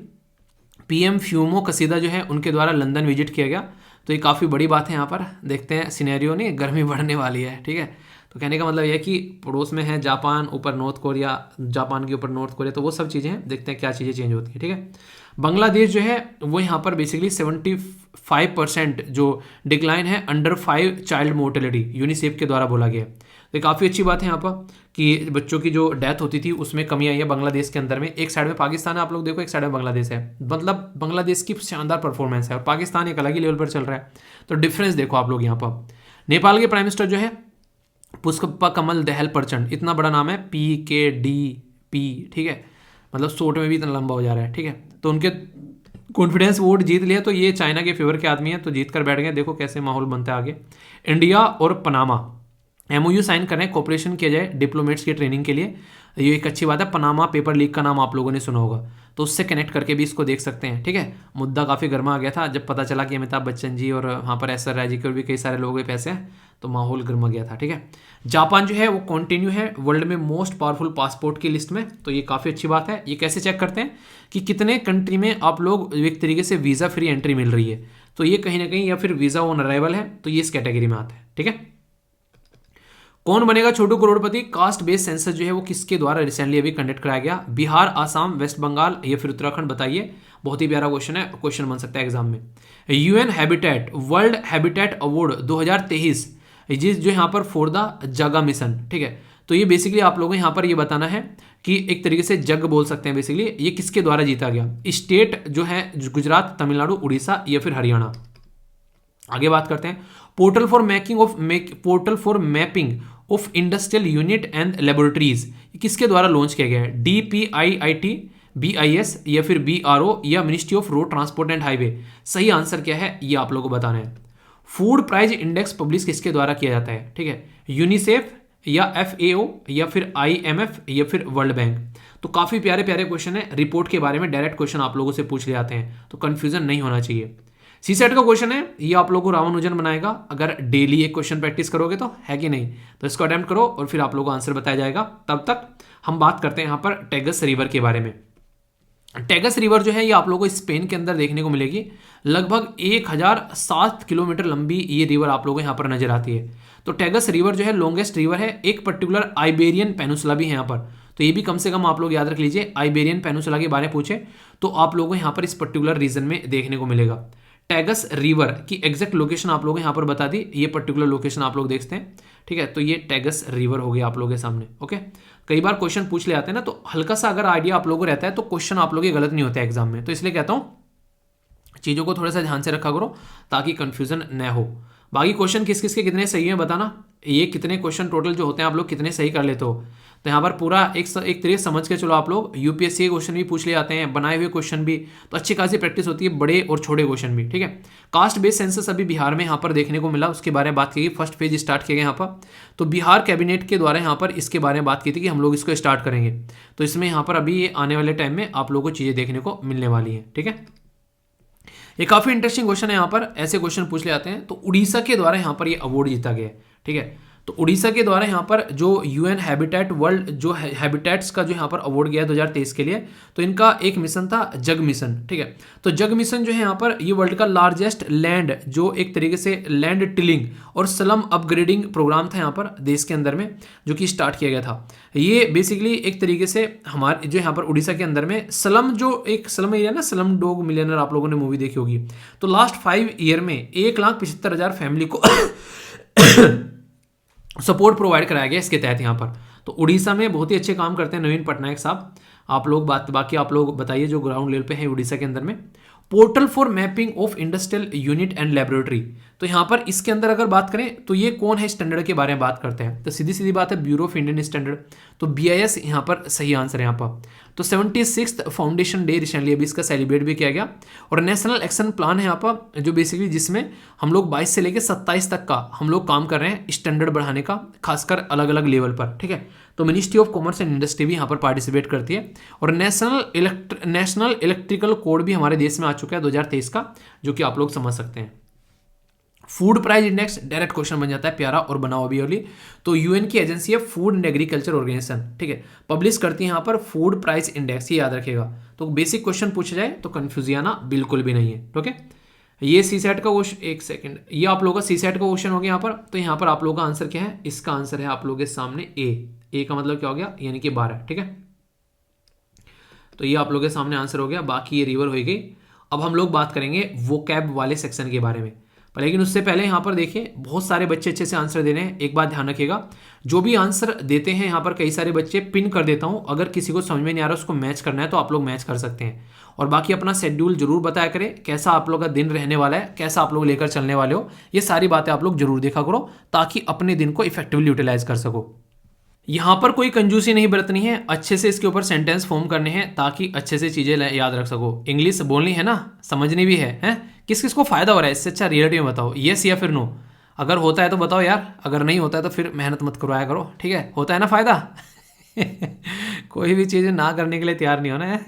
PM फ्यूमो कसीदा जो है उनके द्वारा लंदन विजिट किया गया, तो ये काफ़ी बड़ी बात है। यहाँ पर देखते हैं सिनेरियो नहीं, गर्मी बढ़ने वाली है, ठीक है। तो कहने का मतलब यह कि पड़ोस में है जापान, ऊपर नॉर्थ कोरिया, जापान के ऊपर नॉर्थ कोरिया, तो वो सब चीज़ें हैं, देखते हैं क्या चीज़ें चेंज होती है, ठीक है। बांग्लादेश जो है वो यहाँ पर बेसिकली 75% जो डिक्लाइन है अंडर 5 चाइल्ड मोर्टेलिटी यूनिसेफ के द्वारा बोला गया है। तो काफ़ी अच्छी बात है यहाँ पर कि बच्चों की जो डेथ होती थी उसमें कमी आई है बांग्लादेश के अंदर में। एक साइड में पाकिस्तान है, आप लोग देखो, एक साइड में बांग्लादेश है, मतलब बांग्लादेश की शानदार परफॉर्मेंस है और पाकिस्तान एक अलग ही लेवल पर चल रहा है, तो डिफरेंस देखो आप लोग यहाँ पर। नेपाल के प्राइम मिनिस्टर जो है पुष्पा कमल दहल प्रचंड, इतना बड़ा नाम है, PKDP, ठीक है, मतलब शॉर्ट में भी इतना लंबा हो जा रहा है, ठीक है। तो उनके कॉन्फिडेंस वोट जीत लिया, तो ये चाइना के फेवर के आदमी है, तो जीत कर बैठ गए। देखो कैसे माहौल बनता है आगे। इंडिया और पनामा MOU साइन करें, कोऑपरेशन किया जाए डिप्लोमेट्स की ट्रेनिंग के लिए, ये एक अच्छी बात है। पनामा पेपर लीक का नाम आप लोगों ने सुना होगा, तो उससे कनेक्ट करके भी इसको देख सकते हैं, ठीक है। मुद्दा काफ़ी गर्मा आ गया था जब पता चला कि अमिताभ बच्चन जी और वहाँ पर एस राय जी के और भी कई सारे लोगों के पैसे हैं, तो माहौल गर्मा गया था, ठीक है। जापान जो है वो कंटिन्यू है वर्ल्ड में मोस्ट पावरफुल पासपोर्ट की लिस्ट में, तो ये काफ़ी अच्छी बात है। ये कैसे चेक करते हैं कि कितने कंट्री में आप लोग एक तरीके से वीज़ा फ्री एंट्री मिल रही है, तो ये कहीं ना कहीं या फिर वीज़ा ऑन अराइवल है, तो ये इस कैटेगरी में आता है, ठीक है। कौन बनेगा छोटू करोड़पति, कास्ट बेस्ड सेंसस जो है वो किसके द्वारा रिसेंटली अभी कंडक्ट कराया गया, बिहार, आसाम, वेस्ट बंगाल या फिर उत्तराखंड, बताइए। बहुत ही प्यारा क्वेश्चन है, क्वेश्चन बन सकता है एग्जाम में। UN habitat world habitat award 2023 जो यहाँ पर फॉर द जगा मिशन, ठीक है। तो ये बेसिकली आप लोगों को यहाँ पर ये बताना है कि एक तरीके से जग बोल सकते हैं बेसिकली, ये किसके द्वारा जीता गया। स्टेट जो है गुजरात, तमिलनाडु, उड़ीसा या फिर हरियाणा, आगे बात करते हैं, portal for mapping of industrial unit and laboratories किसके द्वारा लॉन्च किया गया है? DPIIT, BIS या फिर BRO या ministry of road transport and highway? सही आंसर क्या है ये आप लोगों को बताना है। फूड प्राइस इंडेक्स पब्लिश किसके द्वारा किया जाता है? ठीक है, यूनिसेफ या FAO या फिर IMF या फिर वर्ल्ड बैंक? तो काफी प्यारे प्यारे क्वेश्चन है, रिपोर्ट के बारे में डायरेक्ट क्वेश्चन आप लोगों से पूछ ले जाते हैं, तो कंफ्यूजन नहीं होना चाहिए। सीसेट का क्वेश्चन है, ये आप लोगों को रामानुजन बनाएगा अगर डेली एक क्वेश्चन प्रैक्टिस करोगे तो, है कि नहीं? तो इसको अटेम्प्ट करो और फिर आप लोगों को आंसर बताया जाएगा। तब तक हम बात करते हैं यहाँ पर टैगस रिवर के बारे में। टैगस रिवर जो है ये आप लोगों को स्पेन के अंदर देखने को मिलेगी। लगभग 1007 किलोमीटर लंबी ये रिवर आप लोगों को यहाँ पर नजर आती है। तो टैगस रिवर जो है लॉन्गेस्ट रिवर है। एक पर्टिकुलर आइबेरियन पेनिनसुला भी है यहाँ पर, तो ये भी कम से कम आप लोग याद रख लीजिए। आइबेरियन पेनिनसुला के बारे में पूछे तो आप लोगों को यहाँ पर इस पर्टिकुलर रीजन में देखने को मिलेगा। टैगस रिवर की एग्जैक्ट लोकेशन आप लोगों को यहाँ पर बता दी, ये पर्टिकुलर लोकेशन आप लोग देखते हैं। ठीक है, तो ये टैगस रिवर हो गया आप लोगों के सामने। ओके, कई बार क्वेश्चन पूछ ले आते हैं ना, तो हल्का सा अगर आइडिया आप लोगों को रहता है तो क्वेश्चन आप लोगों के गलत नहीं होते एग्जाम में। तो इसलिए कहता हूँ चीज़ों को थोड़ा सा ध्यान से रखा करो ताकि कंफ्यूजन न हो। बाकी क्वेश्चन किस किस के कितने सही हैं बताना, ये कितने क्वेश्चन टोटल जो होते हैं आप लोग कितने सही कर लेते हो। तो यहाँ पर पूरा एक तरीके समझ के चलो आप लोग। यूपीएससी के क्वेश्चन भी पूछ ले जाते हैं, बनाए हुए क्वेश्चन भी, तो अच्छी खासी प्रैक्टिस होती है, बड़े और छोटे क्वेश्चन भी। ठीक है, कास्ट बेस्ड सेंसस अभी बिहार में यहाँ पर देखने को मिला, उसके बारे में बात की गई। फर्स्ट फेज स्टार्ट किया गया यहाँ पर, तो बिहार कैबिनेट के द्वारा यहाँ पर इसके बारे में बात की थी कि हम लोग इसको स्टार्ट करेंगे। तो इसमें यहाँ पर अभी ये आने वाले टाइम में आप लोगों को चीज़ें देखने को मिलने वाली हैं। ठीक है, ये काफी इंटरेस्टिंग क्वेश्चन है। यहाँ पर ऐसे क्वेश्चन पूछ ले जाते हैं। तो उड़ीसा के द्वारा यहाँ पर ये अवार्ड जीता गया है। ठीक है, तो उड़ीसा के द्वारा यहाँ पर जो UN हैबिटेट वर्ल्ड जो हैबिटेट्स का जो यहाँ पर अवार्ड गया 2023 के लिए, तो इनका एक मिशन था जग मिशन। ठीक है, तो जग मिशन जो है यहाँ पर ये वर्ल्ड का लार्जेस्ट लैंड जो एक तरीके से लैंड टिलिंग और स्लम अपग्रेडिंग प्रोग्राम था यहाँ पर देश के अंदर में, जो कि स्टार्ट किया गया था। ये बेसिकली एक तरीके से हमारे जो यहाँ पर उड़ीसा के अंदर में स्लम जो एक स्लम एरिया ना, स्लम डॉग मिलियनर आप लोगों ने मूवी देखी होगी, तो लास्ट 5 ईयर में 1,75,000 फैमिली को सपोर्ट प्रोवाइड कराया गया इसके तहत यहाँ पर। तो उड़ीसा में बहुत ही अच्छे काम करते हैं नवीन पटनायक साहब। आप लोग बाकी आप लोग बताइए जो ग्राउंड लेवल पे है उड़ीसा के अंदर में। Portal for mapping of industrial unit and laboratory, तो यहाँ पर इसके अंदर अगर बात करें तो ये कौन है स्टैंडर्ड के बारे में बात करते हैं, तो सीधी सीधी बात है ब्यूरो ऑफ इंडियन स्टैंडर्ड। तो BIS यहाँ पर सही आंसर है यहाँ पर। तो 76th फाउंडेशन डे रिसेंटली अभी इसका सेलिब्रेट भी किया गया। और नेशनल एक्शन प्लान है यहाँ पर जो बेसिकली जिसमें हम लोग 22 से लेकर 27 तक का हम लोग काम कर रहे हैं स्टैंडर्ड बढ़ाने का, खासकर अलग अलग लेवल पर। ठीक है, तो ministry of commerce and industry भी यहाँ पर पार्टिसिपेट करती है। और नेशनल इलेक्ट्रिकल कोड भी हमारे देश में आ चुका है 2023 का, जो कि आप लोग समझ सकते हैं। Food price index direct question बन जाता है, प्यारा और बनाओ अभी वाली। तो UN की एजेंसी है फूड एंड एग्रीकल्चर ऑर्गेनाइजेशन। ठीक है, पब्लिश करती है यहाँ पर फूड प्राइस इंडेक्स, ये याद रखेगा। तो बेसिक क्वेश्चन पूछा जाए तो कंफ्यूज आना बिल्कुल भी नहीं है। ओके, ये सीसेट का क्वेश्चन, एक सेकंड, ये आप लोगों का सीसेट का क्वेश्चन हो गया यहाँ पर। तो यहाँ पर आप लोगों का आंसर क्या है, इसका आंसर है आप लोगों के सामने ए का मतलब क्या हो गया, यानी कि 12। ठीक है, तो ये आप लोगों के सामने आंसर हो गया। बाकी ये रिवर हो गई। अब हम लोग बात करेंगे वोकैब वाले सेक्शन के बारे में, पर लेकिन उससे पहले यहाँ पर देखिए बहुत सारे बच्चे अच्छे से आंसर दे रहे हैं। एक बात ध्यान रखिएगा, जो भी आंसर देते हैं यहाँ पर कई सारे बच्चे पिन कर देता हूँ, अगर किसी को समझ में नहीं आ रहा उसको मैच करना है तो आप लोग मैच कर सकते हैं। और बाकी अपना शेड्यूल जरूर बताया करें, कैसा आप लोग का दिन रहने वाला है, कैसा आप लोग लेकर चलने वाले हो, ये सारी बातें आप लोग जरूर देखा करो ताकि अपने दिन को इफेक्टिवली यूटिलाइज कर सको। यहाँ पर कोई कंजूसी नहीं बरतनी है, अच्छे से इसके ऊपर सेंटेंस फॉर्म करने हैं ताकि अच्छे से चीज़ें याद रख सको। इंग्लिश बोलनी है ना, समझनी भी है? किस किस को फायदा हो रहा है इससे? अच्छा रियलिटी में बताओ, येस या फिर नो। अगर होता है तो बताओ यार, अगर नहीं होता है तो फिर मेहनत मत करवाया करो। ठीक है, होता है ना फायदा कोई भी चीज़ ना करने के लिए तैयार नहीं होना है।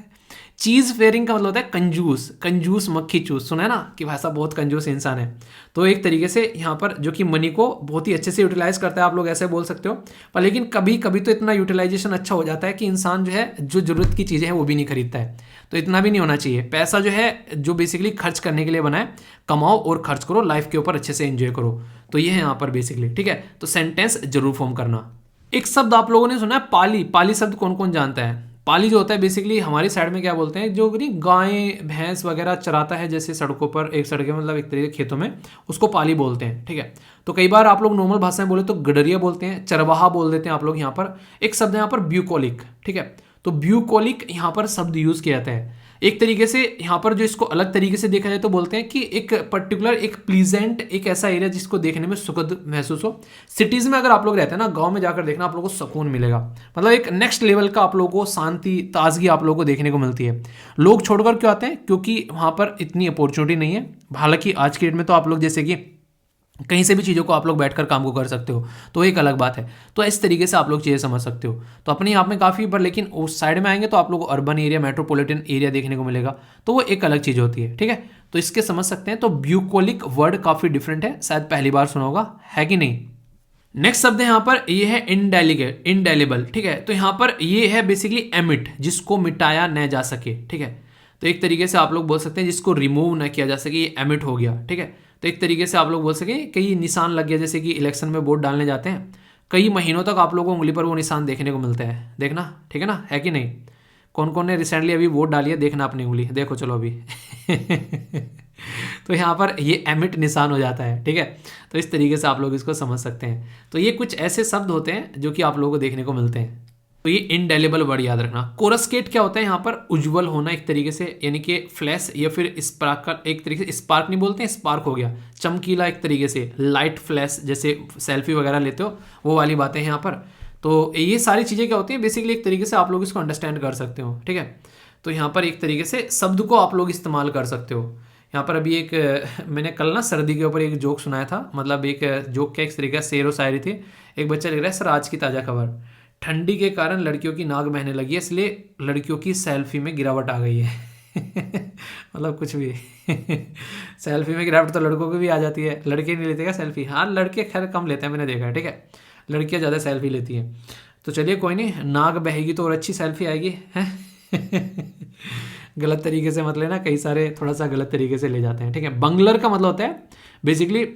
चीज फेयरिंग का मतलब होता है कंजूस, कंजूस मक्खी चूस, सुना है ना कि भाई साहब बहुत कंजूस इंसान है। तो एक तरीके से यहाँ पर जो कि मनी को बहुत ही अच्छे से यूटिलाइज करता है, आप लोग ऐसे बोल सकते हो। पर लेकिन कभी कभी तो इतना यूटिलाइजेशन अच्छा हो जाता है कि इंसान जो है जो जरूरत की चीज़ें हैं वो भी नहीं खरीदता है। तो इतना भी नहीं होना चाहिए। पैसा जो है जो बेसिकली खर्च करने के लिए बना है, कमाओ और खर्च करो, लाइफ के ऊपर अच्छे से एंजॉय करो। तो ये है यहाँ पर बेसिकली। ठीक है, तो सेंटेंस जरूर फॉर्म करना। एक शब्द आप लोगों ने सुना है पाली। पाली शब्द कौन कौन जानता है? पाली जो होता है बेसिकली हमारी साइड में क्या बोलते हैं, जो नहीं गायें भैंस वगैरह चराता है जैसे सड़कों पर, एक सड़कें मतलब एक तरीके खेतों में, उसको पाली बोलते हैं। ठीक है, तो कई बार आप लोग नॉर्मल भाषा में बोले तो गडरिया बोलते हैं, चरवाहा बोल देते हैं आप लोग यहाँ पर। एक शब्द है यहाँ पर ब्यूकोलिक। ठीक है, तो ब्यूकोलिक यहाँ पर शब्द यूज किया जाता है। एक तरीके से यहाँ पर जो इसको अलग तरीके से देखा जाए तो बोलते हैं कि एक पर्टिकुलर एक प्लीजेंट एक ऐसा एरिया जिसको देखने में सुखद महसूस हो। सिटीज़ में अगर आप लोग रहते हैं ना, गांव में जाकर देखना आप लोगों को सुकून मिलेगा, मतलब एक नेक्स्ट लेवल का आप लोगों को शांति ताजगी आप लोगों को देखने को मिलती है। लोग छोड़कर क्यों आते हैं? क्योंकि वहाँ पर इतनी अपॉर्चुनिटी नहीं है। हालांकि आज के डेट में तो आप लोग जैसे कि कहीं से भी चीज़ों को आप लोग बैठकर काम को कर सकते हो, तो एक अलग बात है। तो इस तरीके से आप लोग चीज़ें समझ सकते हो। तो अपने आप में काफ़ी, पर लेकिन उस साइड में आएंगे तो आप लोग को अर्बन एरिया, मेट्रोपॉलिटन एरिया देखने को मिलेगा, तो वो एक अलग चीज़ होती है। ठीक है, तो इसके समझ सकते हैं। तो ब्यूकोलिक वर्ड काफ़ी डिफरेंट है, शायद पहली बार सुना होगा, है कि नहीं। नेक्स्ट शब्द है यहाँ पर, ये है इंडेलिबल। ठीक है, तो यहाँ पर ये है बेसिकली एमिट, जिसको मिटाया न जा सके। ठीक है, तो एक तरीके से आप लोग बोल सकते हैं जिसको रिमूव न किया जा सके, ये एमिट हो गया। ठीक है, तो एक तरीके से आप लोग बोल सकें कई निशान लग गया, जैसे कि इलेक्शन में वोट डालने जाते हैं, कई महीनों तक आप लोगों को उंगली पर वो निशान देखने को मिलते हैं, देखना। ठीक है ना, है कि नहीं। कौन कौन ने रिसेंटली अभी वोट डाली है, देखना अपनी उंगली, देखो चलो अभी तो यहाँ पर ये एमिट निशान हो जाता है। ठीक है, तो इस तरीके से आप लोग इसको समझ सकते हैं। तो ये कुछ ऐसे शब्द होते हैं जो कि आप लोगों को देखने को मिलते हैं। तो ये इंडेलिबल वर्ड याद रखना। कोरस्केट क्या होता है यहाँ पर? उज्जवल होना एक तरीके से, यानी कि फ्लैश या फिर स्पार्क का एक तरीके से, स्पार्क नहीं बोलते हैं, स्पार्क हो गया, चमकीला एक तरीके से, लाइट फ्लैश, जैसे सेल्फी वगैरह लेते हो वो वाली बातें हैं यहाँ पर। तो ये सारी चीज़ें क्या होती हैं बेसिकली, एक तरीके से आप लोग इसको अंडरस्टैंड कर सकते हो। ठीक है, तो यहाँ पर एक तरीके से शब्द को आप लोग इस्तेमाल कर सकते हो। यहाँ पर अभी एक मैंने कल ना सर्दी के ऊपर एक जोक सुनाया था, मतलब एक जोक क्या एक तरीके से शेर व शायरी थी। एक बच्चा लिख रहा है, सर आज की ताज़ा खबर, ठंडी के कारण लड़कियों की नाक बहने लगी है, इसलिए लड़कियों की सेल्फी में गिरावट आ गई है मतलब कुछ भी सेल्फी में गिरावट तो लड़कों की भी आ जाती है, लड़के नहीं लेते क्या सेल्फी? हाँ, लड़के खैर कम लेते हैं, मैंने देखा है। ठीक है, लड़कियां ज़्यादा सेल्फी लेती हैं। तो चलिए कोई नहीं, नाक बहेगी तो और अच्छी सेल्फी आएगी है गलत तरीके से मत लेना, कई सारे थोड़ा सा गलत तरीके से ले जाते हैं। ठीक है, बंगलर का मतलब होता है बेसिकली,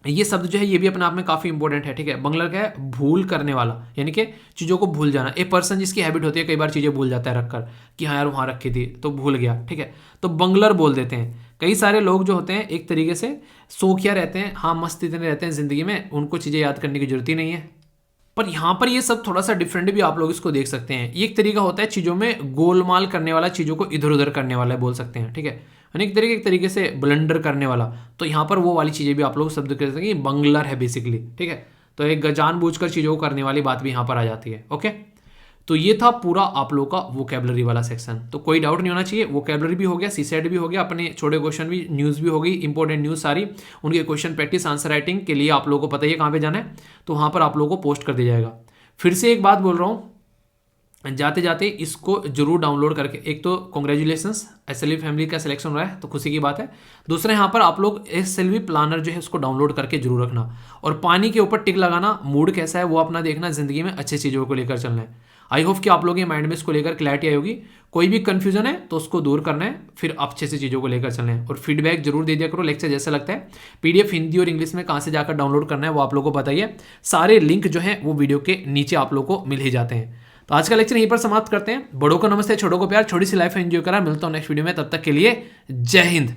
ये शब्द जो है ये भी अपने आप में काफ़ी इंपॉर्टेंट है। ठीक है, बंगलर क्या है? भूल करने वाला, यानी कि चीज़ों को भूल जाना। ए पर्सन जिसकी हैबिट होती है कई बार चीज़ें भूल जाता है रखकर, कि हाँ यार वहाँ रखी थी तो भूल गया। ठीक है, तो बंगलर बोल देते हैं। कई सारे लोग जो होते हैं एक तरीके से शौकिया रहते हैं, हाँ मस्त इतने रहते हैं ज़िंदगी में, उनको चीज़ें याद करने की जरूरत ही नहीं है। पर यहाँ पर ये सब थोड़ा सा डिफरेंट भी आप लोग इसको देख सकते हैं। ये एक तरीका होता है चीज़ों में गोलमाल करने वाला, चीज़ों को इधर उधर करने वाला बोल सकते हैं। ठीक है, अनेक तरीके से ब्लंडर करने वाला, तो यहाँ पर वो वाली चीज़ें भी आप लोग शब्द कह सकते हैं, बंगलर है बेसिकली। ठीक है, तो एक जानबूझकर चीज़ों को करने वाली बात भी यहाँ पर आ जाती है। ओके, तो ये था पूरा आप लोग का वोकैबलरी वाला सेक्शन। तो कोई डाउट नहीं होना चाहिए, वोकैबलरी भी हो गया, सीसेट भी हो गया, अपने छोटे क्वेश्चन भी, न्यूज़ भी हो गई, इंपॉर्टेंट न्यूज़ सारी, उनके क्वेश्चन प्रैक्टिस, आंसर राइटिंग के लिए आप लोगों को पता ही है कहाँ पे जाना है, तो वहाँ पर आप लोगों को पोस्ट कर दिया जाएगा। फिर से एक बात बोल रहा हूँ, जाते जाते इसको जरूर डाउनलोड करके, एक तो कॉन्ग्रेचुलेशंस SLV फैमिली का सिलेक्शन हो रहा है तो खुशी की बात है। दूसरा यहाँ पर आप लोग SLV प्लानर जो है उसको डाउनलोड करके जरूर रखना, और पानी के ऊपर टिक लगाना, मूड कैसा है वो अपना देखना, जिंदगी में अच्छी चीज़ों को लेकर चलना है। आई होप कि आप लोग के माइंड में इसको लेकर क्लैरिटी आई होगी। कोई भी कंफ्यूजन है तो उसको दूर करना है, फिर अच्छे से चीज़ों को लेकर चलना है, और फीडबैक जरूर दे दिया करो लेक्चर जैसा लगता है। PDF हिंदी और इंग्लिश में कहाँ से जाकर डाउनलोड करना है वो आप लोग को बताइए, सारे लिंक जो है वो वीडियो के नीचे आप लोग को मिल ही जाते हैं। तो आज का लेक्चर यहीं पर समाप्त करते हैं। बड़ों को नमस्ते, छोटों को प्यार, छोटी सी लाइफ एंजॉय करा। मिलता हूँ नेक्स्ट वीडियो में, तब तक के लिए जय हिंद।